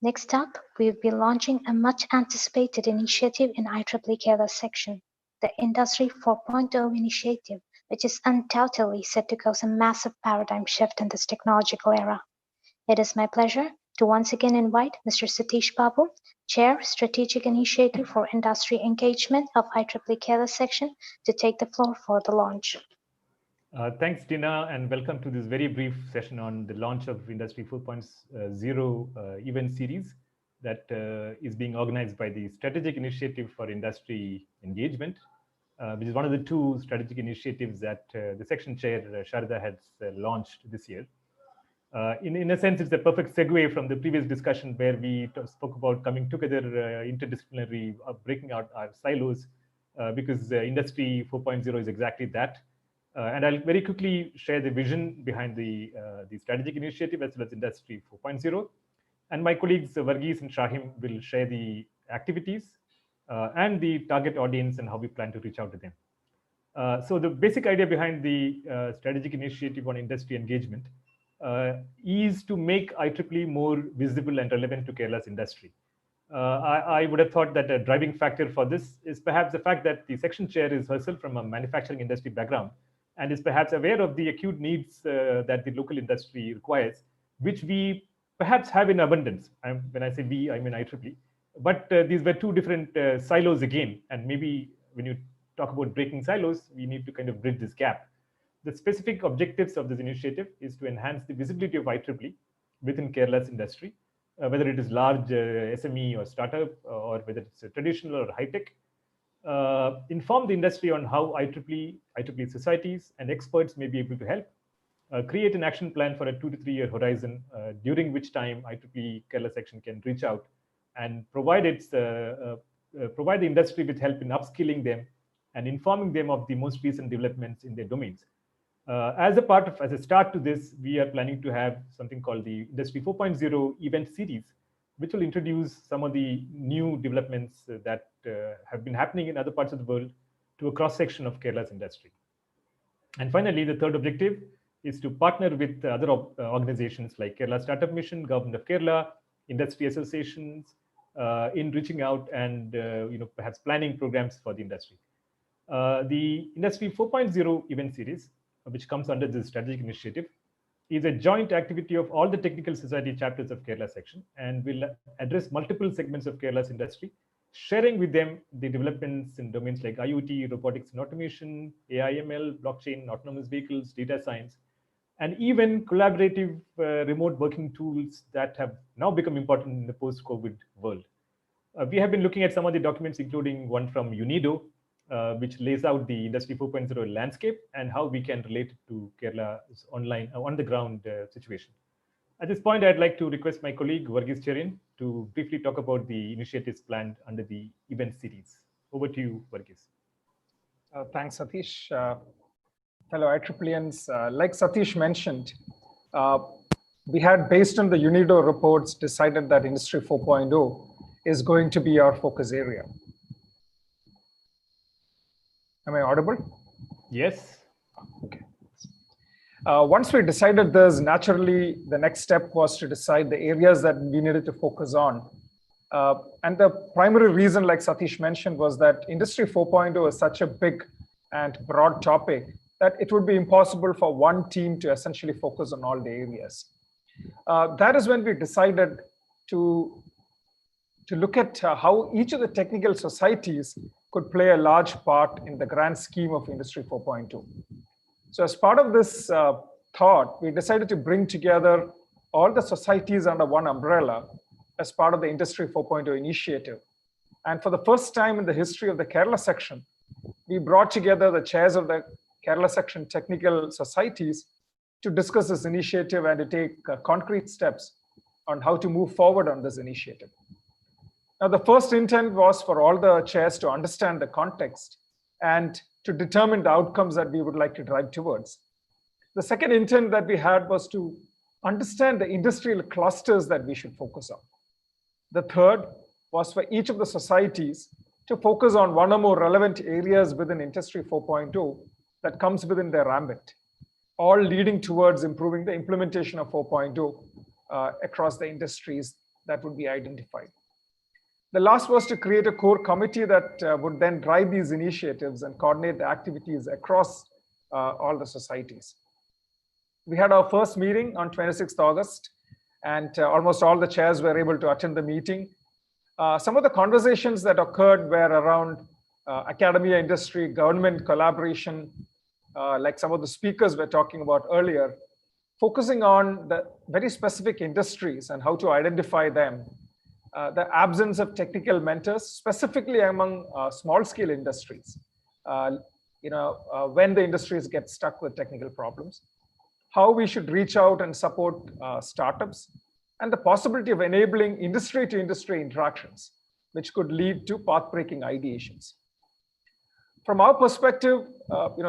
Speaker 1: Next up, we will be launching a much anticipated initiative in IEEE Kerala Section, the Industry 4.0 initiative, which is undoubtedly set to cause a massive paradigm shift in this technological era. It is my pleasure to once again invite Mr. Satish Babu, Chair, Strategic Initiative for Industry Engagement of IEEE Kerala Section, to take the floor for the launch.
Speaker 6: Thanks, Dina, and welcome to this very brief session on the launch of Industry 4.0 event series that is being organized by the Strategic Initiative for Industry Engagement, which is one of the 2 strategic initiatives that the section chair, Sharda, has launched this year. In a sense, it's a perfect segue from the previous discussion where we spoke about coming together interdisciplinary, breaking out our silos, because Industry 4.0 is exactly that. And I'll very quickly share the vision behind the strategic initiative as well as Industry 4.0. And my colleagues Varghese and Shahim will share the activities and the target audience and how we plan to reach out to them. So the basic idea behind the strategic initiative on industry engagement is to make IEEE more visible and relevant to Kerala's industry. I would have thought that a driving factor for this is perhaps the fact that the section chair is herself from a manufacturing industry background and is perhaps aware of the acute needs that the local industry requires, which we perhaps have in abundance. When I say we, I mean IEEE. But these were 2 different silos again, and maybe when you talk about breaking silos, we need to kind of bridge this gap. The specific objectives of this initiative is to enhance the visibility of IEEE within Kerala's industry, whether it is large SME or startup, or whether it's traditional or high-tech. Inform the industry on how IEEE societies and experts may be able to help. Create an action plan for a 2 to 3 year horizon, during which time IEEE Kerala Section can reach out and provide provide the industry with help in upskilling them and informing them of the most recent developments in their domains. As a start to this, we are planning to have something called the Industry 4.0 event series, which will introduce some of the new developments that have been happening in other parts of the world to a cross-section of Kerala's industry. And finally, the third objective is to partner with other organizations like Kerala Startup Mission, Government of Kerala, industry associations, in reaching out and perhaps planning programs for the industry. The Industry 4.0 event series, which comes under this strategic initiative, is a joint activity of all the technical society chapters of Kerala Section and will address multiple segments of Kerala's industry, sharing with them the developments in domains like IoT, robotics and automation, AI, ML, blockchain, autonomous vehicles, data science, and even collaborative remote working tools that have now become important in the post-COVID world. We have been looking at some of the documents, including one from UNIDO, which lays out the Industry 4.0 landscape and how we can relate it to Kerala's online, on-the-ground situation. At this point, I'd like to request my colleague, Varghese Cherian, to briefly talk about the initiatives planned under the event series. Over to you, Varghese.
Speaker 19: Thanks, Satish. Fellow IEEEans, like Satish mentioned, we had, based on the UNIDO reports, decided that Industry 4.0 is going to be our focus area. Am I audible?
Speaker 6: Yes.
Speaker 19: Okay. Once we decided this, naturally, the next step was to decide the areas that we needed to focus on. And the primary reason, like Satish mentioned, was that Industry 4.0 is such a big and broad topic that it would be impossible for one team to essentially focus on all the areas. That is when we decided to look at how each of the technical societies could play a large part in the grand scheme of Industry 4.2. So as part of this thought, we decided to bring together all the societies under one umbrella as part of the Industry 4.0 initiative. And for the first time in the history of the Kerala section, we brought together the chairs of the Kerala section technical societies to discuss this initiative and to take concrete steps on how to move forward on this initiative. Now, the first intent was for all the chairs to understand the context and to determine the outcomes that we would like to drive towards. The second intent that we had was to understand the industrial clusters that we should focus on. The third was for each of the societies to focus on one or more relevant areas within Industry 4.0 that comes within their ambit, all leading towards improving the implementation of 4.0 across the industries that would be identified. The last was to create a core committee that would then drive these initiatives and coordinate the activities across all the societies. We had our first meeting on 26th August, and almost all the chairs were able to attend the meeting. Some of the conversations that occurred were around academia, industry, government collaboration, like some of the speakers were talking about earlier, focusing on the very specific industries and how to identify them. The absence of technical mentors, specifically among small-scale industries, when the industries get stuck with technical problems, how we should reach out and support startups, and the possibility of enabling industry-to-industry interactions, which could lead to path-breaking ideations. From our perspective,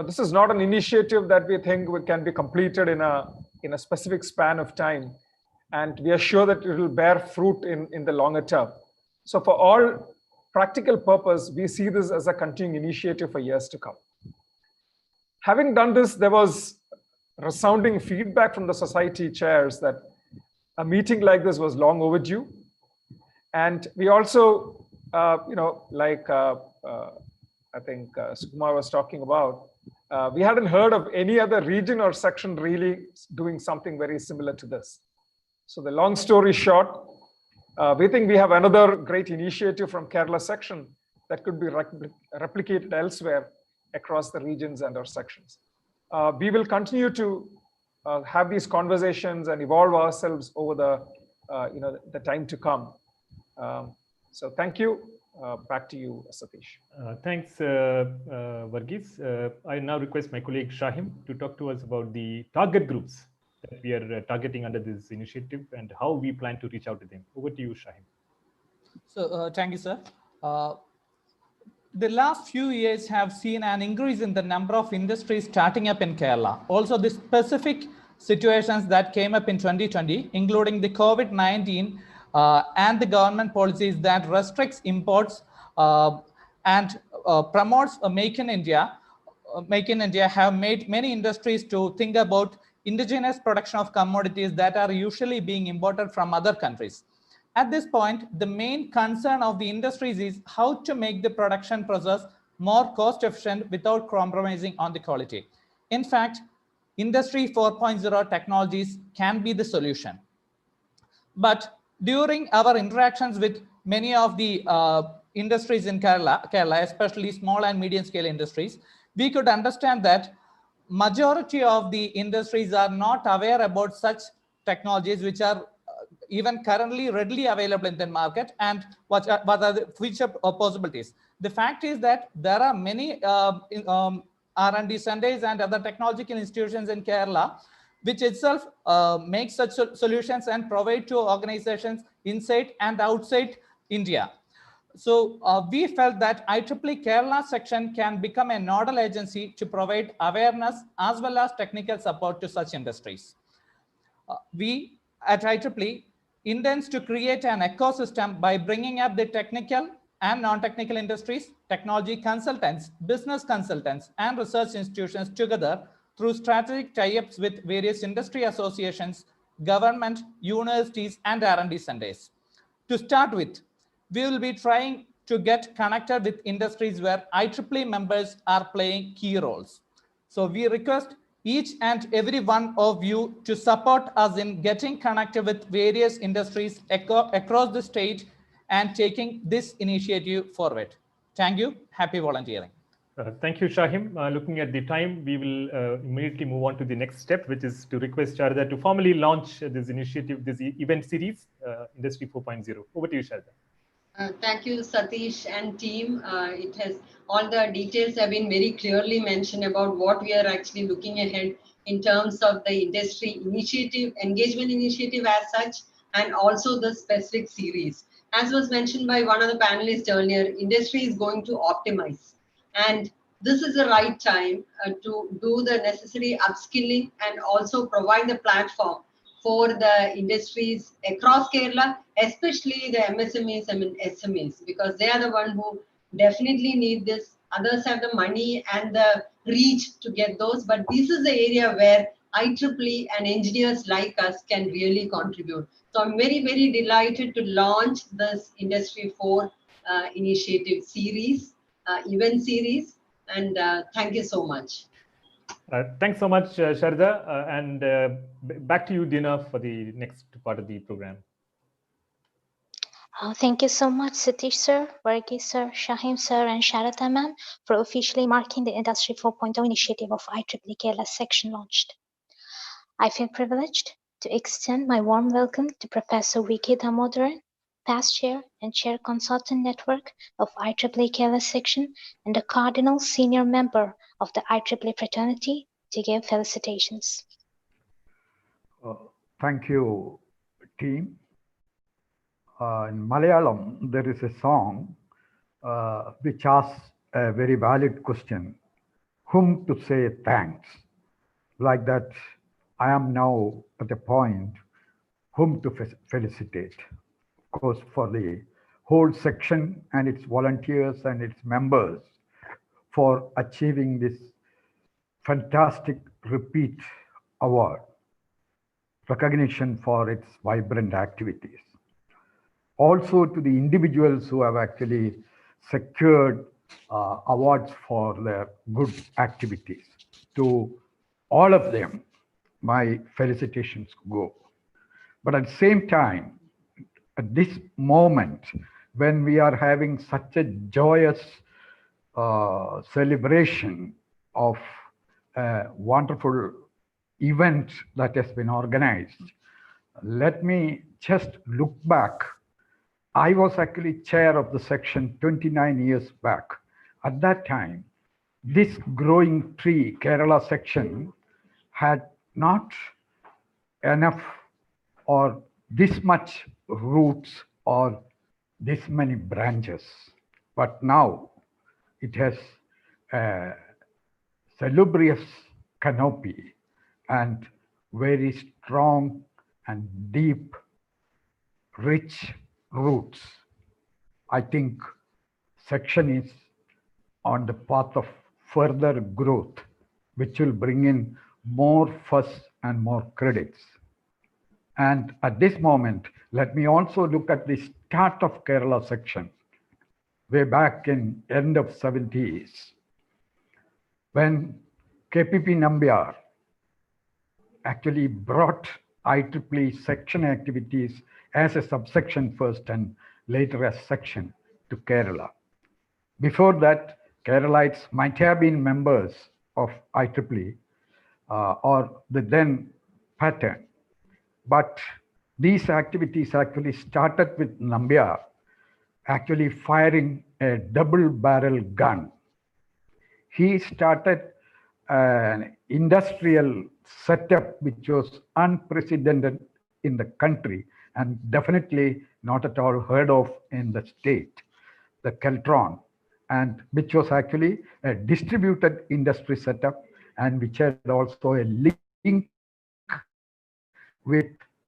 Speaker 19: this is not an initiative that we think can be completed in a specific span of time. And we are sure that it will bear fruit in the longer term. So for all practical purpose, we see this as a continuing initiative for years to come. Having done this, there was resounding feedback from the society chairs that a meeting like this was long overdue. And we also, I think Sukumar was talking about, we hadn't heard of any other region or section really doing something very similar to this. So the long story short, we think we have another great initiative from Kerala section that could be replicated elsewhere across the regions and our sections. We will continue to have these conversations and evolve ourselves over the time to come. So thank you. Back to you, Satish.
Speaker 6: Thanks, Varghese. I now request my colleague Shahim to talk to us about the target groups that we are targeting under this initiative and how we plan to reach out to them. Over to you, Shahim.
Speaker 20: So thank you, sir. The last few years have seen an increase in the number of industries starting up in Kerala. Also, the specific situations that came up in 2020, including the COVID-19 and the government policies that restricts imports and promotes Make in India. Make in India have made many industries to think about indigenous production of commodities that are usually being imported from other countries. At this point, the main concern of the industries is how to make the production process more cost efficient without compromising on the quality. In fact, Industry 4.0 technologies can be the solution. But during our interactions with many of the industries in Kerala, especially small and medium scale industries, we could understand that majority of the industries are not aware about such technologies which are even currently readily available in the market and what are the future possibilities. The fact is that there are many R&D centers and other technological institutions in Kerala which itself makes such solutions and provide to organizations inside and outside India. So we felt that IEEE Kerala section can become a nodal agency to provide awareness as well as technical support to such industries. We at IEEE intends to create an ecosystem by bringing up the technical and non-technical industries technology consultants, business consultants, and research institutions together through strategic tie-ups with various industry associations, government, universities, and R&D centers. To start with, we will be trying to get connected with industries where IEEE members are playing key roles. So we request each and every one of you to support us in getting connected with various industries across the state and taking this initiative forward. Thank you. Happy volunteering.
Speaker 6: Thank you, Shahim. Looking at the time, we will immediately move on to the next step, which is to request Sharda to formally launch this initiative, this event series, Industry 4.0. Over to you, Sharda.
Speaker 3: Thank you, Satish and team. All the details have been very clearly mentioned about what we are actually looking ahead in terms of the industry initiative, engagement initiative as such, and also the specific series. As was mentioned by one of the panelists earlier, industry is going to optimize. And this is the right time to do the necessary upskilling and also provide the platform for the industries across Kerala, especially the MSMEs and SMEs, because they are the ones who definitely need this. Others have the money and the reach to get those, but this is the area where IEEE and engineers like us can really contribute. So I'm very, very delighted to launch this Industry 4 initiative series, event series, and thank you so much.
Speaker 6: Thanks so much, Sharda. And back to you, Dina, for the next part of the program.
Speaker 1: Thank you so much, Satish sir, Varghese sir, Shahim sir, and Sharada ma'am for officially marking the Industry 4.0 initiative of IEEE Kerala Section launched. I feel privileged to extend my warm welcome to Professor V.K. Damodaran, past chair and chair consultant network of IEEE Kerala Section and a cardinal senior member of the IEEE fraternity, to give felicitations.
Speaker 21: Thank you, team. In Malayalam, there is a song which asks a very valid question: whom to say thanks? Like that, I am now at the point whom to felicitate. Of course, for the whole section and its volunteers and its members for achieving this fantastic repeat award, recognition for its vibrant activities. Also to the individuals who have actually secured awards for their good activities. To all of them, my felicitations go. But at the same time, at this moment, when we are having such a joyous celebration of a wonderful event that has been organized, let me just look back. I was actually chair of the section 29 years back. At that time, this growing tree, Kerala section, had not enough or this much roots or this many branches. But now it has a salubrious canopy and very strong and deep, rich roots. I think section is on the path of further growth, which will bring in more fuss and more credits. And at this moment, let me also look at the start of Kerala section, way back in end of 70s, when KPP Nambiar actually brought IEEE section activities as a subsection first and later as section to Kerala. Before that, Keralites might have been members of IEEE or the then pattern. But these activities actually started with Nambiar actually firing a double barrel gun. He started an industrial setup which was unprecedented in the country and definitely not at all heard of in the state, the Keltron, and which was actually a distributed industry setup and which had also a link with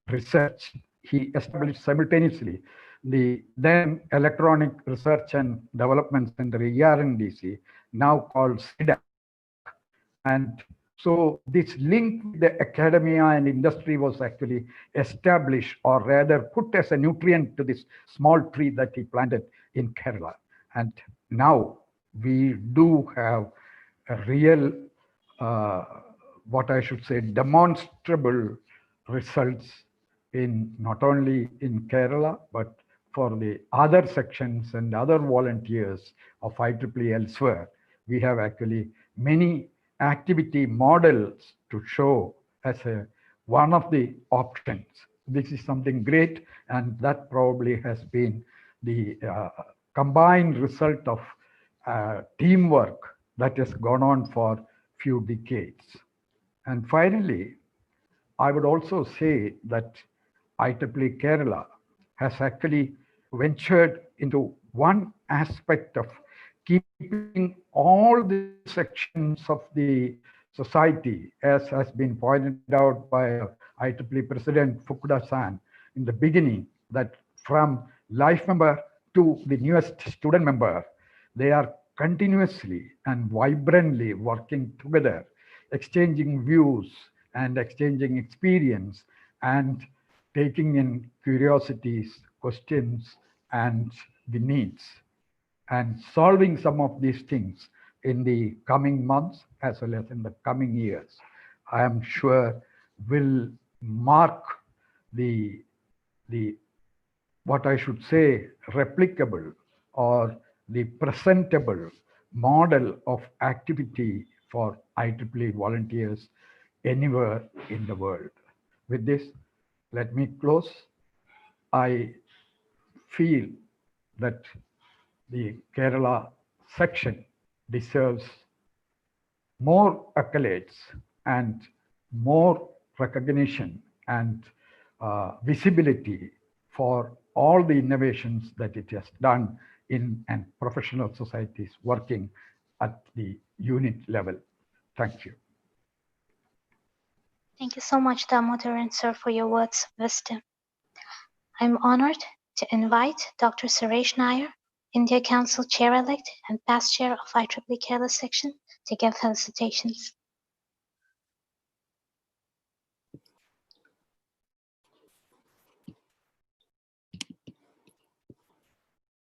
Speaker 21: research. He established simultaneously the then Electronic Research and Development Center, ERNDC, now called SIDA. And so this link with the academia and industry was actually established, or rather put as a nutrient to this small tree that he planted in Kerala. And now we do have a real, what I should say, demonstrable results in not only in Kerala, but for the other sections and other volunteers of IEEE elsewhere. We have actually many activity models to show as one of the options. This is something great, and that probably has been the combined result of teamwork that has gone on for few decades. And finally, I would also say that IEEE Kerala has actually ventured into one aspect of keeping all the sections of the society, as has been pointed out by IEEE President Fukuda-san in the beginning, that from life member to the newest student member, they are continuously and vibrantly working together, exchanging views and exchanging experience and taking in curiosities, questions, and the needs, and solving some of these things in the coming months as well as in the coming years, I am sure will mark the what I should say, replicable or the presentable model of activity for IEEE volunteers anywhere in the world. With this, let me close. I feel that the Kerala section deserves more accolades and more recognition and visibility for all the innovations that it has done in and professional societies working at the unit level. Thank you.
Speaker 1: Thank you so much, Damodaran sir, for your words of wisdom. I'm honored to invite Dr. Suresh Nair, India Council Chair-elect and past Chair of IEEE Kerala Section, to give felicitations.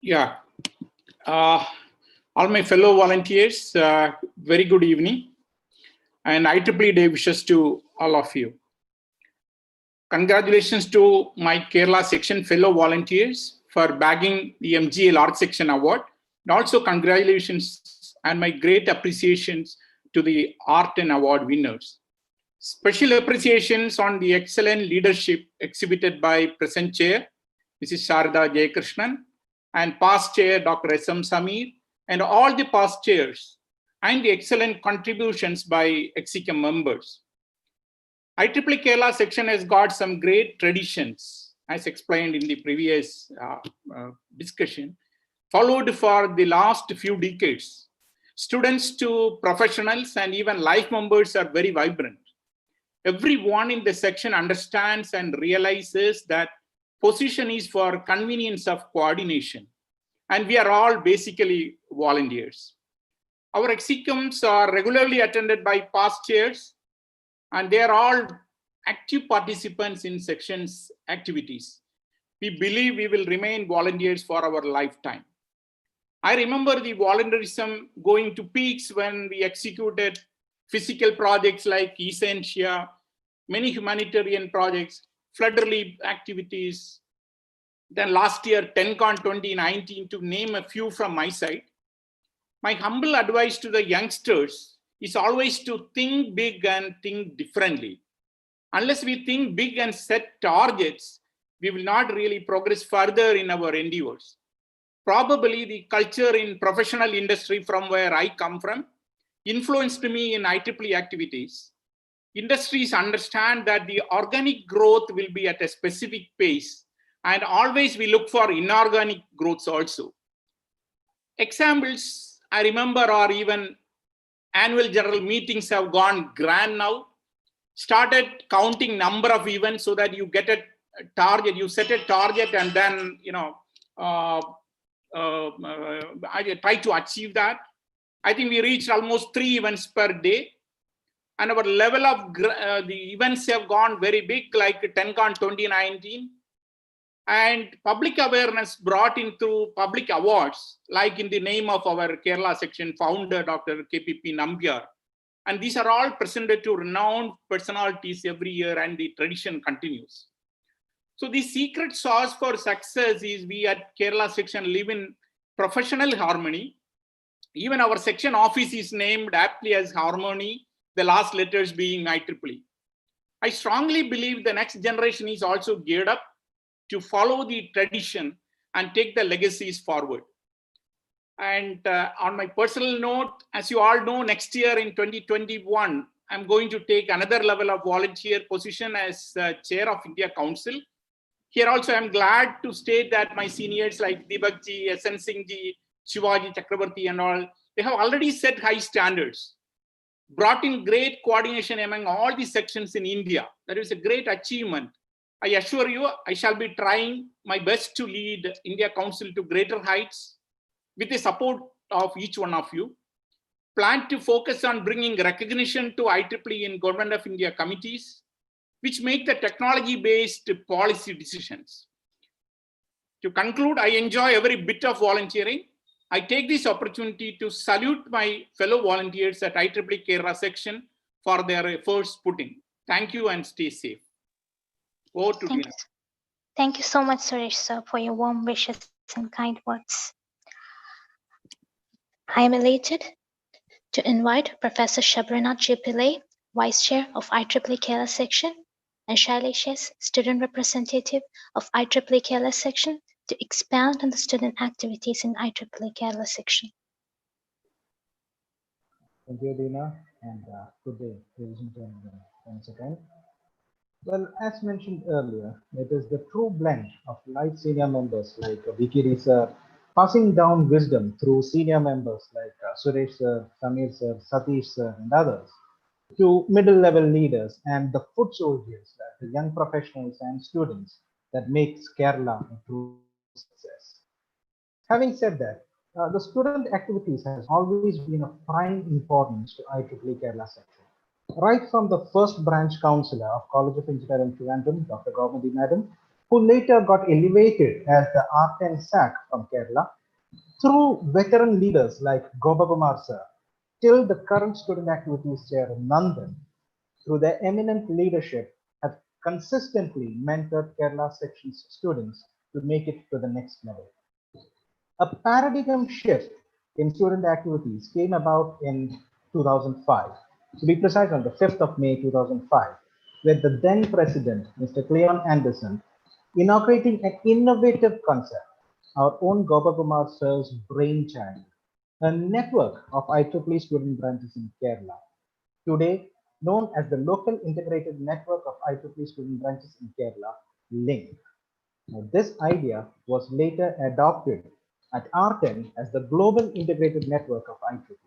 Speaker 4: Yeah. All my fellow volunteers, very good evening. And IEEE Day wishes to all of you. Congratulations to my Kerala section fellow volunteers for bagging the MGA Large Section Award. And also congratulations and my great appreciations to the art and award winners. Special appreciations on the excellent leadership exhibited by present chair, Mrs. Sharda Jayakrishnan, and past chair, Dr. S.M. Samir, and all the past chairs, and the excellent contributions by EXICAM members. IEEE Kerala section has got some great traditions, as explained in the previous discussion, followed for the last few decades. Students to professionals and even life members are very vibrant. Everyone in the section understands and realizes that position is for convenience of coordination, and we are all basically volunteers. Our EXICAMs are regularly attended by past chairs, and they are all active participants in sections activities. We believe we will remain volunteers for our lifetime. I remember the volunteerism going to peaks when we executed physical projects like Essentia, many humanitarian projects, flood relief activities. Then last year, TENCON 2019, to name a few from my side. My humble advice to the youngsters is always to think big and think differently. Unless we think big and set targets, we will not really progress further in our endeavors. Probably the culture in professional industry from where I come from influenced me in IEEE activities. Industries understand that the organic growth will be at a specific pace, and always we look for inorganic growths also. Examples I remember are even annual general meetings have gone grand now. Started counting number of events so that you get a target, you set a target, and then I try to achieve that. I think we reached almost 3 events per day. And our level of the events have gone very big, like 10Con 2019. And public awareness brought in through public awards, like in the name of our Kerala section founder, Dr. KPP Nambiar. And these are all presented to renowned personalities every year, and the tradition continues. So the secret sauce for success is we at Kerala section live in professional harmony. Even our section office is named aptly as Harmony, the last letters being IEEE. I strongly believe the next generation is also geared up to follow the tradition and take the legacies forward. And on my personal note, as you all know, next year in 2021, I'm going to take another level of volunteer position as chair of India Council. Here also, I'm glad to state that my seniors like Deepakji, SN Singhji, Shivaji Chakrabarti and all, they have already set high standards, brought in great coordination among all the sections in India. That is a great achievement. I assure you, I shall be trying my best to lead India Council to greater heights with the support of each one of you. Plan to focus on bringing recognition to IEEE in Government of India committees, which make the technology-based policy decisions. To conclude, I enjoy every bit of volunteering. I take this opportunity to salute my fellow volunteers at IEEE Kerala section for their efforts put in. Thank you and stay safe. Over to Dina.
Speaker 1: Thank you so much, Suresh sir, for your warm wishes and kind words. I am elated to invite Professor Shabrinath J. Pillai, Vice Chair of IEEE Kerala section, and Shailesh S., Student Representative of IEEE Kerala section, to expound on the student activities in IEEE Kerala section.
Speaker 2: Thank you, Dina, and good day, ladies and gentlemen, once again. Well, as mentioned earlier, it is the true blend of light senior members like Vikiri sir, passing down wisdom through senior members like Suresh sir, Samir sir, Satish sir, and others, to middle-level leaders and the foot soldiers, the young professionals and students that makes Kerala a true success. Having said that, the student activities has always been of prime importance to IEEE Kerala section. Right from the first branch councillor of College of Engineering Trivandrum, Dr. Gaumadi Madam, who later got elevated as the R10 SAC from Kerala, through veteran leaders like Gopakumar sir, till the current student activities chair Nandan, through their eminent leadership, have consistently mentored Kerala section's students to make it to the next level. A paradigm shift in student activities came about in 2005, to be precise on the 5th of May 2005, with the then president, Mr. Cleon Anderson, inaugurating an innovative concept, our own Gopakumar sir's brainchild, a network of IEEE student branches in Kerala, today known as the Local Integrated Network of IEEE student branches in Kerala, LINK. Now, this idea was later adopted at R10 as the Global Integrated Network of IEEE.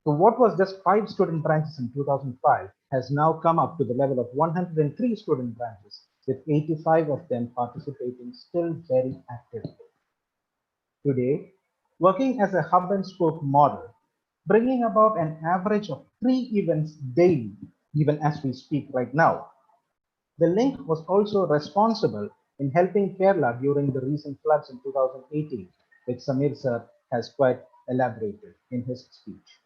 Speaker 2: So what was just 5 student branches in 2005 has now come up to the level of 103 student branches, with 85 of them participating still very actively. Today, working as a hub and spoke model, bringing about an average of 3 events daily, even as we speak right now. The link was also responsible in helping Kerala during the recent floods in 2018, which Samir sir has quite elaborated in his speech.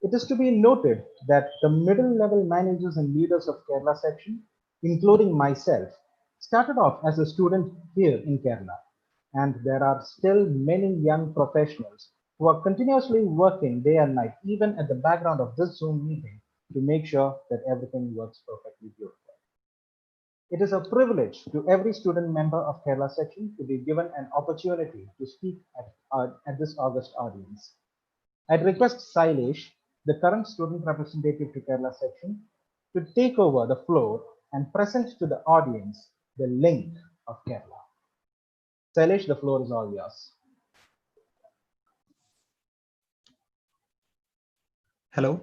Speaker 2: It is to be noted that the middle-level managers and leaders of Kerala section, including myself, started off as a student here in Kerala, and there are still many young professionals who are continuously working day and night, even at the background of this Zoom meeting, to make sure that everything works perfectly beautiful. It is a privilege to every student member of Kerala section to be given an opportunity to speak at this August audience. I'd request Sailesh, the current student representative to Kerala section, to take over the floor and present to the audience the link of Kerala. Sailesh, the floor is all yours.
Speaker 10: Hello.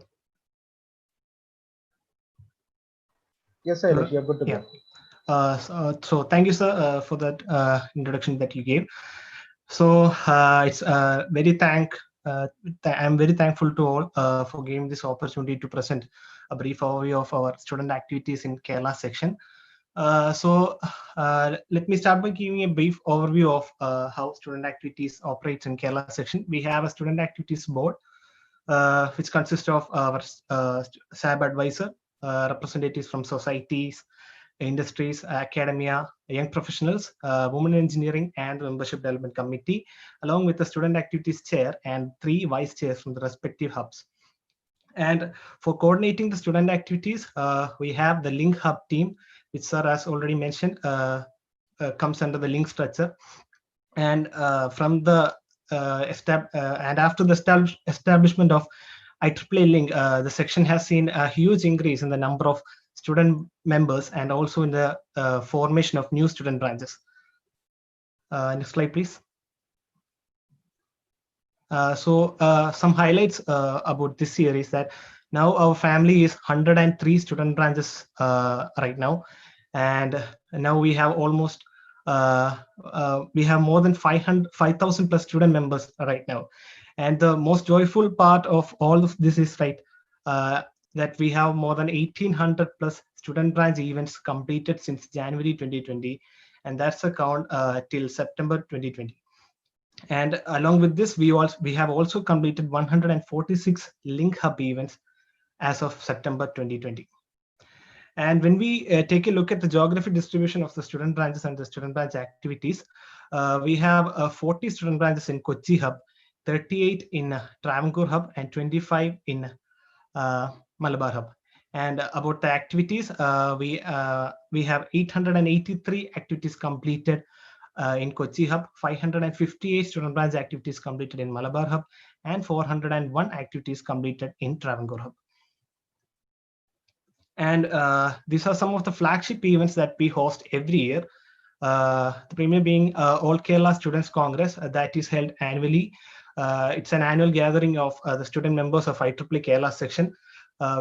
Speaker 2: Yes, Sailesh, you're good to go.
Speaker 7: So thank you, sir, for that introduction that you gave. So it's I'm very thankful to all for giving this opportunity to present a brief overview of our student activities in Kerala section. Let me start by giving a brief overview of how student activities operates in Kerala section. We have a student activities board, which consists of our SAB advisor, representatives from societies, industries, academia, young professionals, women in engineering, and membership development committee, along with the student activities chair and 3 vice chairs from the respective hubs. And for coordinating the student activities, we have the link hub team, which sir has already mentioned, comes under the link structure. And from the and after the establishment of IEEE link, the section has seen a huge increase in the number of student members and also in the formation of new student branches. Next slide, please. Some highlights about this year is that now our family is 103 student branches right now, and now we have almost we have more than 5,000 plus student members right now. And the most joyful part of all of this is that we have more than 1,800 plus student branch events completed since January 2020, and that's a count till September 2020. And along with this, we have also completed 146 link hub events as of September 2020. And when we take a look at the geographic distribution of the student branches and the student branch activities, we have 40 student branches in Kochi hub, 38 in Travancore hub, and 25 in Malabar hub. And about the activities, we have 883 activities completed in Kochi hub, 558 student branch activities completed in Malabar hub, and 401 activities completed in Travancore hub. And these are some of the flagship events that we host every year. The premier being All Kerala Students Congress, that is held annually. It's an annual gathering of the student members of IEEE Kerala section,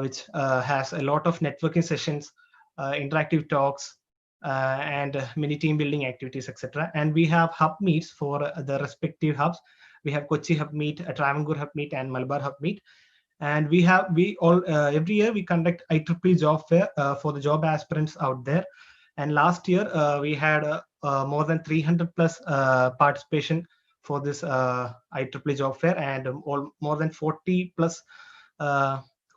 Speaker 7: which has a lot of networking sessions, interactive talks, and many team building activities, etc. And we have hub meets for the respective hubs. We have Kochi hub meet, Travancore hub meet, and Malabar hub meet. And every year we conduct IEEE job fair for the job aspirants out there. And last year we had more than 300 plus participation for this IEEE job fair, and more than 40 plus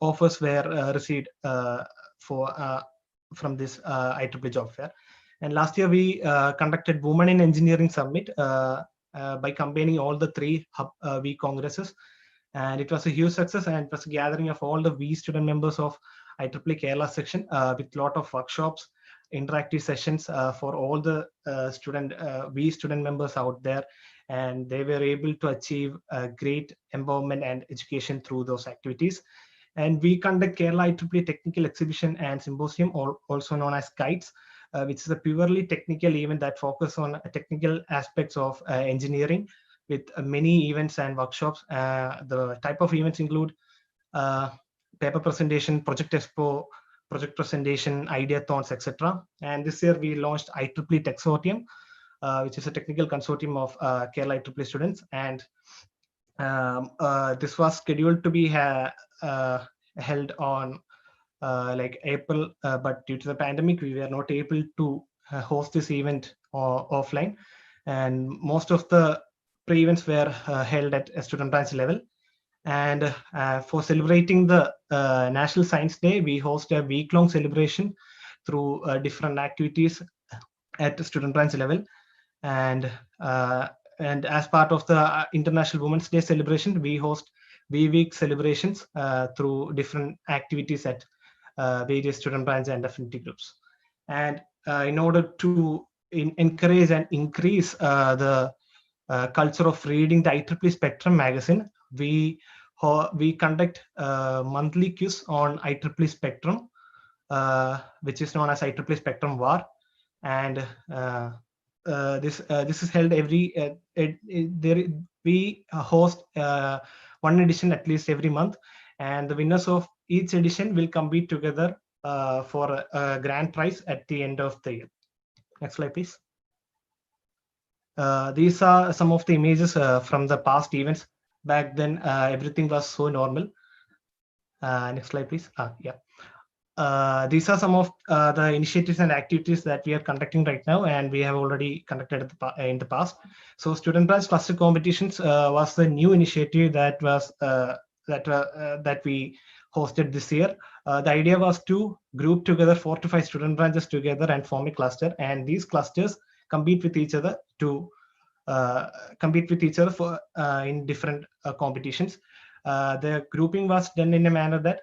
Speaker 7: offers were received from this IEEE job fair. And last year we conducted Women in Engineering Summit by combining all the 3 hub week congresses. And it was a huge success, and it was a gathering of all the V student members of IEEE Kerala section with a lot of workshops, interactive sessions for all the V student members out there. And they were able to achieve great empowerment and education through those activities. And we conduct Kerala IEEE Technical Exhibition and Symposium, also known as KITES, which is a purely technical event that focuses on technical aspects of engineering, with many events and workshops. The type of events include paper presentation, project expo, project presentation, ideathons, etc. And this year we launched IEEE Texortium, which is a technical consortium of Kerala IEEE students. And this was scheduled to be held on like April, but due to the pandemic, we were not able to host this event offline. And most of the pre-events were held at a student branch level. And for celebrating the National Science Day, we host a week-long celebration through different activities at the student branch level. And as part of the International Women's Day celebration, we host V-Week celebrations through different activities at various student branch and affinity groups. And in order to encourage and increase the culture of reading the IEEE Spectrum magazine, we conduct a monthly quiz on IEEE Spectrum, which is known as IEEE Spectrum War. And this is held every we host one edition at least every month, and the winners of each edition will compete together for a grand prize at the end of the year. Next slide, please. These are some of the images from the past events. Back then, everything was so normal. Next slide, please. Yeah. These are some of the initiatives and activities that we are conducting right now, and we have already conducted in the past. So, student branch cluster competitions was the new initiative that was that we hosted this year. The idea was to group together 4 to 5 student branches together and form a cluster, and these clusters compete with each other for in different competitions. The grouping was done in a manner that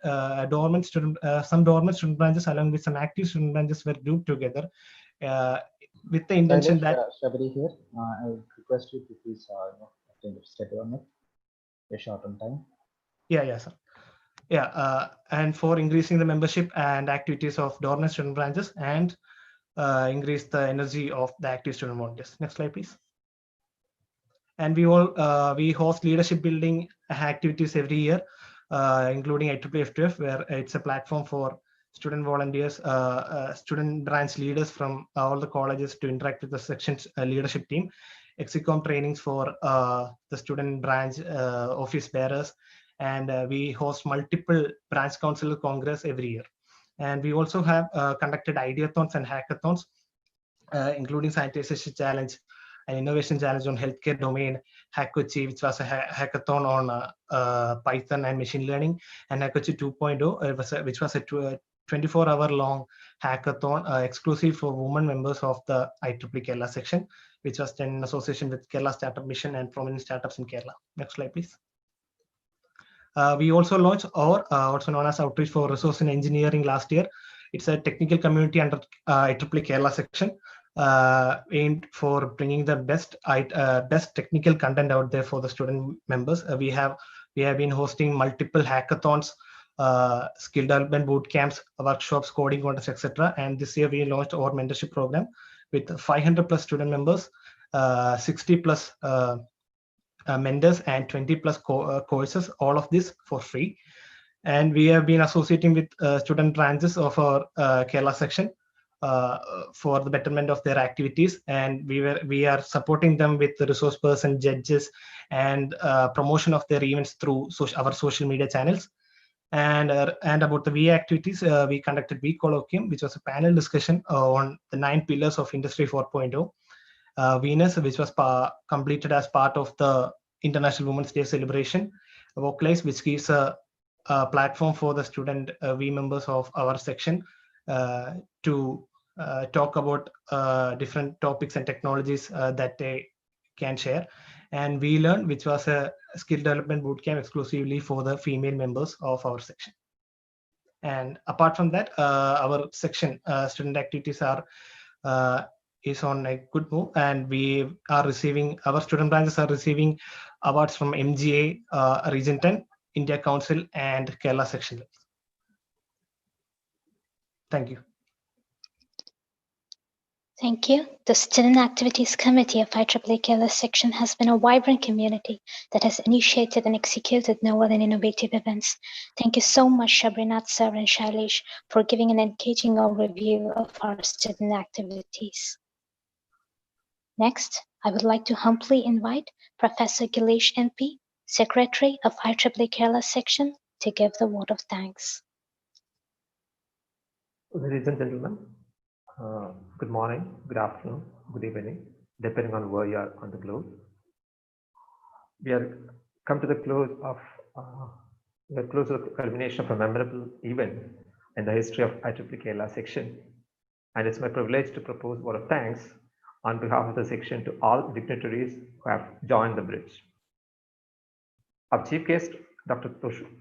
Speaker 7: some dormant student branches along with some active student branches were grouped together with the intention that.
Speaker 2: Shabari here. I would request you to please step on it. We're short on time.
Speaker 7: Yeah, sir. Yeah, and for increasing the membership and activities of dormant student branches and increase the energy of the active student volunteers. Next slide, please. And we host leadership building activities every year, including IEEE F2F, where it's a platform for student volunteers, student branch leaders from all the colleges to interact with the section's leadership team, Exicom trainings for the student branch office bearers, and we host multiple branch council congress every year. And we also have conducted ideathons and hackathons, including sanitization challenge, an innovation challenge on healthcare domain, Hackochi, which was a hackathon on Python and machine learning, and Hackochi 2.0, which was a 24-hour long hackathon exclusive for women members of the IEEE Kerala section, which was done in association with Kerala Startup Mission and prominent startups in Kerala. Next slide, please. We also launched our also known as Outreach for Resource and Engineering last year. It's a technical community under IEEE Kerala section, aimed for bringing the best technical content out there for the student members. We have been hosting multiple hackathons, skill development boot camps, workshops, coding contests, etc. And this year we launched our mentorship program with 500 plus student members, 60 plus mentors, and 20 plus courses. All of this for free. And we have been associating with student branches of our Kerala section for the betterment of their activities, and we are supporting them with the resource person, judges, and promotion of their events through our social media channels. And about the VA activities, we conducted V Colloquium, which was a panel discussion on the 9 pillars of Industry 4.0. Venus, which was completed as part of the International Women's Day celebration. Vocalize, which gives a platform for the student V members of our section to talk about different topics and technologies that they can share. And We Learn, which was a skill development bootcamp exclusively for the female members of our section. And apart from that, our section student activities is on a good move, and our student branches are receiving awards from MGA, Region 10, India Council, and Kerala section. Thank you.
Speaker 1: Thank you. The Student Activities Committee of IEEE Kerala Section has been a vibrant community that has initiated and executed novel and innovative events. Thank you so much, Shabrinath sir and Shailesh, for giving an engaging overview of our student activities. Next, I would like to humbly invite Professor Gilesh MP, Secretary of IEEE Kerala Section, to give the word of thanks.
Speaker 8: Ladies and gentlemen, good morning, good afternoon, good evening, depending on where you are on the globe. We are come to the close of the culmination of a memorable event in the history of IEEE Kerala Section, and it's my privilege to propose a word of thanks on behalf of the section to all dignitaries who have joined the bridge. Our chief guest, Dr.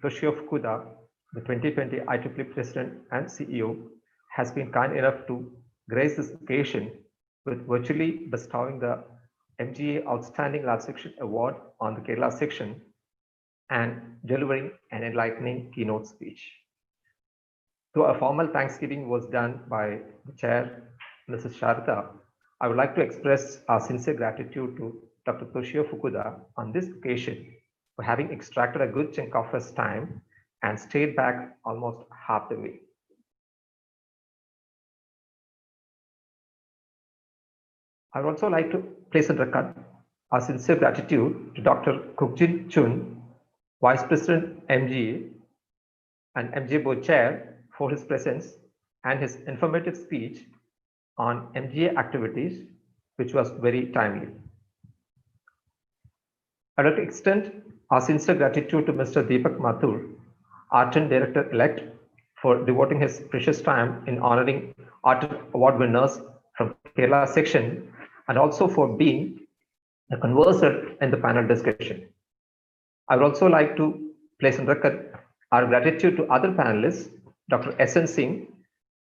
Speaker 8: Toshio Fukuda, the 2020 IEEE President and CEO, has been kind enough to grace this occasion with virtually bestowing the MGA Outstanding Large Section Award on the Kerala section and delivering an enlightening keynote speech. Though a formal thanksgiving was done by the chair, Mrs. Sharda, I would like to express our sincere gratitude to Dr. Toshio Fukuda on this occasion for having extracted a good chunk of his time and stayed back almost half the way. I would also like to place on record our sincere gratitude to Dr. Kukjin Chun, Vice President MGA and MGA Board Chair, for his presence and his informative speech on MGA activities, which was very timely. I'd like to extend our sincere gratitude to Mr. Deepak Mathur, Art Director-elect, for devoting his precious time in honoring Art Award winners from Kerala section, and also for being a converser in the panel discussion. I would also like to place on record our gratitude to other panelists, Dr. S.N. Singh,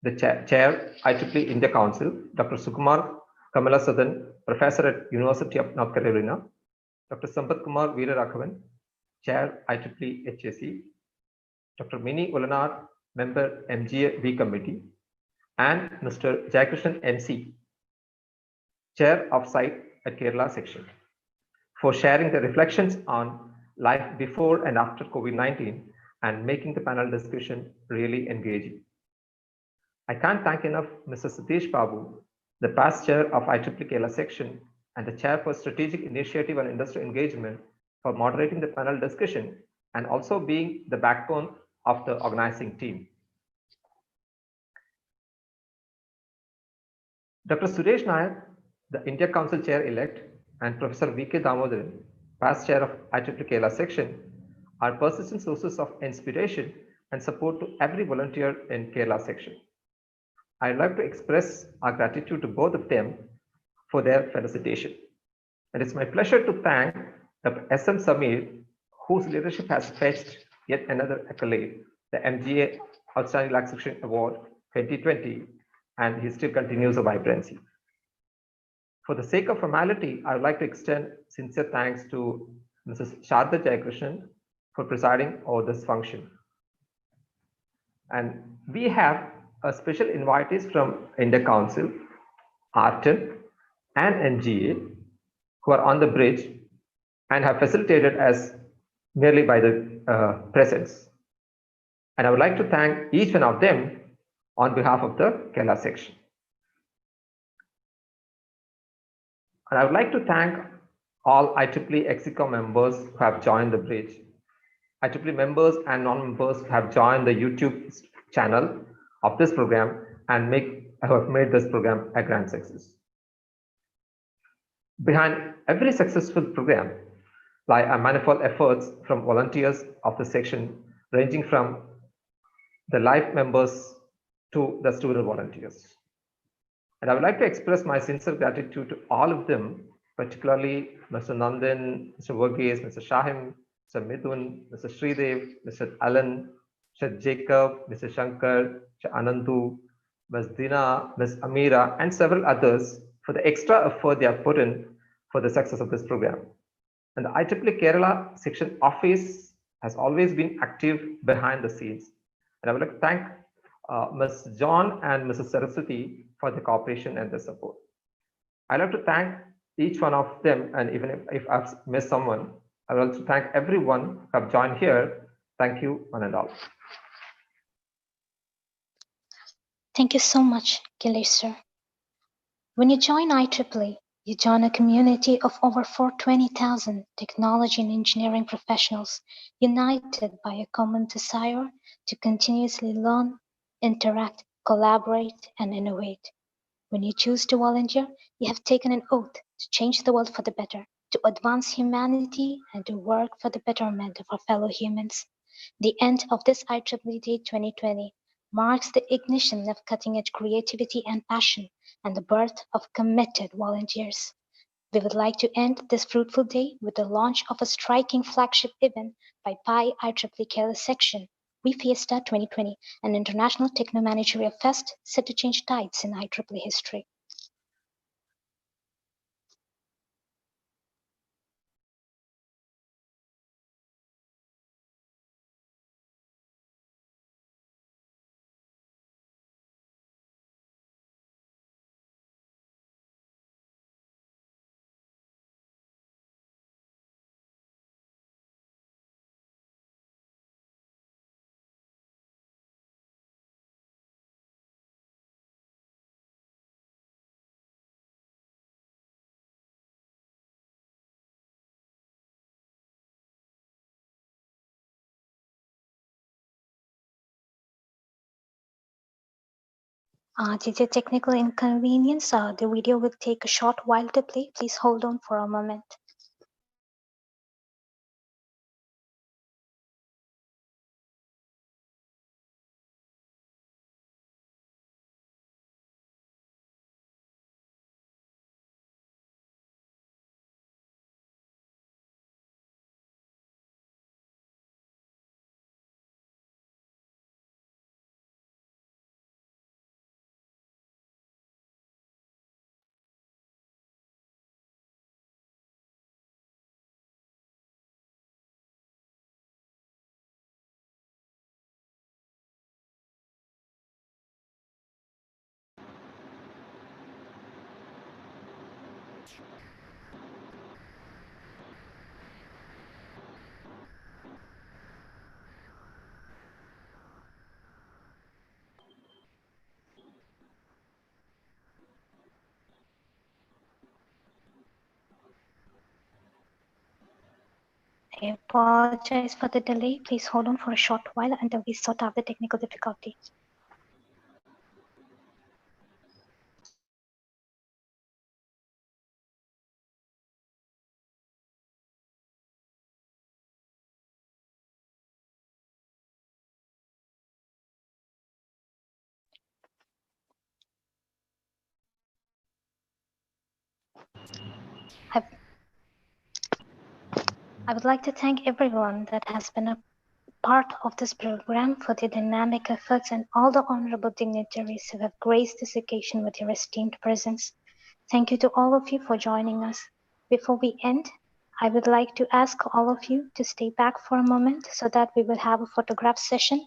Speaker 8: the Chair, IEEE India Council, Dr. Sukumar Kamala Sadan, Professor at University of North Carolina, Dr. Sampath Kumar Veeraraghavan, Chair, IEEE HAC, Dr. Mini Ulanar, Member MGA B Committee, and Mr. Jayakrishnan MC, Chair of Site at Kerala Section, for sharing their reflections on life before and after COVID-19 and making the panel discussion really engaging. I can't thank enough Mr. Satish Babu, the past chair of IEEE Kerala Section and the chair for Strategic Initiative and Industry Engagement, for moderating the panel discussion and also being the backbone of the organizing team. Dr. Suresh Nayak, the India Council Chair-elect, and Professor V.K. Damodaran, past chair of IEEE Kerala Section, are persistent sources of inspiration and support to every volunteer in Kerala Section. I'd like to express our gratitude to both of them for their felicitation. And it's my pleasure to thank Dr. S.M. Samir, whose leadership has fetched yet another accolade, the MGA Outstanding Law Section Award 2020, and he still continues a vibrancy. For the sake of formality, I would like to extend sincere thanks to Mrs. Sharda Jayakrishnan for presiding over this function. And we have a special invitees from India Council, Arton, and MGA, who are on the bridge and have facilitated us merely by the presence. And I would like to thank each one of them on behalf of the Kerala section. And I would like to thank all IEEE EXICO members who have joined the bridge, IEEE members and non-members who have joined the YouTube channel of this program and have made this program a grand success. Behind every successful program lie a manifold efforts from volunteers of the section, ranging from the life members to the student volunteers. And I would like to express my sincere gratitude to all of them, particularly Mr. Nandan, Mr. Varghese, Mr. Shahim, Mr. Midhun, Mr. Sridev, Mr. Alan, Mr. Jacob, Mr. Shankar, Mr. Anandu, Ms. Dina, Ms. Amira, and several others for the extra effort they have put in for the success of this program. And the IEEE Kerala section office has always been active behind the scenes. And I would like to thank Ms. John and Mrs. Saraswati for the cooperation and the support. I'd like to thank each one of them, and even if I've missed someone, I will also thank everyone who have joined here. Thank you, one and all.
Speaker 1: Thank you so much, Gilesh sir. When you join IEEE, you join a community of over 420,000 technology and engineering professionals united by a common desire to continuously learn, interact, collaborate, and innovate. When you choose to volunteer, you have taken an oath to change the world for the better, to advance humanity, and to work for the betterment of our fellow humans. The end of this IEEE Day 2020 marks the ignition of cutting-edge creativity and passion, and the birth of committed volunteers. We would like to end this fruitful day with the launch of a striking flagship event by PI IEEE Kerala Section, We Fiesta 2020, an international techno-managerial fest set to change tides in IEEE history. Due to technical inconvenience, the video will take a short while to play. Please hold on for a moment. I apologize for the delay. Please hold on for a short while until we sort out the technical difficulty. I would like to thank everyone that has been a part of this program for their dynamic efforts and all the honorable dignitaries who have graced this occasion with your esteemed presence. Thank you to all of you for joining us. Before we end, I would like to ask all of you to stay back for a moment so that we will have a photograph session.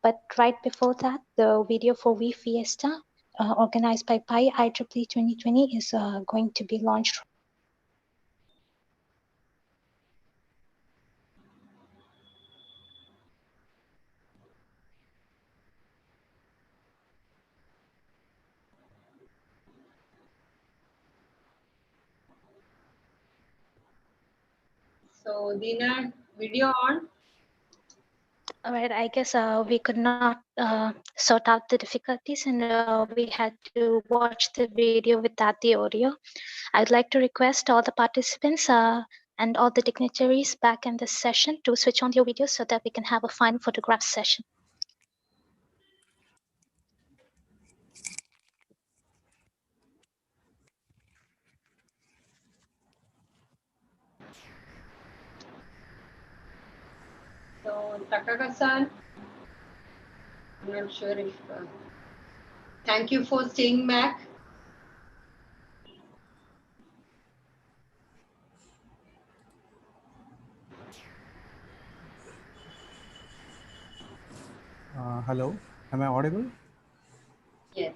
Speaker 1: But right before that, the video for We Fiesta, organized by PI IEEE 2020, is going to be launched.
Speaker 3: So, Dina, video on?
Speaker 1: All right, I guess we could not sort out the difficulties and we had to watch the video without the audio. I'd like to request all the participants and all the dignitaries back in this session to switch on your videos so that we can have a final photograph session.
Speaker 3: So, Takaka-san, I'm not sure if. Thank you for staying back.
Speaker 10: Hello, am I audible?
Speaker 3: Yes.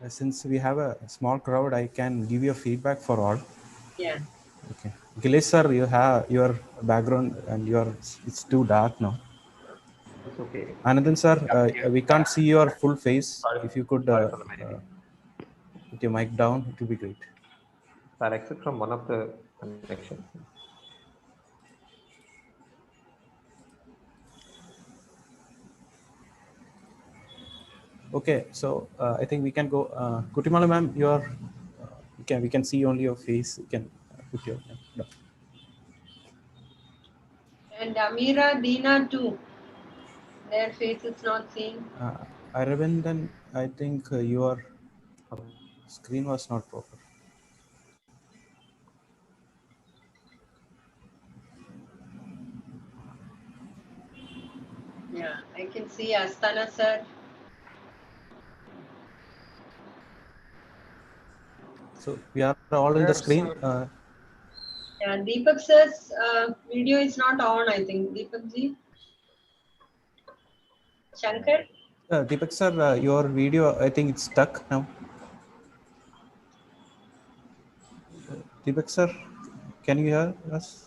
Speaker 10: Since we have a small crowd, I can give you a feedback for all.
Speaker 3: Yeah.
Speaker 10: Okay. Gilesh sir, you have your background and it's too dark now.
Speaker 8: It's okay.
Speaker 10: Anandan sir, we can't see your full face. If you could
Speaker 8: Sorry for the many.
Speaker 10: put your mic down, it would be great.
Speaker 8: I'll exit from one of the connections.
Speaker 10: Okay, so I think we can go. Kutimala ma'am, we can see only your face. You can put your mic down.
Speaker 3: And Amira, Dina too. Their face is not seen.
Speaker 10: Aravindan, I think your screen was not proper.
Speaker 3: Yeah, I can see Astana sir.
Speaker 10: So we are all in the screen.
Speaker 3: Yeah, Deepak sir's video is not on, I think. Deepak ji? Shankar?
Speaker 10: Deepak sir, your video, I think it's stuck now. Deepak sir, can you hear us?